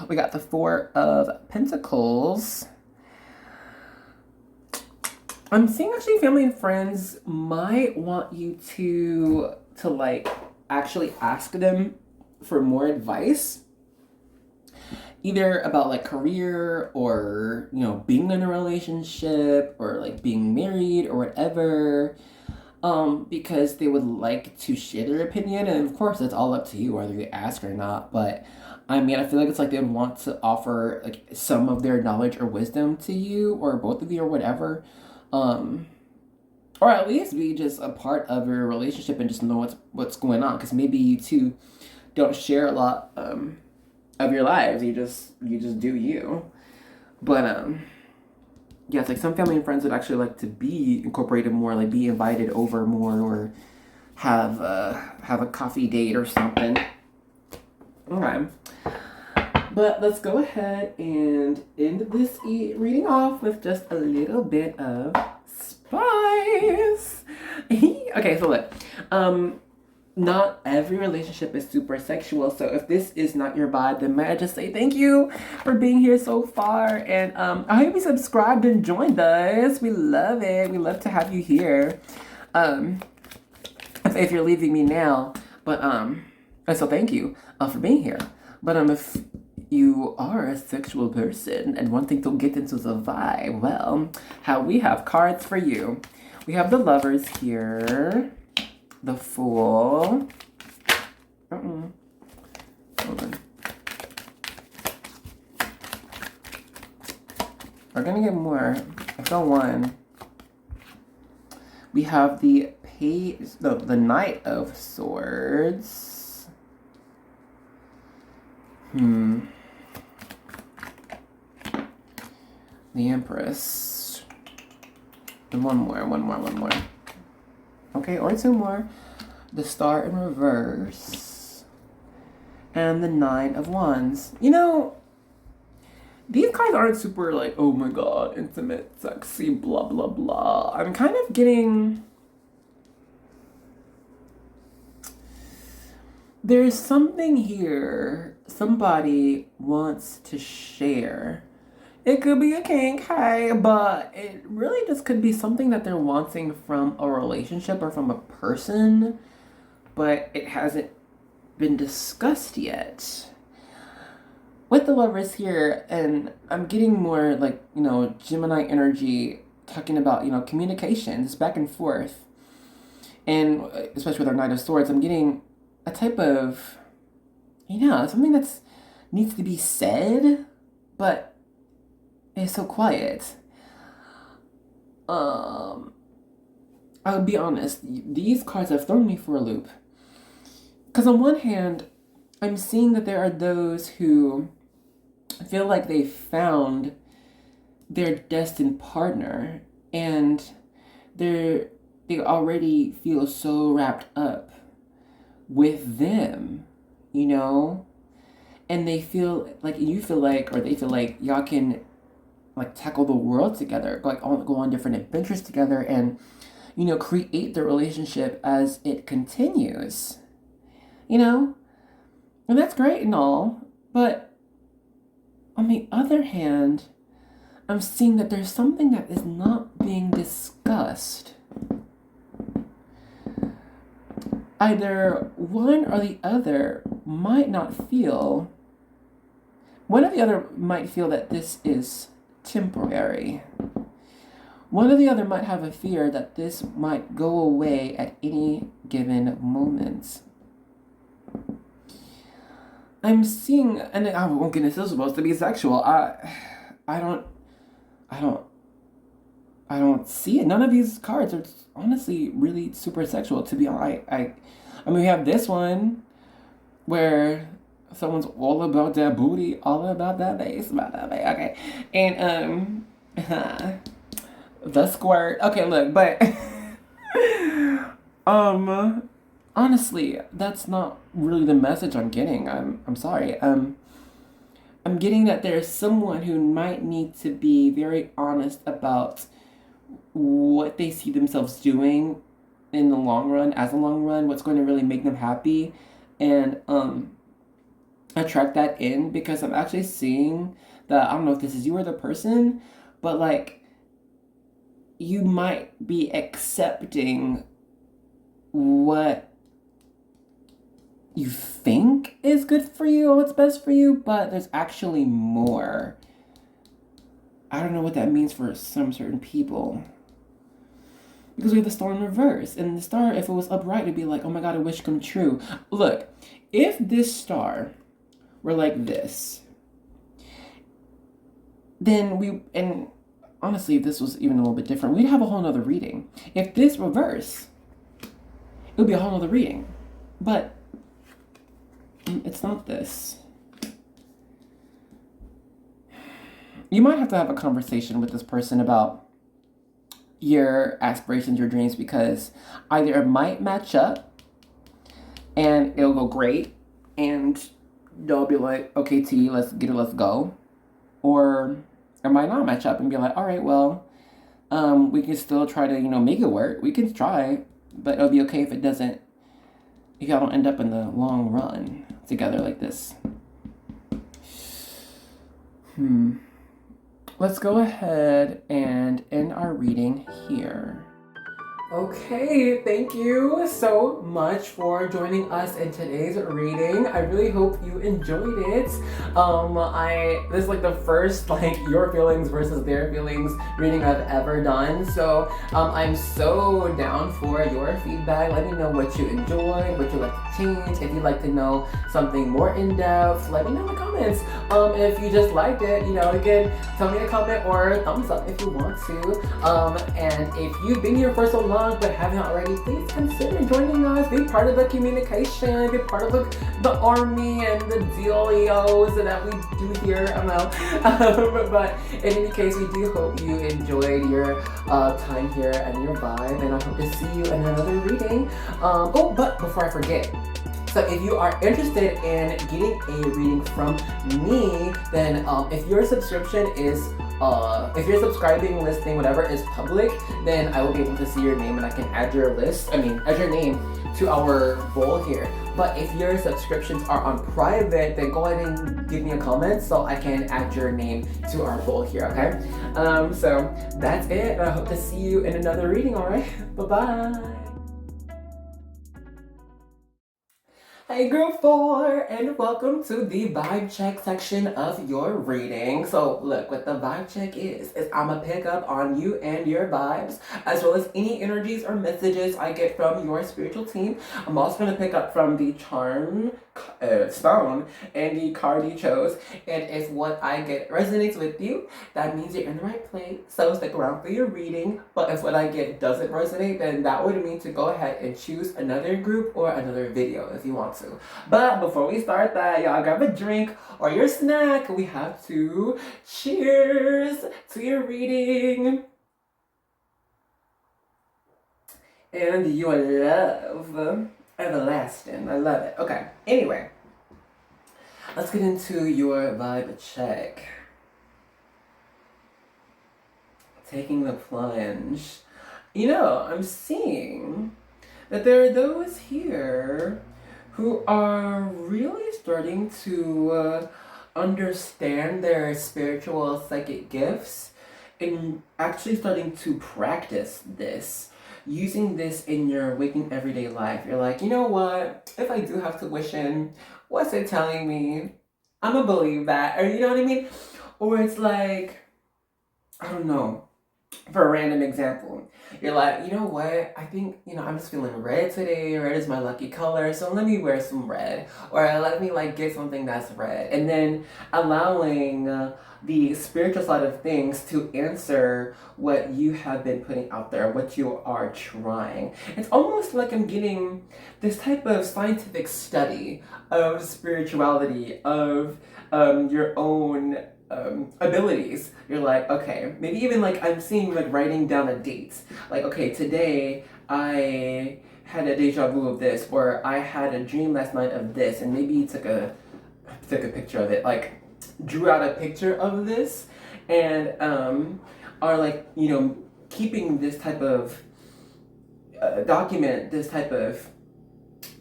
We got the Four of Pentacles. I'm seeing actually family and friends might want you to like actually ask them for more advice. Either about like career or, you know, being in a relationship or like being married or whatever. Because they would like to share their opinion, and of course it's all up to you whether you ask or not, but I mean, I feel like it's like they would want to offer like some of their knowledge or wisdom to you or both of you or whatever, or at least be just a part of your relationship and just know what's going on, because maybe you two don't share a lot of your lives. You just do you. But yeah, it's like some family and friends would actually like to be incorporated more, like be invited over more, or have a coffee date or something. Okay. But let's go ahead and end this reading off with just a little bit of spice. Okay, so look. not every relationship is super sexual. So if this is not your vibe, then may I just say thank you for being here so far. And I hope you subscribed and joined us. We love it. We love to have you here. If you're leaving me now, but so thank you for being here. But if you are a sexual person and wanting to get into the vibe, well, how we have cards for you. We have the Lovers here, the Fool. Hold on. We're gonna get more. I feel one. We have the the Knight of Swords. The Empress. And one more. Okay, or two more. The Star in Reverse. And the Nine of Wands. You know, these cards aren't super like, oh my god, intimate, sexy, blah, blah, blah. I'm kind of getting... There's something here somebody wants to share. It could be a kink, hey, but it really just could be something that they're wanting from a relationship or from a person, but it hasn't been discussed yet. With the Lovers here, and I'm getting more like, you know, Gemini energy talking about, you know, communications back and forth. And especially with our Knight of Swords, I'm getting a type of, you know, something that's needs to be said, but it's so quiet. I'll be honest, these cards have thrown me for a loop. Because on one hand, I'm seeing that there are those who feel like they found their destined partner and they already feel so wrapped up with them, you know? And they feel like, you feel like, or they feel like y'all can like tackle the world together, like go on different adventures together and, you know, create the relationship as it continues, you know? And that's great and all, but on the other hand, I'm seeing that there's something that is not being discussed. Either one or the other might not feel, one or the other might feel that this is temporary. One or the other might have a fear that this might go away at any given moment. I'm seeing, and oh goodness, this is supposed to be sexual. I don't see it. None of these cards are honestly really super sexual. To be honest, I mean, we have this one where someone's all about that booty, all about that bass, okay, and the squirt. Okay, look, but honestly, that's not really the message I'm getting. I'm sorry. I'm getting that there's someone who might need to be very honest about what they see themselves doing in the long run, as a long run, what's going to really make them happy, and attract that in, because I'm actually seeing that, I don't know if this is you or the person, but like, you might be accepting what you think is good for you or what's best for you, but there's actually more. I don't know what that means for some certain people. Because we have the Star in reverse. And the star, if it was upright, it'd be like, oh my god, a wish come true. Look, if this star were like this, then and honestly, if this was even a little bit different, we'd have a whole nother reading. If this reverse, it would be a whole nother reading. But it's not this. You might have to have a conversation with this person about your aspirations, your dreams, because either it might match up and it'll go great and they'll be like, okay, T, let's go. Or it might not match up and be like, all right, well, we can still try to, make it work. We can try, but it'll be okay if it doesn't if y'all don't end up in the long run together like this. Let's go ahead and end our reading here. Okay, thank you so much for joining us in today's reading. I really hope you enjoyed it. This is like the first like your feelings versus their feelings reading I've ever done. So I'm so down for your feedback. Let me know what you enjoyed, what you like to change. If you'd like to know something more in depth, let me know in the comments. If you just liked it, you know, again, tell me a comment or a thumbs up if you want to. And if you've been here for so long but haven't already, please consider joining us. Be part of the communication, be part of the army and the dealios that we do here. But in any case, we do hope you enjoyed your time here and your vibe, and I hope to see you in another reading. Oh, but before I forget, so if you are interested in getting a reading from me, then if your subscription is if your subscribing listing, whatever, is public, then I will be able to see your name and I can add your add your name to our bowl here. But if your subscriptions are on private, then go ahead and give me a comment so I can add your name to our bowl here, okay? So that's it. I hope to see you in another reading, alright? Bye-bye. Hey group 4, and welcome to the vibe check section of your reading. So look, what the vibe check is I'ma pick up on you and your vibes, as well as any energies or messages I get from your spiritual team. I'm also gonna pick up from the charm stone and the card you chose, and if what I get resonates with you, that means you're in the right place, so stick around for your reading. But if what I get doesn't resonate, then that would mean to go ahead and choose another group or another video if you want to. But before we start that, y'all grab a drink or your snack. We have to cheers to your reading and your love. Everlasting. I love it. Okay. Anyway, let's get into your vibe check. Taking the plunge. You know, I'm seeing that there are those here who are really starting to understand their spiritual psychic gifts and actually starting to practice this. Using this in your waking everyday life. You're like, you know what? If I do have tuition, what's it telling me? I'm gonna believe that. Or you know what I mean? Or it's like, I don't know. For a random example, you're like, you know what? I think, I'm just feeling red today. Red is my lucky color, so let me wear some red. Or let me get something that's red. And then allowing the spiritual side of things to answer what you have been putting out there, what you are trying. It's almost like I'm getting this type of scientific study of spirituality, of your own abilities. You're like, okay, maybe even I'm seeing writing down a date. Okay, today I had a deja vu of this, or I had a dream last night of this, and maybe you took a picture of it, drew out a picture of this, and are keeping this type of document, this type of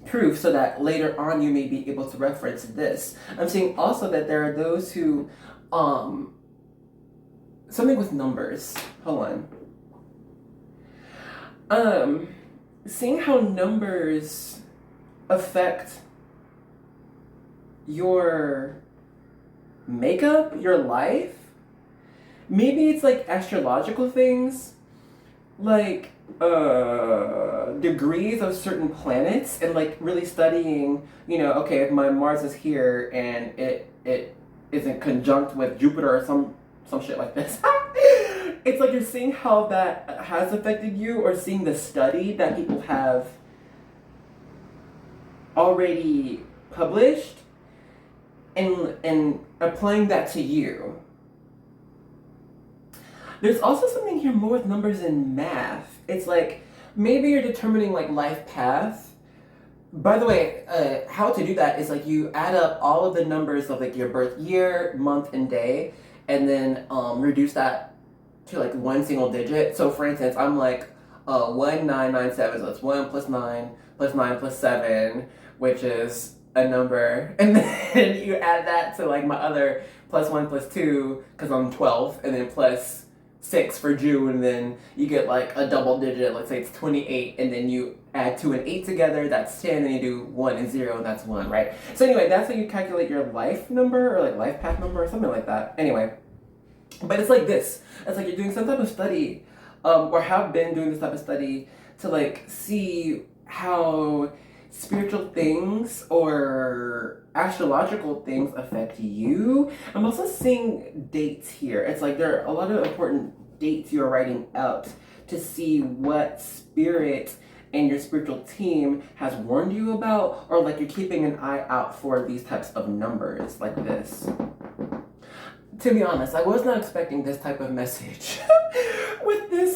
proof, so that later on you may be able to reference this. I'm seeing also that there are those who something with numbers. Hold on. Seeing how numbers affect your makeup, your life. Maybe it's astrological things, degrees of certain planets, and really studying, okay, if my Mars is here and it isn't conjunct with Jupiter or some shit like this. It's you're seeing how that has affected you, or seeing the study that people have already published and applying that to you. There's also something here more with numbers and math. It's maybe you're determining life path. By the way, how to do that is you add up all of the numbers of your birth year, month, and day, and then reduce that to one single digit. So for instance, I'm 1997. So it's 1 plus 9 plus 9 plus 7, which is a number. And then you add that to like my other plus 1 plus 2, because I'm 12, and then plus 6 for June, and then you get like a double digit, let's say it's 28, and then you add 2 and 8 together, that's 10, and you do 1 and 0, and that's 1, right? So anyway, that's how you calculate your life number, or like life path number, or something like that. Anyway, but it's like this. It's like you're doing some type of study, or have been doing this type of study to like see how spiritual things or astrological things affect you. I'm also seeing dates here. It's like there are a lot of important dates you're writing out to see what spirit and your spiritual team has warned you about, or like you're keeping an eye out for these types of numbers like this. To be honest, I was not expecting this type of message with this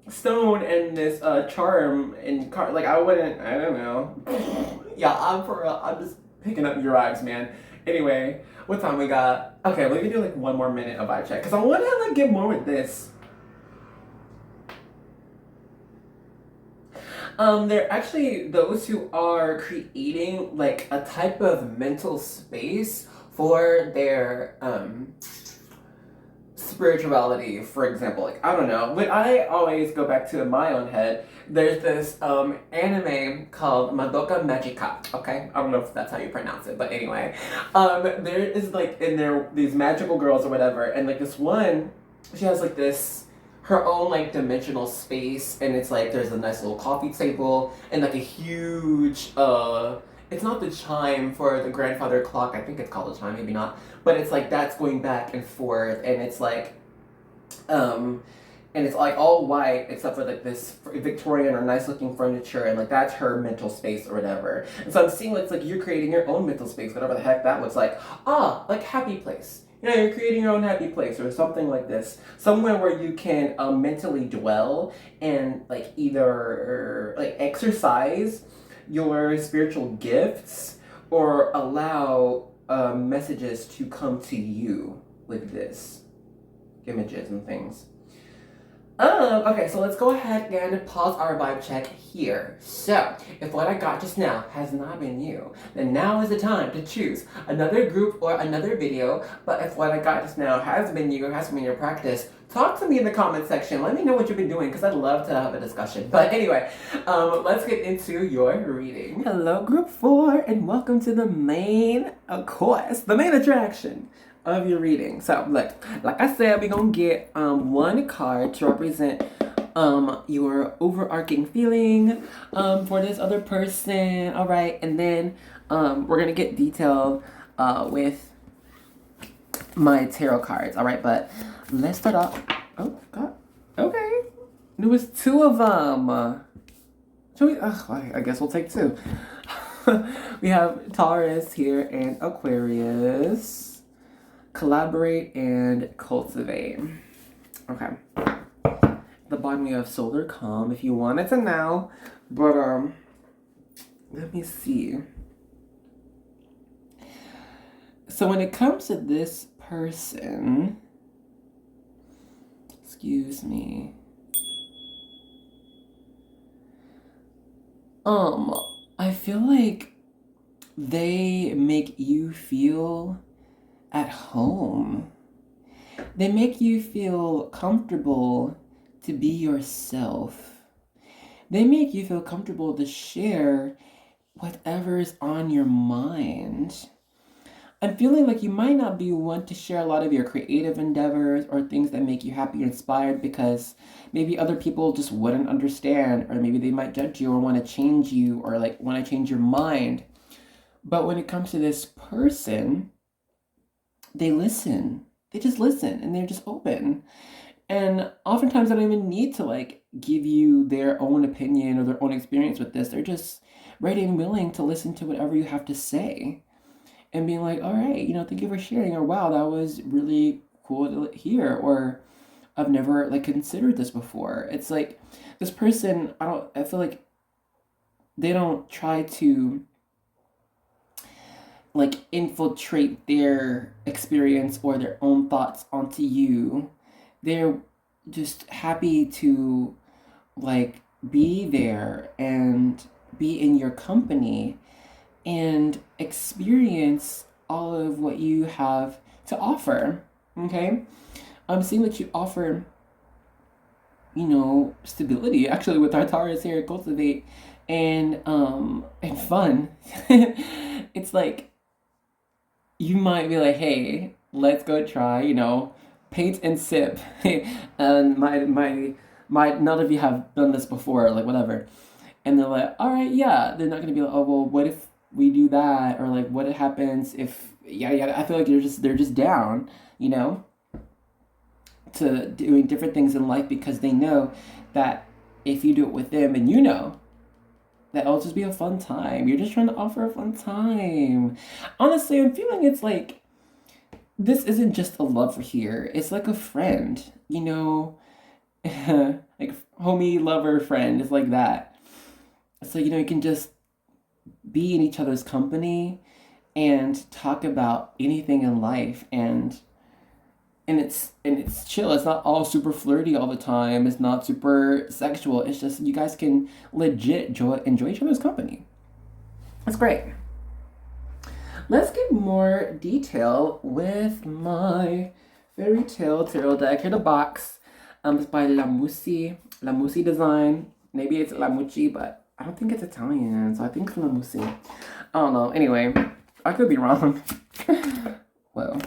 stone and this charm and card. Like I don't know. Yeah, I'm just picking up your vibes, man. Anyway, what time we got? Okay, let me do like one more minute of vibe check, because I want to like get more with this. They're actually those who are creating like a type of mental space for their spirituality, for example. Like, I don't know, but I always go back to my own head. There's this anime called Madoka Magica, okay? I don't know if that's how you pronounce it, but anyway. There is like in there these magical girls or whatever, and like this one, she has like this her own like dimensional space, and it's like there's a nice little coffee table and like a huge it's not the chime for the grandfather clock, I think it's called a chime, maybe not, but it's like that's going back and forth, and it's like and it's like all white except for like this Victorian or nice looking furniture, and like that's her mental space or whatever. And so I'm seeing it's like you're creating your own mental space, whatever the heck that looks like. Like happy place. You know, you're creating your own happy place or something like this. Somewhere where you can mentally dwell and like either like exercise your spiritual gifts or allow messages to come to you with this. Images and things. Okay, so let's go ahead and pause our vibe check here. So, if what I got just now has not been you, then now is the time to choose another group or another video. But if what I got just now has been you, has been your practice, talk to me in the comment section. Let me know what you've been doing, because I'd love to have a discussion. But anyway, let's get into your reading. Hello, group 4, and welcome to the main course, the main attraction of your reading. So look, like I said, we're gonna get one card to represent your overarching feeling for this other person. All right, and then we're gonna get detailed with my tarot cards. All right, but let's start off. Oh God. Okay, there was 2 of them. Should we? I guess we'll take 2. We have Taurus here and Aquarius. Collaborate and cultivate. Okay. The bottom we have solar calm if you wanted to know. But let me see. So when it comes to this person, excuse me. I feel like they make you feel at home. They make you feel comfortable to be yourself. They make you feel comfortable to share whatever's on your mind. I'm feeling like you might not be one to share a lot of your creative endeavors or things that make you happy or inspired, because maybe other people just wouldn't understand, or maybe they might judge you or want to change you, or like want to change your mind. But when it comes to this person, they listen. They just listen, and they're just open. And oftentimes they don't even need to like give you their own opinion or their own experience with this. They're just ready and willing to listen to whatever you have to say. And being like, all right, thank you for sharing, or wow, that was really cool to hear, or I've never like considered this before. It's like this person, I feel like they don't try to like infiltrate their experience or their own thoughts onto you. They're just happy to like be there and be in your company and experience all of what you have to offer. Okay? I'm seeing that you offer, stability actually with our Taurus here, cultivate and fun. It's like you might be like, hey, let's go try, paint and sip. And my none of you have done this before, like whatever. And they're like, all right, yeah. They're not gonna be like, oh well, what if we do that? Or like what happens if yeah. I feel like they're just down, you know, to doing different things in life because they know that if you do it with them and that it'll just be a fun time. You're just trying to offer a fun time. Honestly, I'm feeling it's like this isn't just a lover here. It's like a friend, like homie, lover, friend. It's like that. So, you can just be in each other's company and talk about anything in life and it's chill. It's not all super flirty all the time. It's not super sexual. It's just you guys can legit enjoy each other's company. That's great. Let's get more detail with my fairy tale tarot deck. Here the box. It's by La Musi design. Maybe it's La Mucci, but I don't think it's Italian, so I think it's La Musi. I don't know. Anyway, I could be wrong. Well,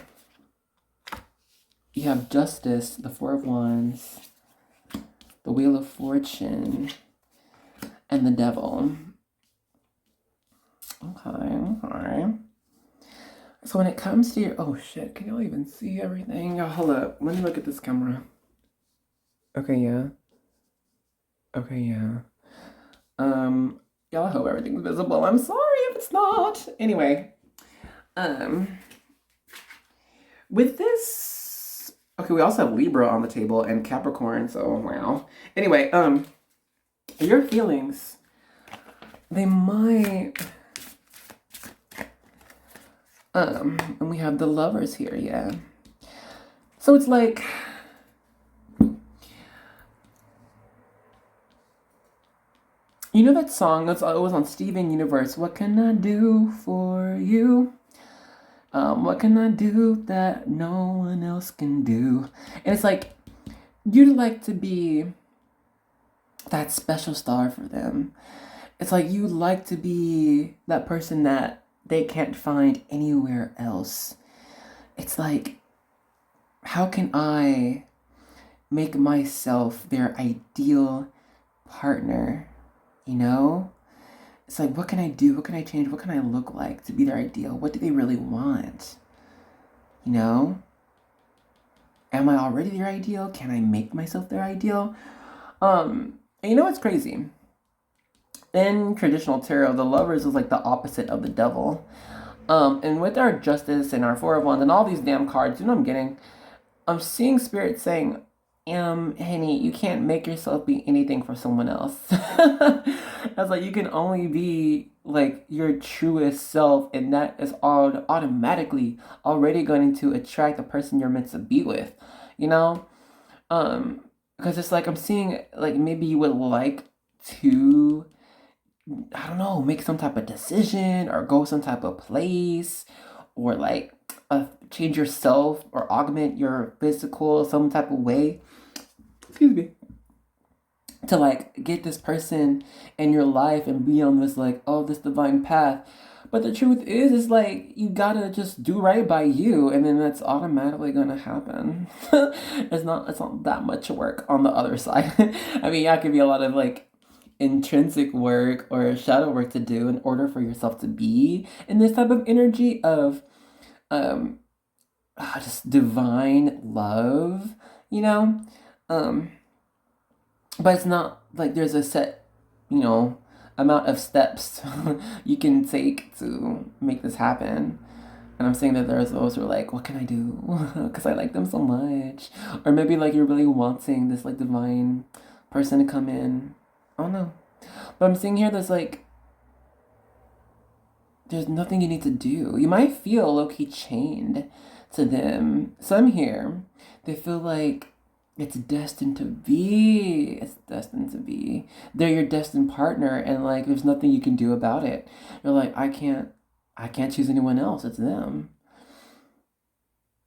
you have Justice, the Four of Wands, the Wheel of Fortune, and the Devil. Okay. So when it comes to your... Oh, shit. Can y'all even see everything? Oh, hold up. Let me look at this camera. Okay, yeah. Y'all, I hope everything's visible. I'm sorry if it's not. Anyway. With this... Okay, we also have Libra on the table and Capricorn, so wow. Anyway, your feelings, they might... and we have the Lovers here, yeah. So it's like... You know that song it was on Steven Universe, What Can I Do For You? What can I do that no one else can do? And it's like, you'd like to be that special star for them. It's like you'd like to be that person that they can't find anywhere else. It's like, how can I make myself their ideal partner? It's like, what can I do? What can I change? What can I look like to be their ideal? What do they really want? Am I already their ideal? Can I make myself their ideal? And you know what's crazy? In traditional tarot, the Lovers is like the opposite of the Devil. And with our Justice and our Four of Wands and all these damn cards, I'm getting? I'm seeing Spirit saying, honey, you can't make yourself be anything for someone else. That's like, you can only be like your truest self, and that is all automatically already going to attract the person you're meant to be with, because it's like, I'm seeing like maybe you would like to, I don't know, make some type of decision or go some type of place or like change yourself or augment your physical some type of way. Excuse me. To like get this person in your life and be on this like, oh, this divine path. But the truth is like, you gotta just do right by you, and then that's automatically gonna happen. It's not that much work on the other side. I mean, yeah, it could be a lot of like intrinsic work or shadow work to do in order for yourself to be in this type of energy of just divine love, but it's not like there's a set, amount of steps you can take to make this happen. And I'm saying that there's those who are like, what can I do? Because I like them so much. Or maybe like you're really wanting this like divine person to come in. I don't know. But I'm seeing here there's nothing you need to do. You might feel low-key chained to them. Some here, they feel like it's destined to be. It's destined to be. They're your destined partner, and like, there's nothing you can do about it. You're like, I can't choose anyone else. It's them.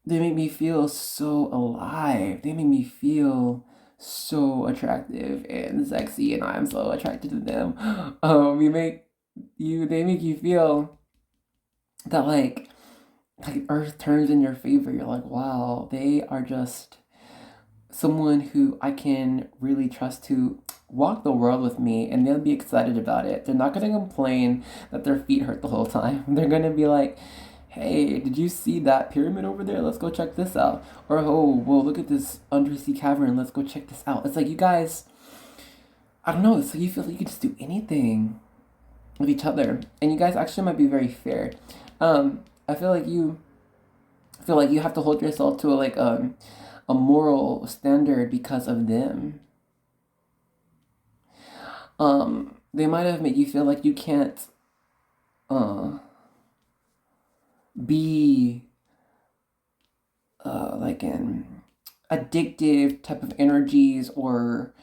They make me feel so alive. They make me feel so attractive and sexy, and I'm so attracted to them. They make you feel that like Earth turns in your favor. You're like, wow, they are just someone who I can really trust to walk the world with me, and they'll be excited about it. They're not going to complain that their feet hurt the whole time. They're going to be like, hey, did you see that pyramid over there? Let's go check this out. Or, oh, well, look at this undersea cavern. Let's go check this out. It's like you guys, I don't know, it's like you feel like you can just do anything with each other. And you guys actually might be very fair. I feel like you have to hold yourself to a moral standard because of them. They might have made you feel like you can't be like an addictive type of energies or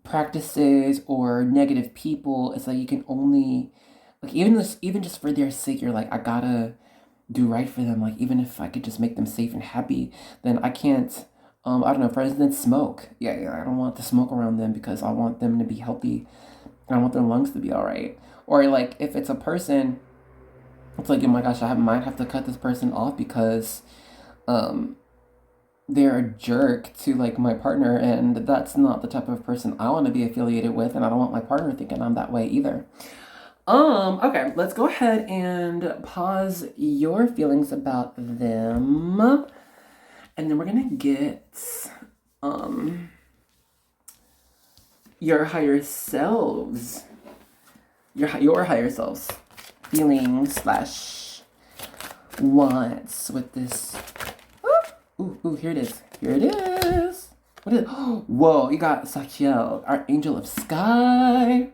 practices or negative people. It's like you can only like even just for their sake, you're like, I gotta do right for them. Like even if I could just make them safe and happy, then I can't. I don't know. For instance, smoke. Yeah. I don't want to smoke around them because I want them to be healthy. And I want their lungs to be all right. Or like if it's a person, it's like, oh my gosh, might have to cut this person off because they're a jerk to like my partner, and that's not the type of person I want to be affiliated with, and I don't want my partner thinking I'm that way either. Okay, let's go ahead and pause your feelings about them. And then we're gonna get your higher selves. Your higher selves. Feelings slash wants with this. Ooh, here it is. Here it is. What is it? Whoa, you got Sachiel, our angel of sky.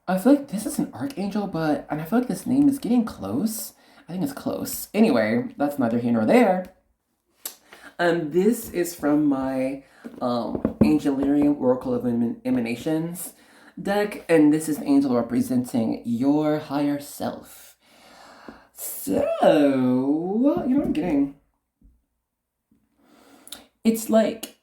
I feel like this is an archangel, and I feel like this name is getting close. I think it's close. Anyway, that's neither here nor there. This is from my Angelarium Oracle of Emanations deck, and this is an angel representing your higher self. So, you know what I'm getting? It's like,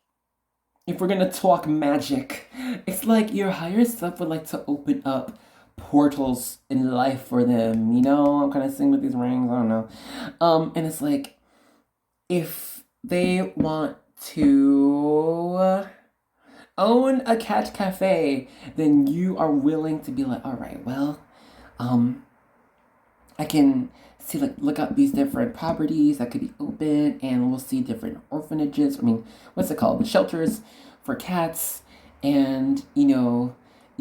if we're gonna talk magic, it's like your higher self would like to open up portals in life for them. You know, I'm kind of singing with these rings. I don't know. And it's like, if they want to own a cat cafe, then you are willing to be like, all right, well, I can see, like, look up these different properties that could be open, and we'll see different orphanages. I mean, what's it called? But shelters for cats, and you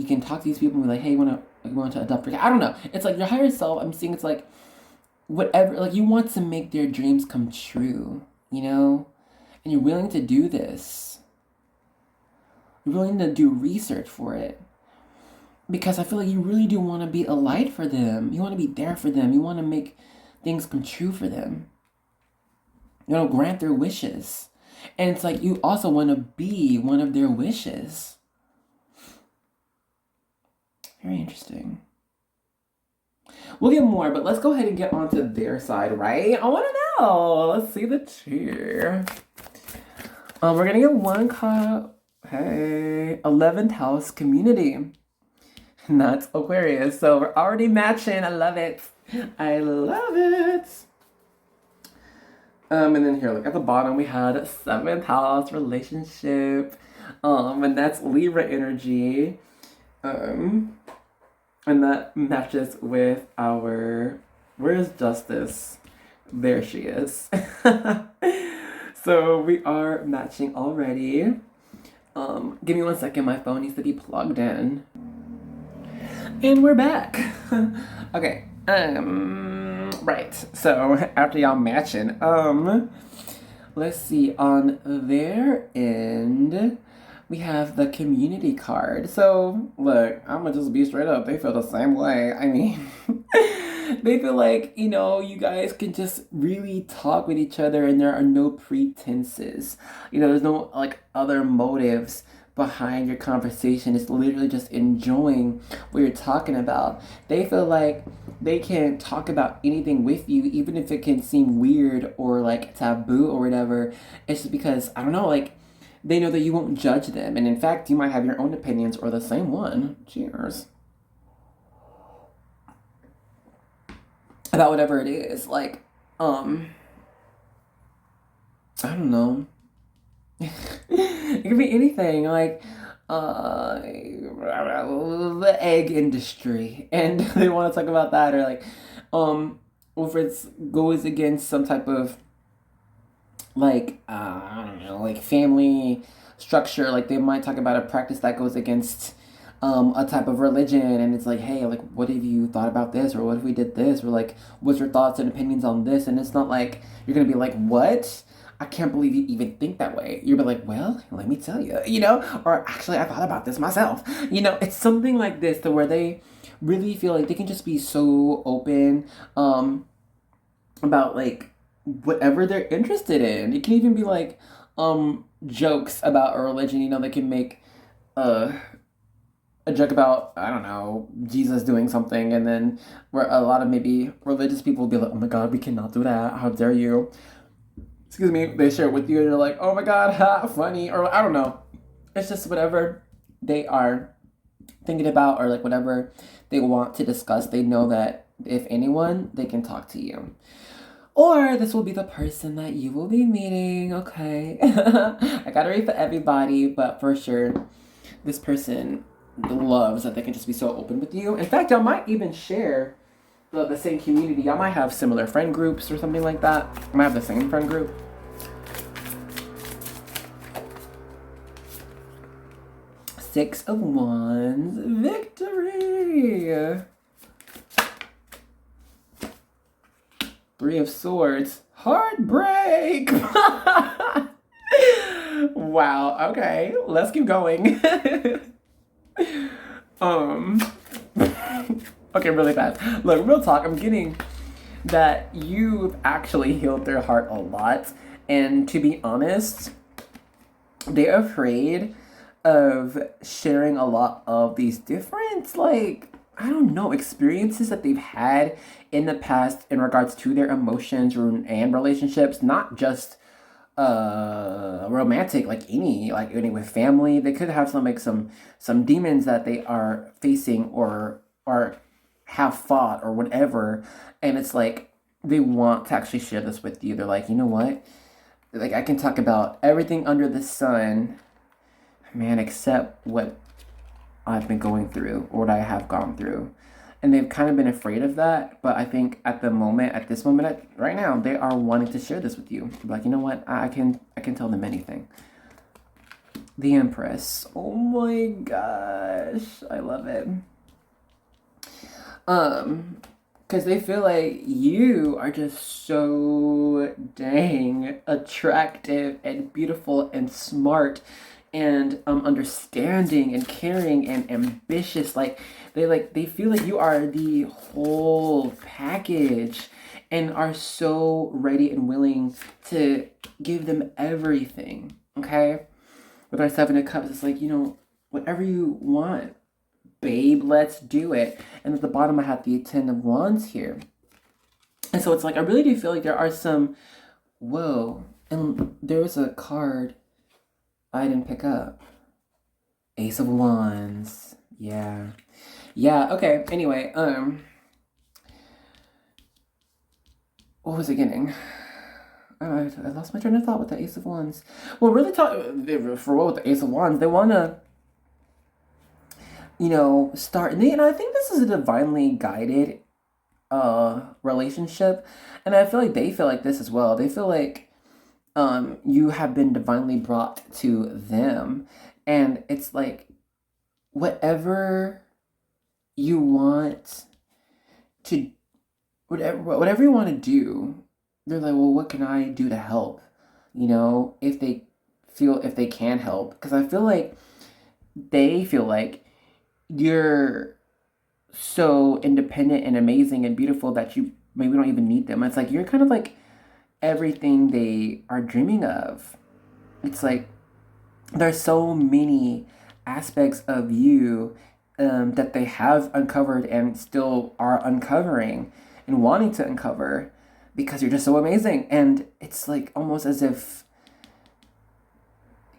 can talk to these people and be like, hey, you want to adopt a cat? I don't know. It's like your higher self. I'm seeing it's like whatever. Like you want to make their dreams come true, and you're willing to do this. You're willing to do research for it. Because I feel like you really do want to be a light for them. You want to be there for them. You want to make things come true for them. Grant their wishes. And it's like you also want to be one of their wishes. Very interesting. We'll get more, but let's go ahead and get onto their side, right? I want to know. Let's see the cheer. We're going to get one card. Hey, 11th house community. And that's Aquarius. So we're already matching. I love it. I love it. And then here, look at the bottom, we had 7th house relationship. And that's Libra energy. And that matches with where's Justice? There she is. So we are matching already. Give me 1 second, my phone needs to be plugged in. And we're back. Okay. Right. So after y'all matching, let's see, on their end, we have the community card. So look, I'm gonna just be straight up. They feel the same way. I mean, They feel like, you guys can just really talk with each other and there are no pretenses. There's no like other motives behind your conversation. It's literally just enjoying what you're talking about. They feel like they can talk about anything with you, even if it can seem weird or like taboo or whatever. It's just because, I don't know, like they know that you won't judge them. And in fact, you might have your own opinions or the same one. Cheers. About whatever it is. Like, I don't know. It could be anything, like the egg industry, and they want to talk about that, or like, if it goes against some type of like I don't know, like family structure, like they might talk about a practice that goes against a type of religion, and it's like, hey, like, what have you thought about this, or what if we did this, or like, what's your thoughts and opinions on this? And it's not like you're gonna be like, what? I can't believe you even think that way. You'll be like, well, let me tell you, or actually, I thought about this myself. It's something like this to where they really feel like they can just be so open about like whatever they're interested in. It can even be like jokes about a religion. They can make a joke about, I don't know, Jesus doing something, and then where a lot of maybe religious people will be like, oh my god, we cannot do that. How dare you? Excuse me. They share it with you, and you're like, oh my god, ha, funny, or I don't know. It's just whatever they are thinking about, or like whatever they want to discuss. They know that if anyone, they can talk to you. Or this will be the person that you will be meeting, okay? I gotta read for everybody, but for sure, this person loves that they can just be so open with you. In fact, y'all might even share the same community. Y'all might have similar friend groups or something like that. You might have the same friend group. Six of Wands, victory. Three of Swords, heartbreak. Wow, okay, let's keep going. Okay, really fast. Look, real talk, I'm getting that you've actually healed their heart a lot. And to be honest, they're afraid of sharing a lot of these different, like, I don't know, experiences that they've had in the past in regards to their emotions and relationships, not just romantic, like any with family. They could have some demons that they are facing or have fought or whatever, and it's like they want to actually share this with you. They're like, you know what, like, I can talk about everything under the sun, man, except what I've been going through or what I have gone through. And they've kind of been afraid of that, but I think at this moment, right now, they are wanting to share this with you. Like, you know what, I can tell them anything. The Empress. Oh my gosh, I love it. Because they feel like you are just so dang attractive and beautiful and smart and understanding and caring and ambitious. Like they feel like you are the whole package and are so ready and willing to give them everything. Okay? With our Seven of Cups, it's like, whatever you want, babe, let's do it. And at the bottom, I have the Ten of Wands here. And so it's like, I really do feel like there are some, whoa, and there was a card I didn't pick up. Ace of Wands. Yeah. Okay. Anyway, what was I getting? I lost my train of thought with the Ace of Wands. Well, really for what with the Ace of Wands, they want to, start, and I think this is a divinely guided relationship, and I feel like they feel like this as well. They feel like you have been divinely brought to them, and it's like whatever you want to, whatever you want to do, they're like, well, what can I do to help? If they can help, because I feel like they feel like you're so independent and amazing and beautiful that you maybe don't even need them. It's like you're kind of like everything they are dreaming of. It's like there's so many aspects of you that they have uncovered and still are uncovering and wanting to uncover because you're just so amazing. And it's like almost as if,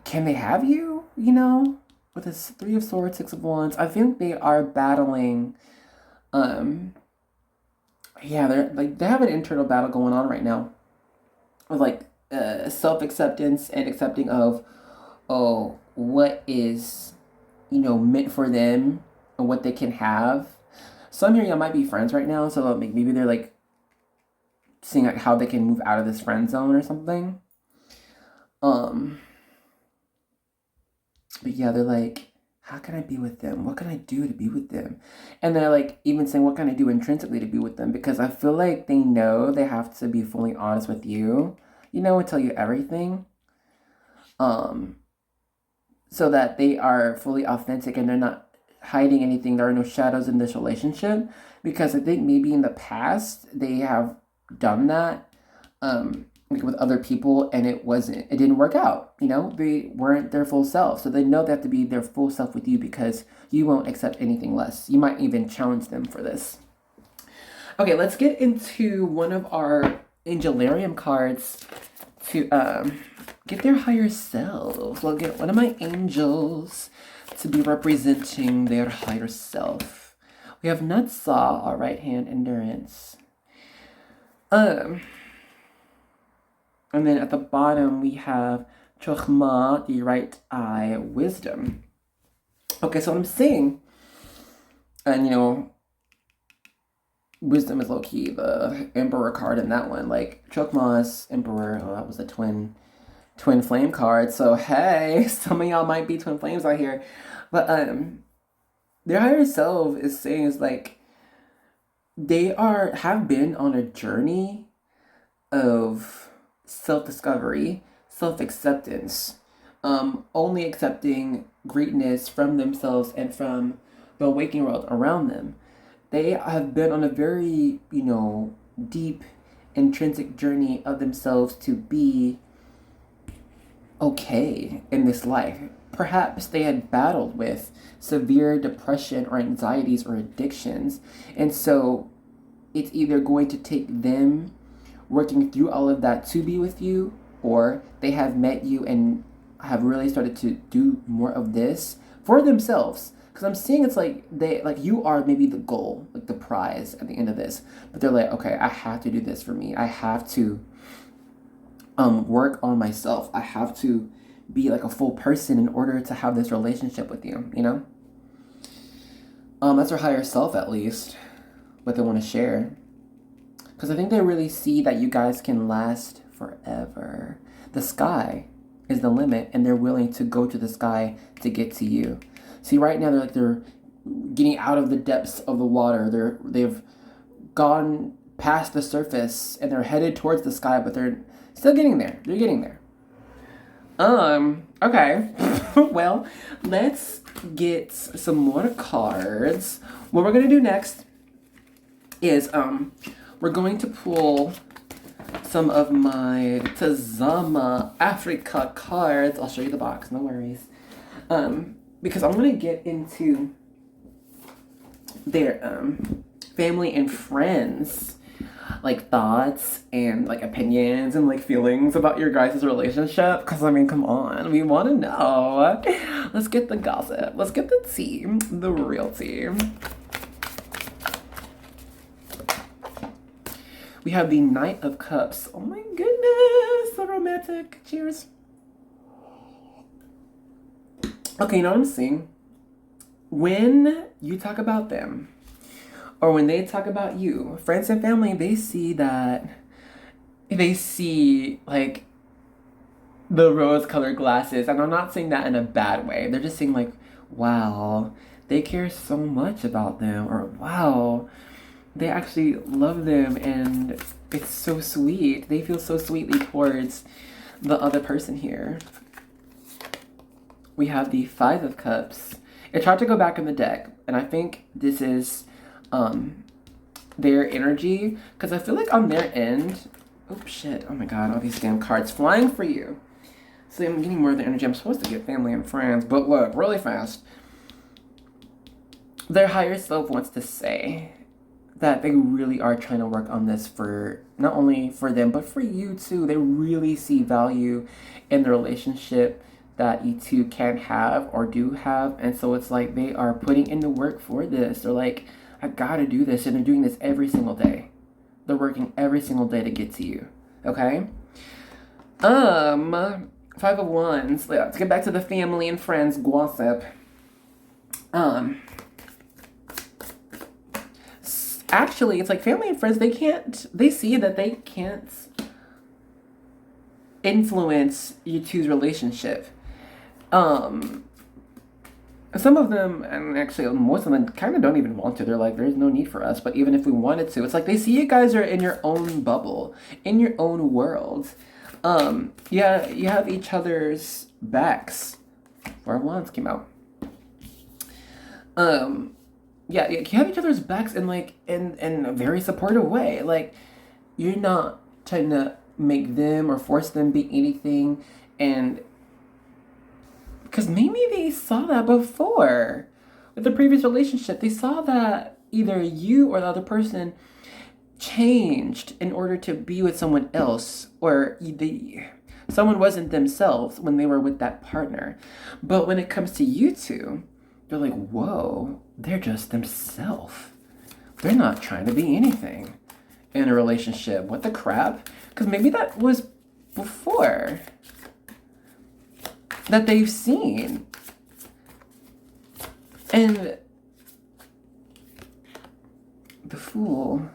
can they have you? You know, with this Three of Swords, Six of Wands, I think they are battling. Um, yeah, they have an internal battle going on right now of like self acceptance and accepting of, oh, what is, meant for them and what they can have. Some here y'all might be friends right now, so maybe they're like seeing like how they can move out of this friend zone or something. But yeah, they're like, how can I be with them? What can I do to be with them? And they're like even saying, what can I do intrinsically to be with them? Because I feel like they know they have to be fully honest with you, and tell you everything. So that they are fully authentic and they're not hiding anything. There are no shadows in this relationship. Because I think maybe in the past they have done that like with other people and it didn't work out. They weren't their full self. So they know they have to be their full self with you because you won't accept anything less. You might even challenge them for this. Okay, let's get into one of our Angelarium cards to get their higher selves. We'll get one of my angels to be representing their higher self. We have Nutsaw, our right hand endurance. And then at the bottom we have Chokhmah, the right eye wisdom. Okay, so what I'm saying, and wisdom is low key the Emperor card in that one. Like Chokhmah's Emperor, that was a twin flame card. So hey, some of y'all might be twin flames out here. But their higher self is saying is like they have been on a journey of self-discovery, self-acceptance, only accepting greatness from themselves and from the waking world around them. They have been on a very, deep, intrinsic journey of themselves to be okay in this life. Perhaps they had battled with severe depression or anxieties or addictions. And so it's either going to take them working through all of that to be with you, or they have met you and have really started to do more of this for themselves. Because I'm seeing it's like you are maybe the goal, like the prize at the end of this. But they're like, okay, I have to do this for me. I have to work on myself. I have to be like a full person in order to have this relationship with you, That's their higher self, at least, what they want to share. Because I think they really see that you guys can last forever. The sky is the limit, and they're willing to go to the sky to get to you. See, right now they're getting out of the depths of the water. They've gone past the surface, and they're headed towards the sky, but they're still getting there. They're getting there. Okay. Well, let's get some more cards. What we're gonna do next is we're going to pull some of my Tazama Africa cards. I'll show you the box, no worries. Because I'm gonna get into their family and friends like thoughts and like opinions and like feelings about your guys' relationship. Because I mean, come on, we want to know. Let's get the gossip. Let's get the tea, the real tea. We have the Knight of Cups. Oh my goodness, so romantic. Cheers. Okay, you know what I'm saying? When you talk about them, or when they talk about you, friends and family, they see like the rose-colored glasses. And I'm not saying that in a bad way. They're just saying like, wow, they care so much about them. Or wow, they actually love them and it's so sweet. They feel so sweetly towards the other person here. We have the Five of Cups. It tried to go back in the deck, and I think this is their energy, because I feel like on their end, oh shit, oh my god, all these damn cards flying for you. So I'm getting more of the energy. I'm supposed to get family and friends, but look, really fast. Their higher self wants to say that they really are trying to work on this for not only for them, but for you too. They really see value in the relationship that you two can have or do have. And so it's like they are putting in the work for this. They're like, I gotta do this. And they're doing this every single day. They're working every single day to get to you. Okay? Five of Wands. Let's get back to the family and friends gossip. Actually, it's like family and friends, they see that they can't influence you two's relationship. Some of them, and actually most of them, kind of don't even want to. They're like, there's no need for us. But even if we wanted to, it's like they see you guys are in your own bubble, in your own world. Yeah, you have each other's backs. Four of Wands came out. Yeah, you have each other's backs in a very supportive way. Like, you're not trying to make them or force them be anything, and because maybe they saw that before with the previous relationship. They saw that either you or the other person changed in order to be with someone else, or someone wasn't themselves when they were with that partner. But when it comes to you two, they're like, whoa, they're just themselves. They're not trying to be anything in a relationship. What the crap? Because maybe that was before that they've seen. And the Fool.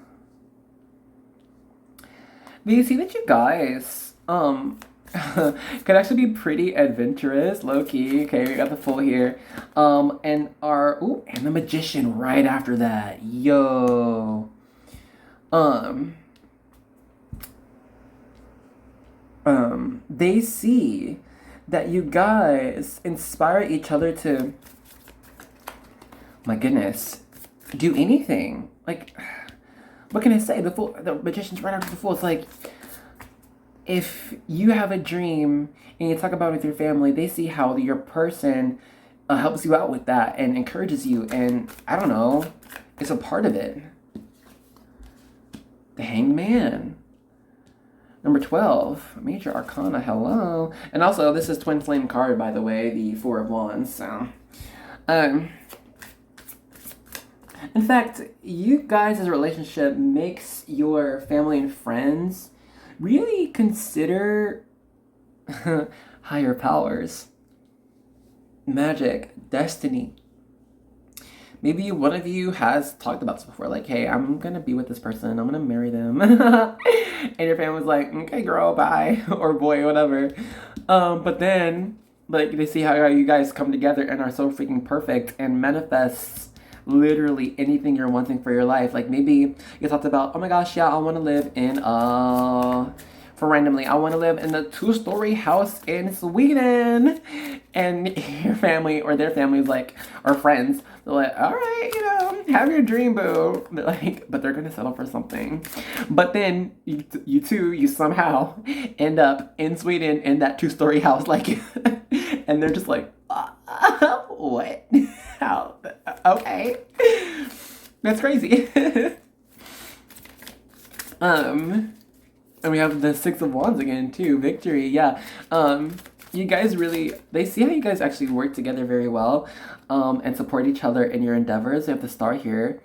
Do you see that you guys, could actually be pretty adventurous, low-key. Okay, we got the Fool here. And the Magician right after that. Yo. They see that you guys inspire each other to, my goodness, do anything. Like, what can I say? The Magician's right after the Fool. It's like, if you have a dream and you talk about it with your family, they see how your person helps you out with that and encourages you, and I don't know, it's a part of it. The Hanged Man. Number 12, Major Arcana, hello. And also, this is Twin Flame card, by the way, the Four of Wands, so. In fact, you guys' relationship makes your family and friends really consider higher powers, magic, destiny. Maybe one of you has talked about this before, like, hey, I'm gonna be with this person, I'm gonna marry them. And your family's like, okay, girl, bye, or boy, whatever. But then, like, they see how you guys come together and are so freaking perfect and manifests literally anything you're wanting for your life. Like, maybe you talked about, oh my gosh, yeah, I want to live in for randomly, I want to live in the 2-story house in Sweden. And your family or their families, like, or friends, they're like, all right, have your dream, boo. They're like, but they're going to settle for something. But then you somehow end up in Sweden in that 2-story house, like, and they're just like, what? How? Okay. That's crazy. And we have the Six of Wands again, too. Victory, yeah. You guys really, they see how you guys actually work together very well, and support each other in your endeavors. We have the Star here,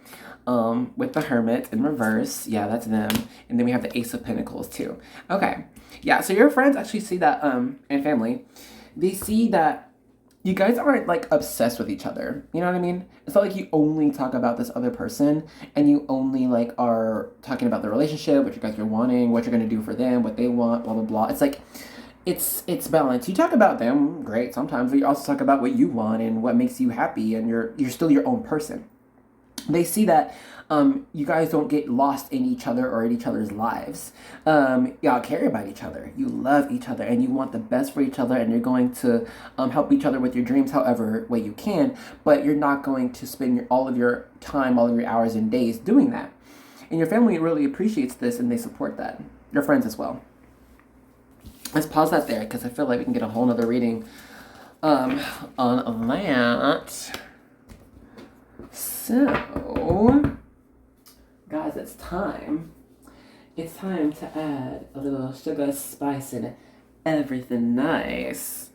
with the Hermit in reverse. Yeah, that's them. And then we have the Ace of Pentacles, too. Okay. Yeah, so your friends actually see that, and family, they see that you guys aren't, like, obsessed with each other. You know what I mean? It's not like you only talk about this other person and you only, like, are talking about the relationship, what you guys are wanting, what you're going to do for them, what they want, blah, blah, blah. It's like, it's balanced. You talk about them, great, sometimes, but you also talk about what you want and what makes you happy, and you're still your own person. They see that you guys don't get lost in each other or in each other's lives. Y'all care about each other. You love each other and you want the best for each other, and you're going to help each other with your dreams however way you can, but you're not going to spend all of your time, all of your hours and days doing that. And your family really appreciates this and they support that. Your friends as well. Let's pause that there because I feel like we can get a whole nother reading on that. So, guys, it's time. It's time to add a little sugar, spice, and everything nice.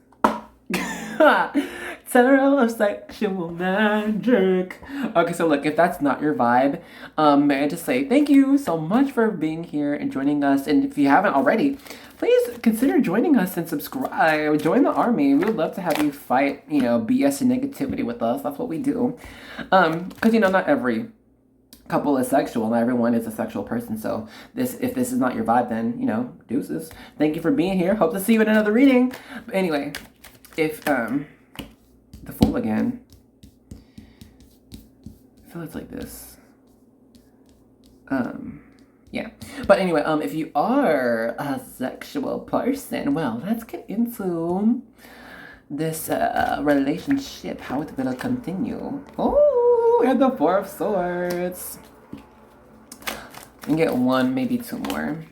Tarot of sexual magic. Okay, so look, if that's not your vibe, may I just say thank you so much for being here and joining us. And if you haven't already, please consider joining us and subscribe. Join the army. We would love to have you fight, BS and negativity with us. That's what we do. Because, not every couple is sexual. Not everyone is a sexual person. So if this is not your vibe, then, deuces. Thank you for being here. Hope to see you in another reading. But anyway, if, the Fool again. I feel it's like this. Yeah. But anyway, if you are a sexual person, well, let's get into this relationship, how it will continue. Oh, and the Four of Swords. You can get one, maybe two more.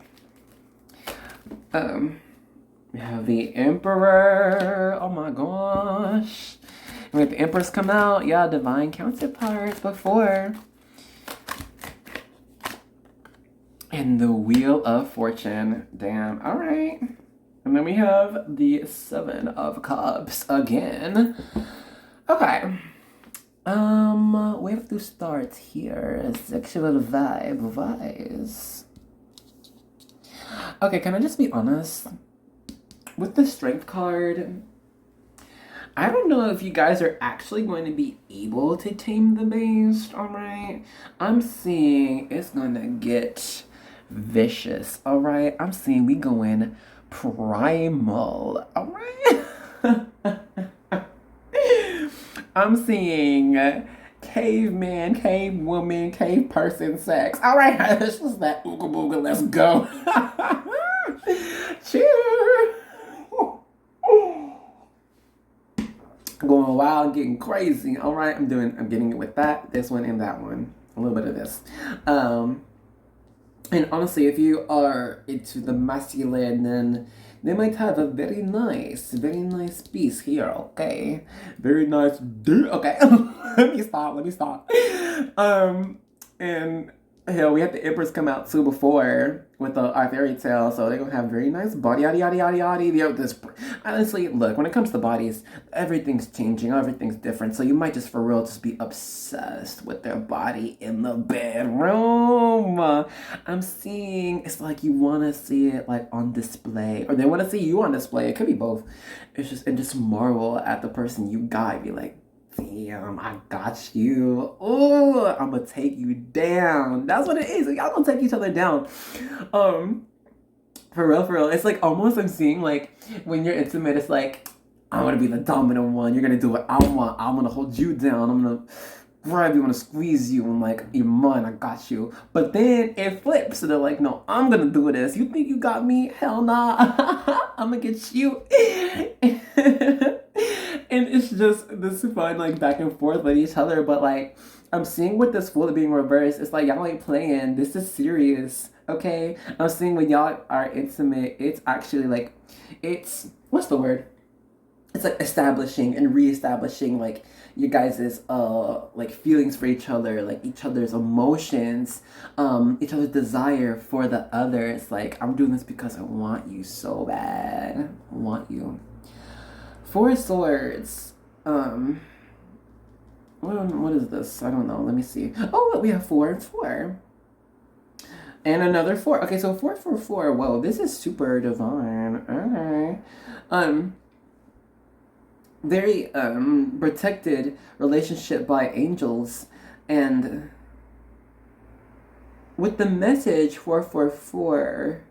We have the Emperor. Oh my gosh. We have the Empress come out. Yeah, divine counterparts before. And the Wheel of Fortune. Damn. All right. And then we have the Seven of Cups again. Okay. We have to start here. Sexual vibes. Okay, can I just be honest? With the Strength card, I don't know if you guys are actually going to be able to tame the beast, alright? I'm seeing it's gonna get vicious, alright? I'm seeing we going primal, alright? I'm seeing caveman, cave woman, cave person sex. Alright, this is that ooga booga, let's go. Cheers. Going wild, getting crazy. All right, I'm getting it with this one, and that one. A little bit of this. And honestly, if you are into the masculine, then they might have a very nice piece here. Okay, very nice. Okay, let me stop. And hell, we had the Empress come out too before with our fairy tale, so they're gonna have very nice body, yada. This, honestly, look, when it comes to bodies, everything's changing, everything's different. So you might just for real just be obsessed with their body in the bedroom. I'm seeing it's like you want to see it like on display, or they want to see you on display. It could be both. It's just marvel at the person you got. Be like, damn, I got you. Oh, I'm gonna take you down. That's what it is. Like, y'all gonna take each other down. For real. It's like almost I'm seeing like when you're intimate, it's like I'm gonna be the dominant one. You're gonna do what I want. I'm gonna hold you down. I'm gonna grab you, I'm gonna squeeze you, and like, you're mine, I got you. But then it flips, so they're like, no, I'm gonna do this. You think you got me? Hell nah. I'm gonna get you. And it's just this fun, like, back and forth with each other. But like, I'm seeing with this Fool being reversed, it's like y'all ain't playing. This is serious, okay? I'm seeing when y'all are intimate, it's actually like, it's, what's the word? It's like establishing and reestablishing like you guys' like feelings for each other, like each other's emotions, each other's desire for the other. It's like, I'm doing this because I want you so bad. I want you. Four of Swords. What is this? I don't know. Let me see. Oh, we have 4 and 4. And another 4. Okay, so 4, 4, 4. Whoa, this is super divine. Okay. Very protected relationship by angels, and with the message 444,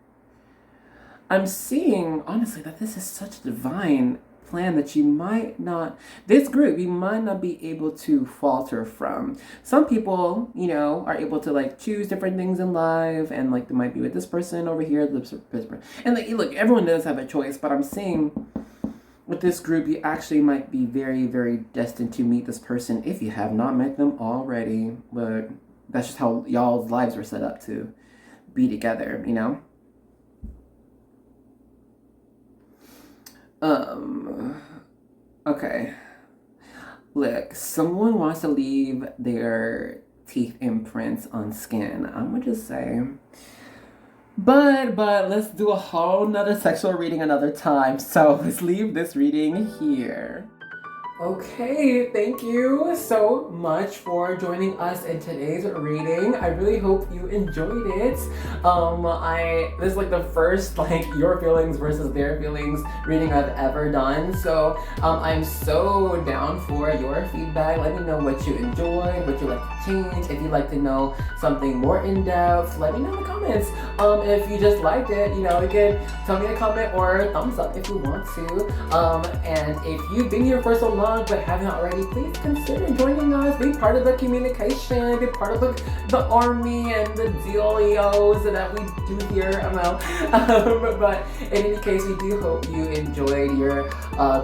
I'm seeing honestly that this is such divine plan that you might not, this group, you might not be able to falter from. Some people, you know, are able to like choose different things in life, and like they might be with this person over here, this person. And like, look, everyone does have a choice, but I'm saying with this group, you actually might be very, very destined to meet this person if you have not met them already. But that's just how y'all's lives were set up to be together, you know? Okay. Look, someone wants to leave their teeth imprints on skin. I'm gonna just say. But let's do a whole nother sexual reading another time. So let's leave this reading here. Okay, thank you so much for joining us in today's reading. I really hope you enjoyed it. This is like the first like your feelings versus their feelings reading I've ever done. So I'm so down for your feedback. Let me know what you enjoyed, what you like to change. If you'd like to know something more in depth, let me know in the comments. If you just liked it, you know, you can tell me a comment or a thumbs up if you want to. And if you've been here for so long but haven't already, please consider joining us, be part of the communication, be part of the army and the dealios that we do here. But in any case, we do hope you enjoyed your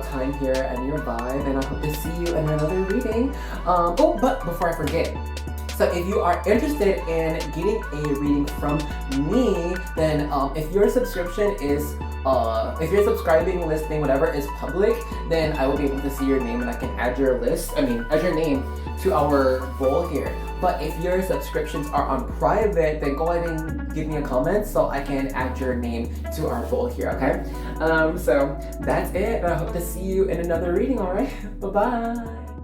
time here and your vibe, and I hope to see you in another reading. But before I forget, so if you are interested in getting a reading from me, then if your subscription is if you're subscribing, listening, whatever is public, then I will be able to see your name and I can add your add your name to our bowl here. But if your subscriptions are on private, then go ahead and give me a comment so I can add your name to our bowl here, okay? So that's it, and I hope to see you in another reading, alright? Bye-bye!